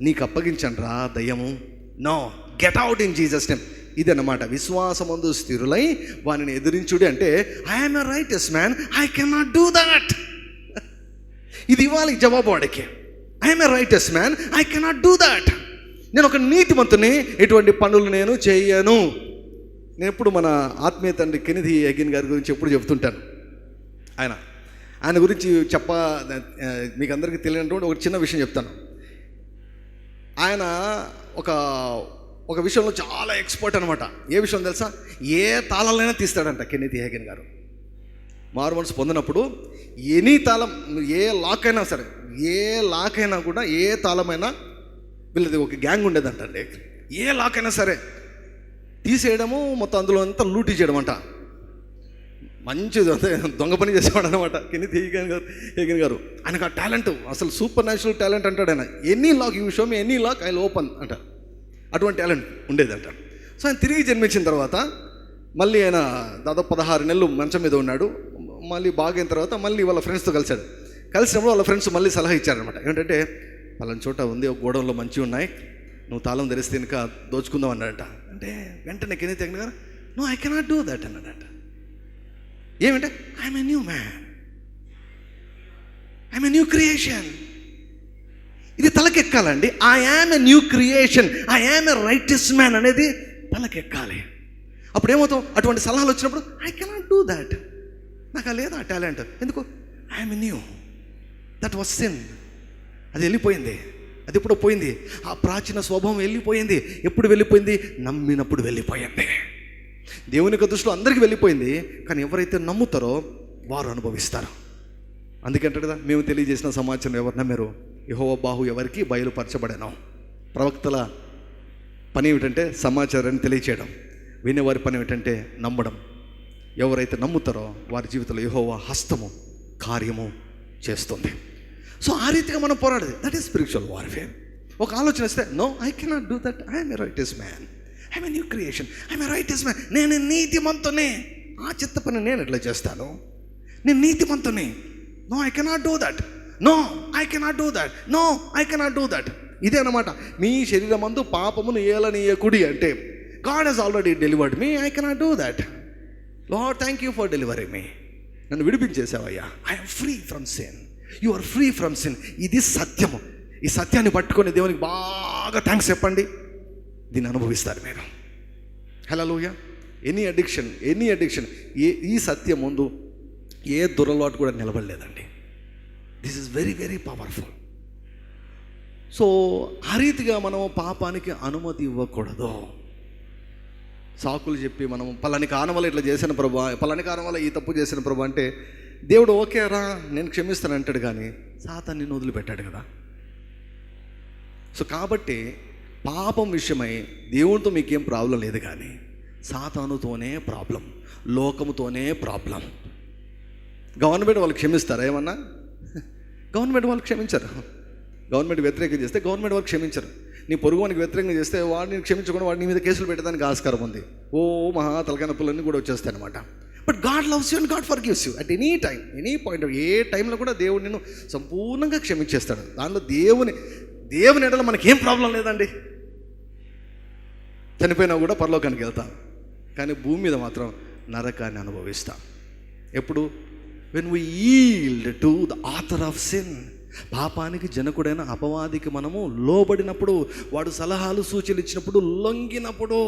నీకు అప్పగించండి రా దయ్యము. No, get out in Jesus name. ఇదన్నమాట విశ్వాసమందు స్థిరులై వానిని ఎదిరించుడి అంటే, I'm a righteous man, I cannot do that. ఇది ఇవ్వాలి జవాబు వాడికి. I'm a righteous man, I cannot do that. నేను ఒక నీతిమంతుని, ఎటువంటి పనులు నేను చేయను. నేను ఎప్పుడు మన ఆత్మీయ తండ్రి కెనిథీ హేగిన్ గారి గురించి ఎప్పుడు చెప్తుంటాను. ఆయన గురించి మీకు అందరికీ తెలియనటువంటి ఒక చిన్న విషయం చెప్తాను. ఆయన ఒక విషయంలో చాలా ఎక్స్పర్ట్ అనమాట. ఏ విషయం తెలుసా? ఏ తాళాలైనా తీస్తాడంట కెనిథీ హేగిన్ గారు. మారు మనసు పొందినప్పుడు ఎనీ తాళం, ఏ లాక్ అయినా సరే, ఏ లాక్ అయినా కూడా, ఏ తాళమైనా, వీళ్ళది ఒక గ్యాంగ్ ఉండేదంట అండి. ఏ లాక్ అయినా సరే తీసేయడము, మొత్తం అందులో అంతా లూటీ చేయడం అంట. మంచి దొంగ పని చేసేవాడు అనమాట కెనిథీ హేగిన్ గారు. ఆయనకు ఆ టాలెంట్, అసలు సూపర్ న్యాచురల్ టాలెంట్ అంటాడు ఆయన. Any lock you show me, any lock I will open అంట. అటువంటి టాలెంట్ ఉండేదంట. సో ఆయన తిరిగి జన్మించిన తర్వాత మళ్ళీ ఆయన దాదాపు 16 నెలలు మంచం మీద ఉన్నాడు. మళ్ళీ బాగైన తర్వాత మళ్ళీ వాళ్ళ ఫ్రెండ్స్తో కలిసినప్పుడు వాళ్ళ ఫ్రెండ్స్ మళ్ళీ సలహా ఇచ్చారనమాట. ఏంటంటే, పలానా చోట ఉంది, ఒక గోడౌన్లో మంచిగా ఉన్నాయి, నువ్వు తాళం తెరిస్తే ఇంకా దోచుకుందాం అన్నాడట. అంటే వెంటనే కెనిథీ హేగిన్ గారు, no I cannot do that అన్నాడట. ఏమంటే, I'm a new man, I'm a new creation. ఇది తలకెక్కాలండి. I am a new creation, I am a righteous man అనేది తలకెక్కాలి. అప్పుడు ఏమవుతాం, అటువంటి సలహాలు వచ్చినప్పుడు ఐ కెనాట్ డూ దాట్, నాకు లేదు ఆ టాలెంట్. ఎందుకు? I'm new, that was sin. అది వెళ్ళిపోయింది. అది ఎప్పుడో పోయింది. ఆ ప్రాచీన స్వభావం వెళ్ళిపోయింది. ఎప్పుడు వెళ్ళిపోయింది? నమ్మినప్పుడు వెళ్ళిపోయింది. దేవుని యొక్క దృష్టిలో అందరికీ వెళ్ళిపోయింది. కానీ ఎవరైతే నమ్ముతారో వారు అనుభవిస్తారు. అందుకంటాడు కదా, మేము తెలియజేసిన సమాచారం ఎవరు నమ్మారు? యెహోవా బాహు ఎవరికి బయలుపరచబడేను. ప్రవక్తల పని ఏమిటంటే సమాచారాన్ని తెలియచేయడం. వినేవారి పని ఏమిటంటే నమ్మడం. ఎవరైతే నమ్ముతారో వారి జీవితంలో యెహోవా హస్తము కార్యము చేస్తుంది. సో ఆ రీతిగా మనం పోరాడేది. That is spiritual warfare. ఒక ఆలోచన వస్తే, no I cannot do that, I'm a righteous man, I'm a new creation, I'm a righteous man. నేను నీతిమంతునే. ఆ చిత్త పని నేను ఎట్లా చేస్తాను? నేను నీతిమంతునే. No I cannot do that, no I cannot do that, no I cannot do that. ఇదే అన్నమాట. మీ శరీరమందు పాపమును ఏలనీయకుడి అంటే, God has already delivered me, I cannot do that. Lord thank you for delivering me. నన్ను విడిపించేసావయ్యా. I'm free from sin, you are free from sin. ఇది సత్యము. ఈ సత్యాన్ని పట్టుకొని దేవునికి బాగా థ్యాంక్స్ చెప్పండి. దీన్ని అనుభవిస్తారు మీరు. హల్లెలూయా. ఎనీ అడిక్షన్ ఈ సత్యం ముందు ఏ దురలవాటు కూడా నిలబడలేదండి. This is very very powerful. So ఆ రీతిగా మనం పాపానికి అనుమతి ఇవ్వకూడదు. సాకులు చెప్పి మనం పలాని కారణం వల్ల ఇట్లా చేసిన ప్రభా, పలాని కారణం వల్ల ఈ తప్పు చేసిన ప్రభా అంటే, దేవుడు ఓకే రా నేను క్షమిస్తాను అంటాడు. కానీ సాతాన్ని నిన్ను వదిలిపెట్టాడు కదా. సో కాబట్టి పాపం విషయమై దేవునితో మీకేం ప్రాబ్లం లేదు, కానీ సాతానుతోనే ప్రాబ్లం, లోకముతోనే ప్రాబ్లం. గవర్నమెంట్ వాళ్ళు క్షమిస్తారా? ఏమన్నా గవర్నమెంట్ వాళ్ళు క్షమించరు. గవర్నమెంట్ వ్యతిరేకం చేస్తే గవర్నమెంట్ వాళ్ళు క్షమించరు. నీ పొరుగువానికి వ్యతిరేకంగా చేస్తే వాడిని క్షమించకుండా వాడిని మీద కేసులు పెట్టడానికి ఆస్కారం ఉంది. మహా తలకాయ నొప్పులన్నీ కూడా వచ్చేస్తాయి అనమాట. But God loves you and God forgives you at any time, any point. ఏ టైంలో కూడా దేవుడు నిన్ను సంపూర్ణంగా క్షమించేస్తాడు. దానిలో దేవుని ఎడల మనకేం ప్రాబ్లం లేదండి. చనిపోయినా కూడా పరలోకానికి వెళ్తాం, కానీ భూమి మీద మాత్రం నరకాన్ని అనుభవిస్తాం. ఎప్పుడు? When we yield to the author of sin. పాపానికి జనకుడైన అపవాదికి మనము లోబడినప్పుడు, వాడు సలహాలు సూచనలు ఇచ్చినప్పుడు లొంగినప్పుడు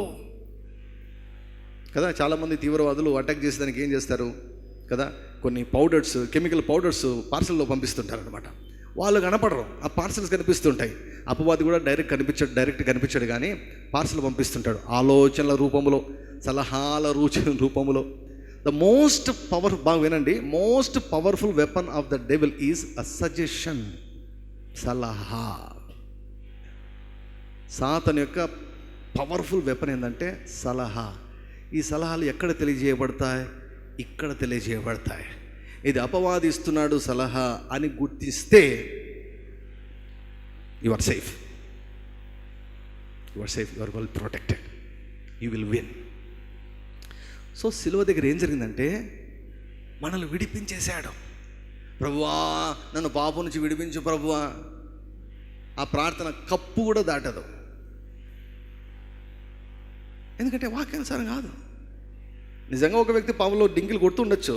కదా. చాలామంది తీవ్రవాదులు అటాక్ చేసేదానికి ఏం చేస్తారు కదా, కొన్ని పౌడర్స్, కెమికల్ పౌడర్స్ పార్సల్లో పంపిస్తుంటారనమాట. వాళ్ళు కనపడరు, ఆ పార్సల్స్ కనిపిస్తుంటాయి. అపవాది కూడా డైరెక్ట్ కనిపించాడు కానీ పార్సల్ పంపిస్తుంటాడు ఆలోచనల రూపంలో, సలహాల రూపంలో. ద మోస్ట్ బాగా వినండి, most powerful weapon of the devil is a suggestion, సలహా. సాతాను యొక్క పవర్ఫుల్ వెపన్ ఏంటంటే సలహా. ఈ సలహాలు ఎక్కడ తెలియజేయబడతాయి? ఇక్కడ తెలియజేయబడతాయి. ఇది అపవాది ఇస్తున్నాడు సలహా అని గుర్తిస్తే you are safe, you are well protected, you will win. So సిలువ దగ్గర ఏం జరిగిందంటే మనల్ని విడిపించేశాడు. ప్రభువా నన్ను పాపం నుంచి విడిపించు ప్రభువా. ఆ ప్రార్థన కప్పు కూడా దాటదు, ఎందుకంటే వాక్యానుసారం కాదు. నిజంగా ఒక వ్యక్తి పాములో డింగిల్ కొడుతూ ఉండొచ్చు,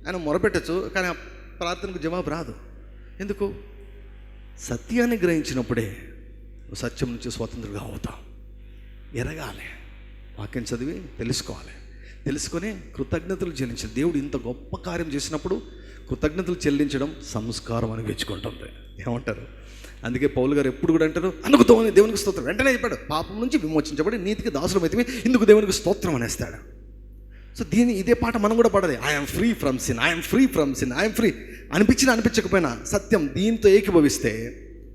ఆయన మొరపెట్టచ్చు, కానీ ఆ ప్రార్థనకు జవాబు రాదు. ఎందుకు? సత్యాన్ని గ్రహించినప్పుడే నువ్వు సత్యం నుంచి స్వతంత్రంగా అవుతావు. ఎరగాలి, వాక్యం చదివి తెలుసుకోవాలి, తెలుసుకొని కృతజ్ఞతలు చెల్లించాలి. దేవుడు ఇంత గొప్ప కార్యం చేసినప్పుడు కృతజ్ఞతలు చెల్లించడం సంస్కారం అని మెచ్చుకుంటుంది. ఏమంటారు? అందుకే పౌలు గారు ఎప్పుడు కూడా అంటారు, అందుకు దేవునికి స్తోత్రం. వెంటనే చెప్పాడు, పాపం నుంచి విమోచించబడి నీతికి దాసులం అయితే ఇందుకు దేవునికి స్తోత్రం అనేస్తాడు. సో ఇదే పాట మనం కూడా పాడాలి. I'm free from sin, I'm free from sin, I'm free. అనిపించకపోయినా సత్యం దీంతో ఏకీభవిస్తే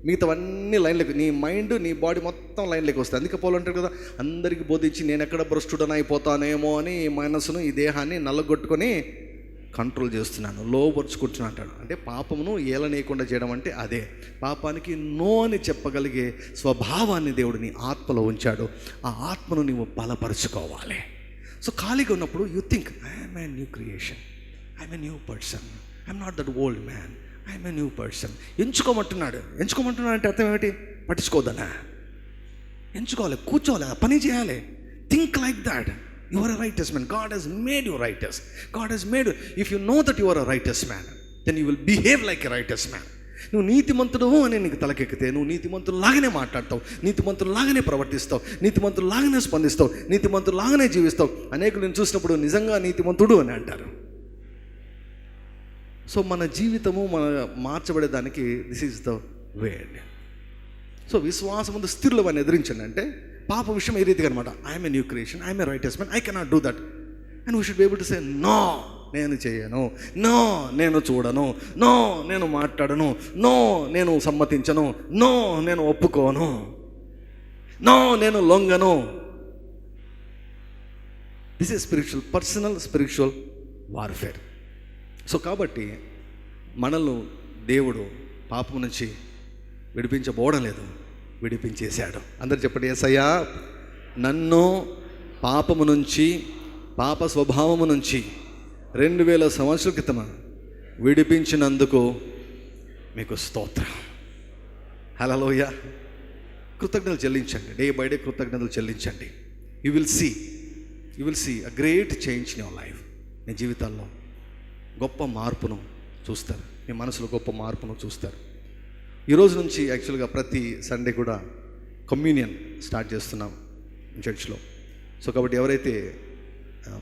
మిగతావన్నీ లైన్లోకి, నీ మైండ్ నీ బాడీ మొత్తం లైన్లోకి వస్తాయి. అందుకే పౌలు అంటారు కదా, అందరికీ బోధించి నేను ఎక్కడ భ్రష్టుడని అయిపోతానేమో అని ఈ మనసును, ఈ దేహాన్ని నల్లగొట్టుకొని కంట్రోల్ చేస్తున్నాను, లోపరుచుకుంటున్నాను అంటాడు. అంటే పాపమును ఏలనీయకుండా చేయడం అంటే అదే. పాపానికి నో అని చెప్పగలిగే స్వభావాన్ని దేవుడు నీ ఆత్మలో ఉంచాడు. ఆ ఆత్మను నువ్వు బలపరుచుకోవాలి. సో ఖాళీగా ఉన్నప్పుడు you think I'm a new creation, I'm a new person, I'm not that old man, I'm a new person. ఎంచుకోమంటున్నాడు అంటే అర్థం ఏమిటి? పట్టించుకోవద్దనా? ఎంచుకోవాలి, కూర్చోవాలి, పని చేయాలి. Think like that. You are a righteous man. God has made you righteous. God has made you. If you know that you are a righteous man, then you will behave like a righteous man. నువ్వు నీతిమంతుడు అని నీకు తలకెక్కితే నువ్వు నీతిమంతులాగానే మాట్లాడతావు, నీతిమంతులాగానే ప్రవర్తిస్తావు, నీతిమంతులాగానే స్పందిస్తావు, నీతిమంతులాగానే జీవిస్తావు. అనేకులు నేను చూసినప్పుడు నిజంగా నీతిమంతుడు అని అంటారు. సో మన జీవితము మార్చబడేదానికి this is the way. So విశ్వాసముందు స్థిరులవని ఎదిరించండి అంటే పాప విషయం ఏ రీతిగా అనమాట. I'm a new creation, I'm a righteous man, I cannot do that. And we should be able to say no, నేను చేయను, నో నేను చూడను, నో నేను మాట్లాడను, నో నేను సమ్మతించను, నో నేను ఒప్పుకోను, నో నేను లొంగను. This is spiritual, personal spiritual warfare. So కాబట్టి మనల్ని దేవుడు పాపం నుంచి విడిపించబోవడం లేదు, విడిపించేశాడు. అందరు చెప్పండి, యేసయ్యా నన్ను పాపము నుంచి, పాప స్వభావము నుంచి 2000 సంవత్సరాల క్రితం విడిపించినందుకు మీకు స్తోత్రం. హల్లెలూయా. కృతజ్ఞతలు చెల్లించండి, డే బై డే కృతజ్ఞతలు చెల్లించండి. You will see a great change in your life. మీ జీవితాల్లో గొప్ప మార్పును చూస్తారు, మీ మనసులో గొప్ప మార్పును చూస్తారు. ఈరోజు నుంచి యాక్చువల్గా ప్రతి సండే కూడా కమ్యూనియన్ స్టార్ట్ చేస్తున్నాం చర్చ్లో. సో కాబట్టి ఎవరైతే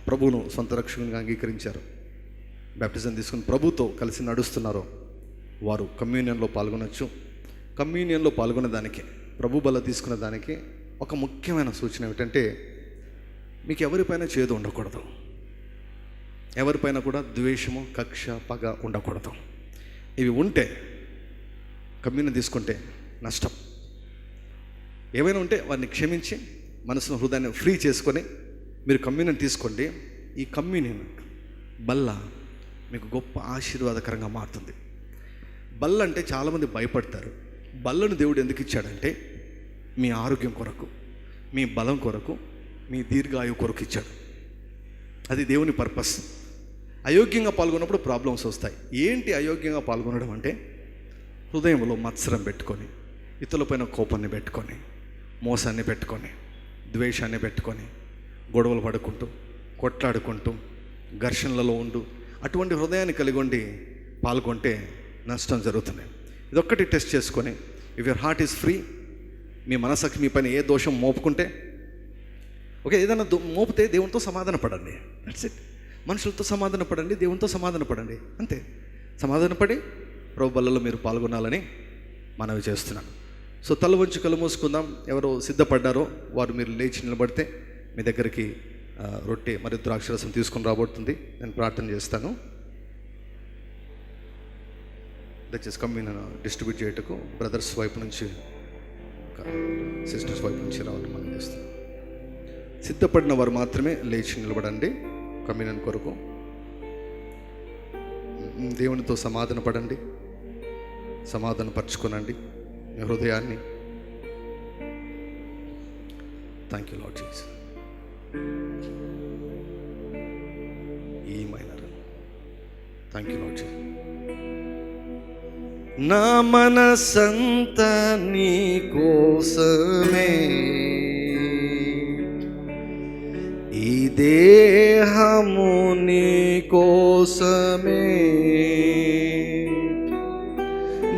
ప్రభువును సొంత రక్షకునిగా అంగీకరించారో, బ్యాప్టిజం తీసుకుని ప్రభుతో కలిసి నడుస్తున్నారో వారు కమ్యూనియన్లో పాల్గొనవచ్చు. కమ్యూనియన్లో పాల్గొనేదానికి, ప్రభు బల తీసుకునే దానికి ఒక ముఖ్యమైన సూచన ఏమిటంటే, మీకు ఎవరిపైన చేదు ఉండకూడదు, ఎవరిపైన కూడా ద్వేషము, కక్ష, పగ ఉండకూడదు. ఇవి ఉంటే కమ్యూనియన్ తీసుకుంటే నష్టం. ఏమైనా ఉంటే వారిని క్షమించి మనసును, హృదయాన్ని ఫ్రీ చేసుకొని మీరు కమ్యూనియన్ తీసుకోండి. ఈ కమ్యూనియన్ బల్ల మీకు గొప్ప ఆశీర్వాదకరంగా మారుతుంది. బల్ల అంటే చాలామంది భయపడతారు. బల్లను దేవుడు ఎందుకు ఇచ్చాడంటే మీ ఆరోగ్యం కొరకు, మీ బలం కొరకు, మీ దీర్ఘాయువు కొరకు ఇచ్చాడు. అది దేవుని పర్పస్. అయోగ్యంగా పాల్గొన్నప్పుడు ప్రాబ్లమ్స్ వస్తాయి. ఏంటి అయోగ్యంగా పాల్గొనడం అంటే, హృదయంలో మత్సరం పెట్టుకొని, ఇతరులపైన కోపాన్ని పెట్టుకొని, మోసాన్ని పెట్టుకొని, ద్వేషాన్ని పెట్టుకొని, గొడవలు పడుకుంటూ, కొట్లాడుకుంటూ, ఘర్షణలలో ఉండు, అటువంటి హృదయాన్ని కలిగి ఉండి పాల్గొంటే నష్టం జరుగుతుంది. ఇదొక్కటి టెస్ట్ చేసుకొని, if your heart is free, మీ మనసుకి మీ పైన ఏ దోషం మోపుకుంటే, ఓకే, ఏదైనా మోపితే దేవునితో సమాధాన పడండి. That's it. మనుషులతో సమాధాన పడండి, దేవునితో సమాధాన పడండి, అంతే. సమాధానపడి ప్రభు బల్లలో మీరు పాల్గొనాలని మనవి చేస్తున్నాను. సో తల వంచి కళ్ళు మూసుకుందాం. ఎవరో సిద్ధపడ్డారో వారు మీరు లేచి నిలబడితే మీ దగ్గరికి రొట్టె మరియు ద్రాక్షరసం తీసుకొని రాబోతుంది. నేను ప్రార్థన చేస్తాను. దయచేసి కమ్యూన్ డిస్ట్రిబ్యూట్ చేయటకు బ్రదర్స్ వైపు నుంచి, సిస్టర్స్ వైపు నుంచి రావాలని మనం చేస్తాం. సిద్ధపడిన వారు మాత్రమే లేచి నిలబడండి కమ్యూన్ కొరకు. దేవునితో సమాధాన పడండి, సమాధాన పరచుకోనండి మీ హృదయాన్ని. Thank you lord Jesus. ఈ మైనర్ థ్యాంక్ యూ లార్డ్ జీసస్. నా మనసంతా నీ కోసమే, ఈ దేహము నీ కోసమే,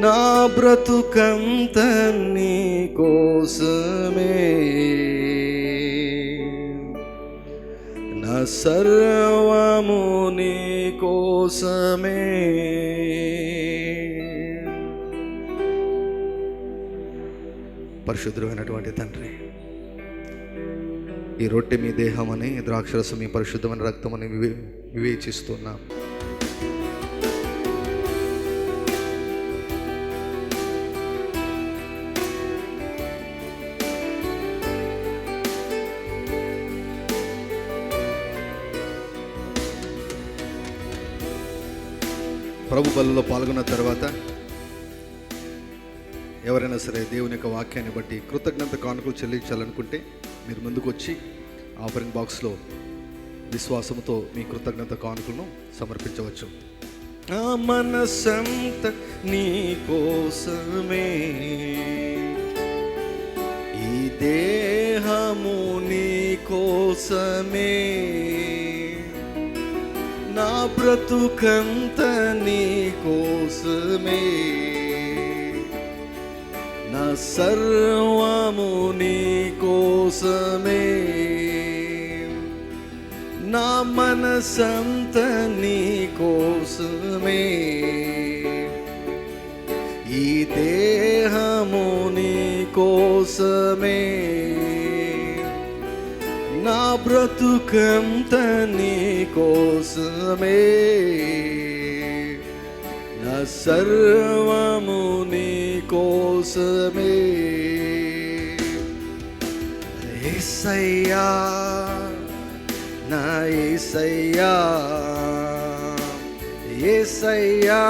నా బ్రతుకంత నీ కోసమే, నా సర్వము నీ కోసమే. పరిశుద్ధమైనటువంటి తండ్రి, ఈ రొట్టె మీ దేహమని, ద్రాక్షరసం మీ పరిశుద్ధమైన రక్తమని వివేచిస్తున్నాం. ప్రభు బలిలో పాల్గొన్న తర్వాత ఎవరైనా సరే దేవుని యొక్క వాక్యాన్ని బట్టి కృతజ్ఞత కానుకలు చెల్లించాలనుకుంటే మీరు ముందుకు వచ్చి ఆఫరింగ్ బాక్స్లో విశ్వాసంతో మీ కృతజ్ఞత కానుకలను సమర్పించవచ్చు. ఆ మనసంత నీ కోసమే, ఈ దేహము నీ కోసమే, నా బ్రతుకంత నీ కోసమే, నా సర్వము నీ కోసమే, నా మనసంత నీ కోసమే, ఈ దేహము నీ కోసమే, నా బ్రతుకంత నీ కోసమే, నా సర్వము నీ కోసమే. యేసయ్యా, నా యేసయ్యా, యేసయ్యా,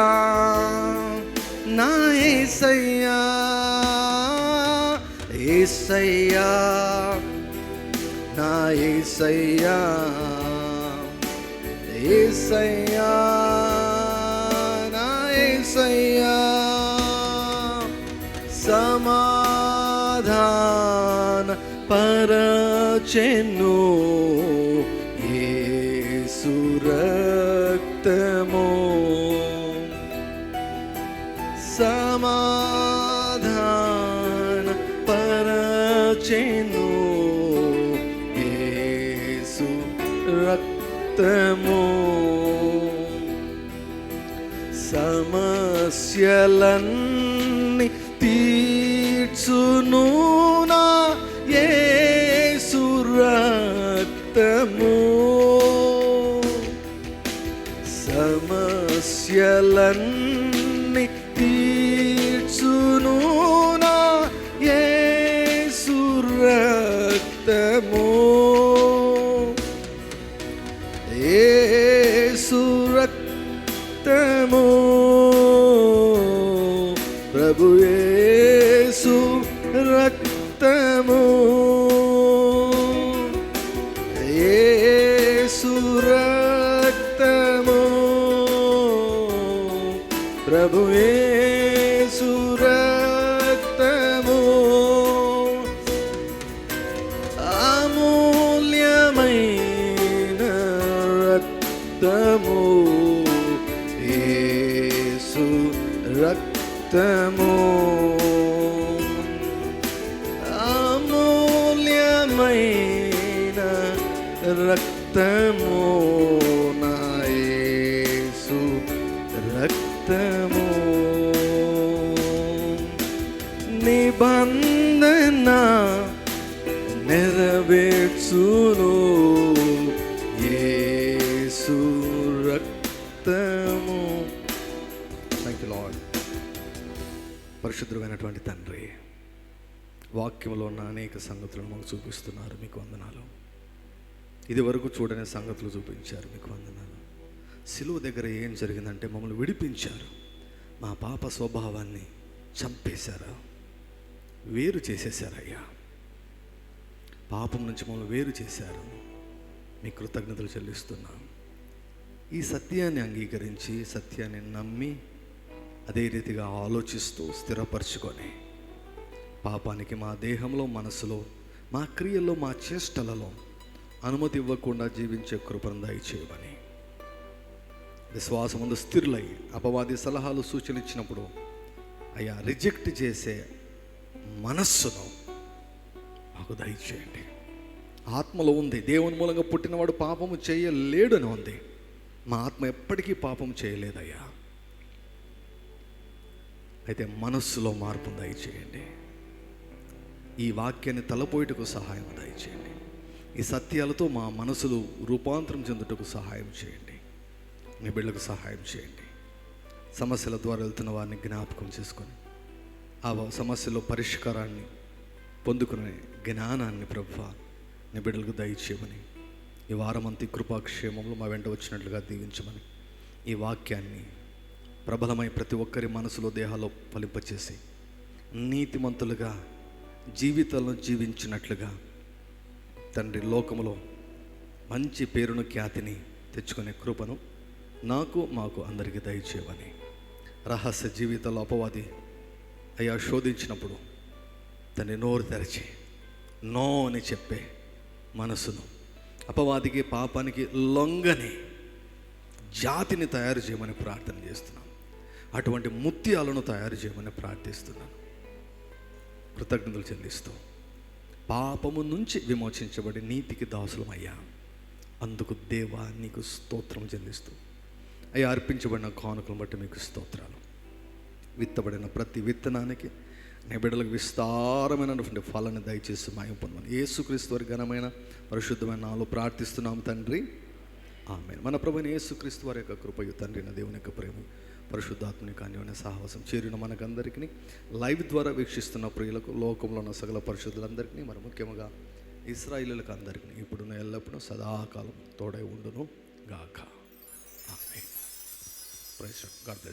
నా యేసయ్యా, యేసయ్యా, నా యేసయ్యా, యేసయ్యా, నా యేసయ్యా. సమాధాన పరచెను యేసు రక్తము, సమాధాన పరచెను యేసు రక్తము, సమస్యలన్నీ తీర్చును నా యేసు రక్తము, సమస్యలన్నీ తీర్చును నా యేసు రక్తము, యేసు రక్తము, ప్రభు యేసు రక్తము, యేసు రక్తము, ప్రభు యేసు రక్తము, అమూల్యమైన రక్తము, యేసు రక్తము, అమూల్యమైన రక్తము, నా రక్తము నిబంధన నెరవేర్చును, యేసు రక్తము. Thank you lord. పరిశుద్ధమైనటువంటి తండ్రి, వాక్యంలో ఉన్న అనేక సంగతులను మాకు చూపిస్తున్నారు, మీకు వందనాలు. ఇది వరకు చూడని సంగతులు చూపించారు, మీకు వందనాలు. సిలువ దగ్గర ఏం జరిగిందంటే మమ్మల్ని విడిపించారు, మా పాప స్వభావాన్ని చంపేశారు, వేరు చేసేశారయ్యా. పాపం నుంచి మమ్మల్ని వేరు చేశారు, మీ కృతజ్ఞతలు చెల్లిస్తున్నాం. ఈ సత్యాన్ని అంగీకరించి, సత్యాన్ని నమ్మి, అదే రీతిగా ఆలోచిస్తూ స్థిరపరచుకొని, పాపానికి మా దేహంలో, మనసులో, మా క్రియల్లో, మా చేష్టలలో అనుమతి ఇవ్వకుండా జీవించే కృపను దయచేయమని, విశ్వాసముందు స్థిరులై అపవాది సలహాలు సూచనలు ఇచ్చినప్పుడు అయ్యా రిజెక్ట్ చేసే మనస్సును మాకు దయచేయండి. ఆత్మలో ఉంది, దేవుని మూలంగా పుట్టినవాడు పాపము చేయలేడని ఉంది. మా ఆత్మ ఎప్పటికీ పాపం చేయలేదయ్యా. అయితే మనస్సులో మార్పును దయచేయండి. ఈ వాక్యాన్ని తలపోయిటకు సహాయం దయచేయండి. ఈ సత్యాలతో మా మనసులు రూపాంతరం చెందుటకు సహాయం చేయండి. మీ బిడ్డలకు సహాయం చేయండి. సమస్యల ద్వారా వెళ్తున్న వారిని జ్ఞాపకం చేసుకొని ఆ సమస్యలో పరిష్కారాన్ని పొందుకునే జ్ఞానాన్ని ప్రభువా నీ బిడ్డలకు దయచేయమని, ఈ వారమంతి కృపాక్షేమంలో మా వెంట వచ్చినట్లుగా దీవించమని, ఈ వాక్యాన్ని ప్రబలమై ప్రతి ఒక్కరి మనసులో, దేహాల్లో ఫలింపచేసి నీతిమంతులుగా జీవితాలను జీవించినట్లుగా తండ్రి లోకములో మంచి పేరును, ఖ్యాతిని తెచ్చుకునే కృపను నాకు, మాకు అందరికీ దయచేయమని, రహస్య జీవితాల్లో అపవాది అయ్యా శోధించినప్పుడు తన్ని నోరు తెరచి నో అని చెప్పే మనసును, అపవాదికి, పాపానికి లొంగని జాతిని తయారు చేయమని ప్రార్థన చేస్తున్నాం. అటువంటి ముత్యాలను తయారు చేయమని ప్రార్థిస్తున్నాను. కృతజ్ఞతలు చెల్లిస్తూ పాపము నుంచి విమోచించబడి నీతికి దాసులమయ్యా. అందుకు దేవా నీకు స్తోత్రం చెల్లిస్తూ అయ్యా అర్పించబడిన కానుకలను బట్టి మీకు స్తోత్రాలు. విత్తబడిన ప్రతి విత్తనానికి నీ బిడ్డలకు విస్తారమైనటువంటి ఫలాన్ని దయచేసి మాయం పొందమని యేసుక్రీస్తు వారి ఘనమైన పరిశుద్ధమైన నామములో ప్రార్థిస్తున్నాం తండ్రి, ఆమేన్. మన ప్రభువైన యేసుక్రీస్తు వారి యొక్క కృపయు, తండ్రి అయిన దేవుని యొక్క ప్రేమ, పరిశుద్ధాత్మని అన్యోన్య సహవాసం చేరిన మనకందరికీ, లైవ్ ద్వారా వీక్షిస్తున్న ప్రియులకు, లోకంలో ఉన్న సకల పరిశుద్ధులందరికీ, మరి ముఖ్యంగా ఇశ్రాయేలులకు అందరికీ ఇప్పుడున్న ఎల్లప్పుడూ సదాకాలం తోడై ఉండును గాక. ఆమేన్. Praise God bless.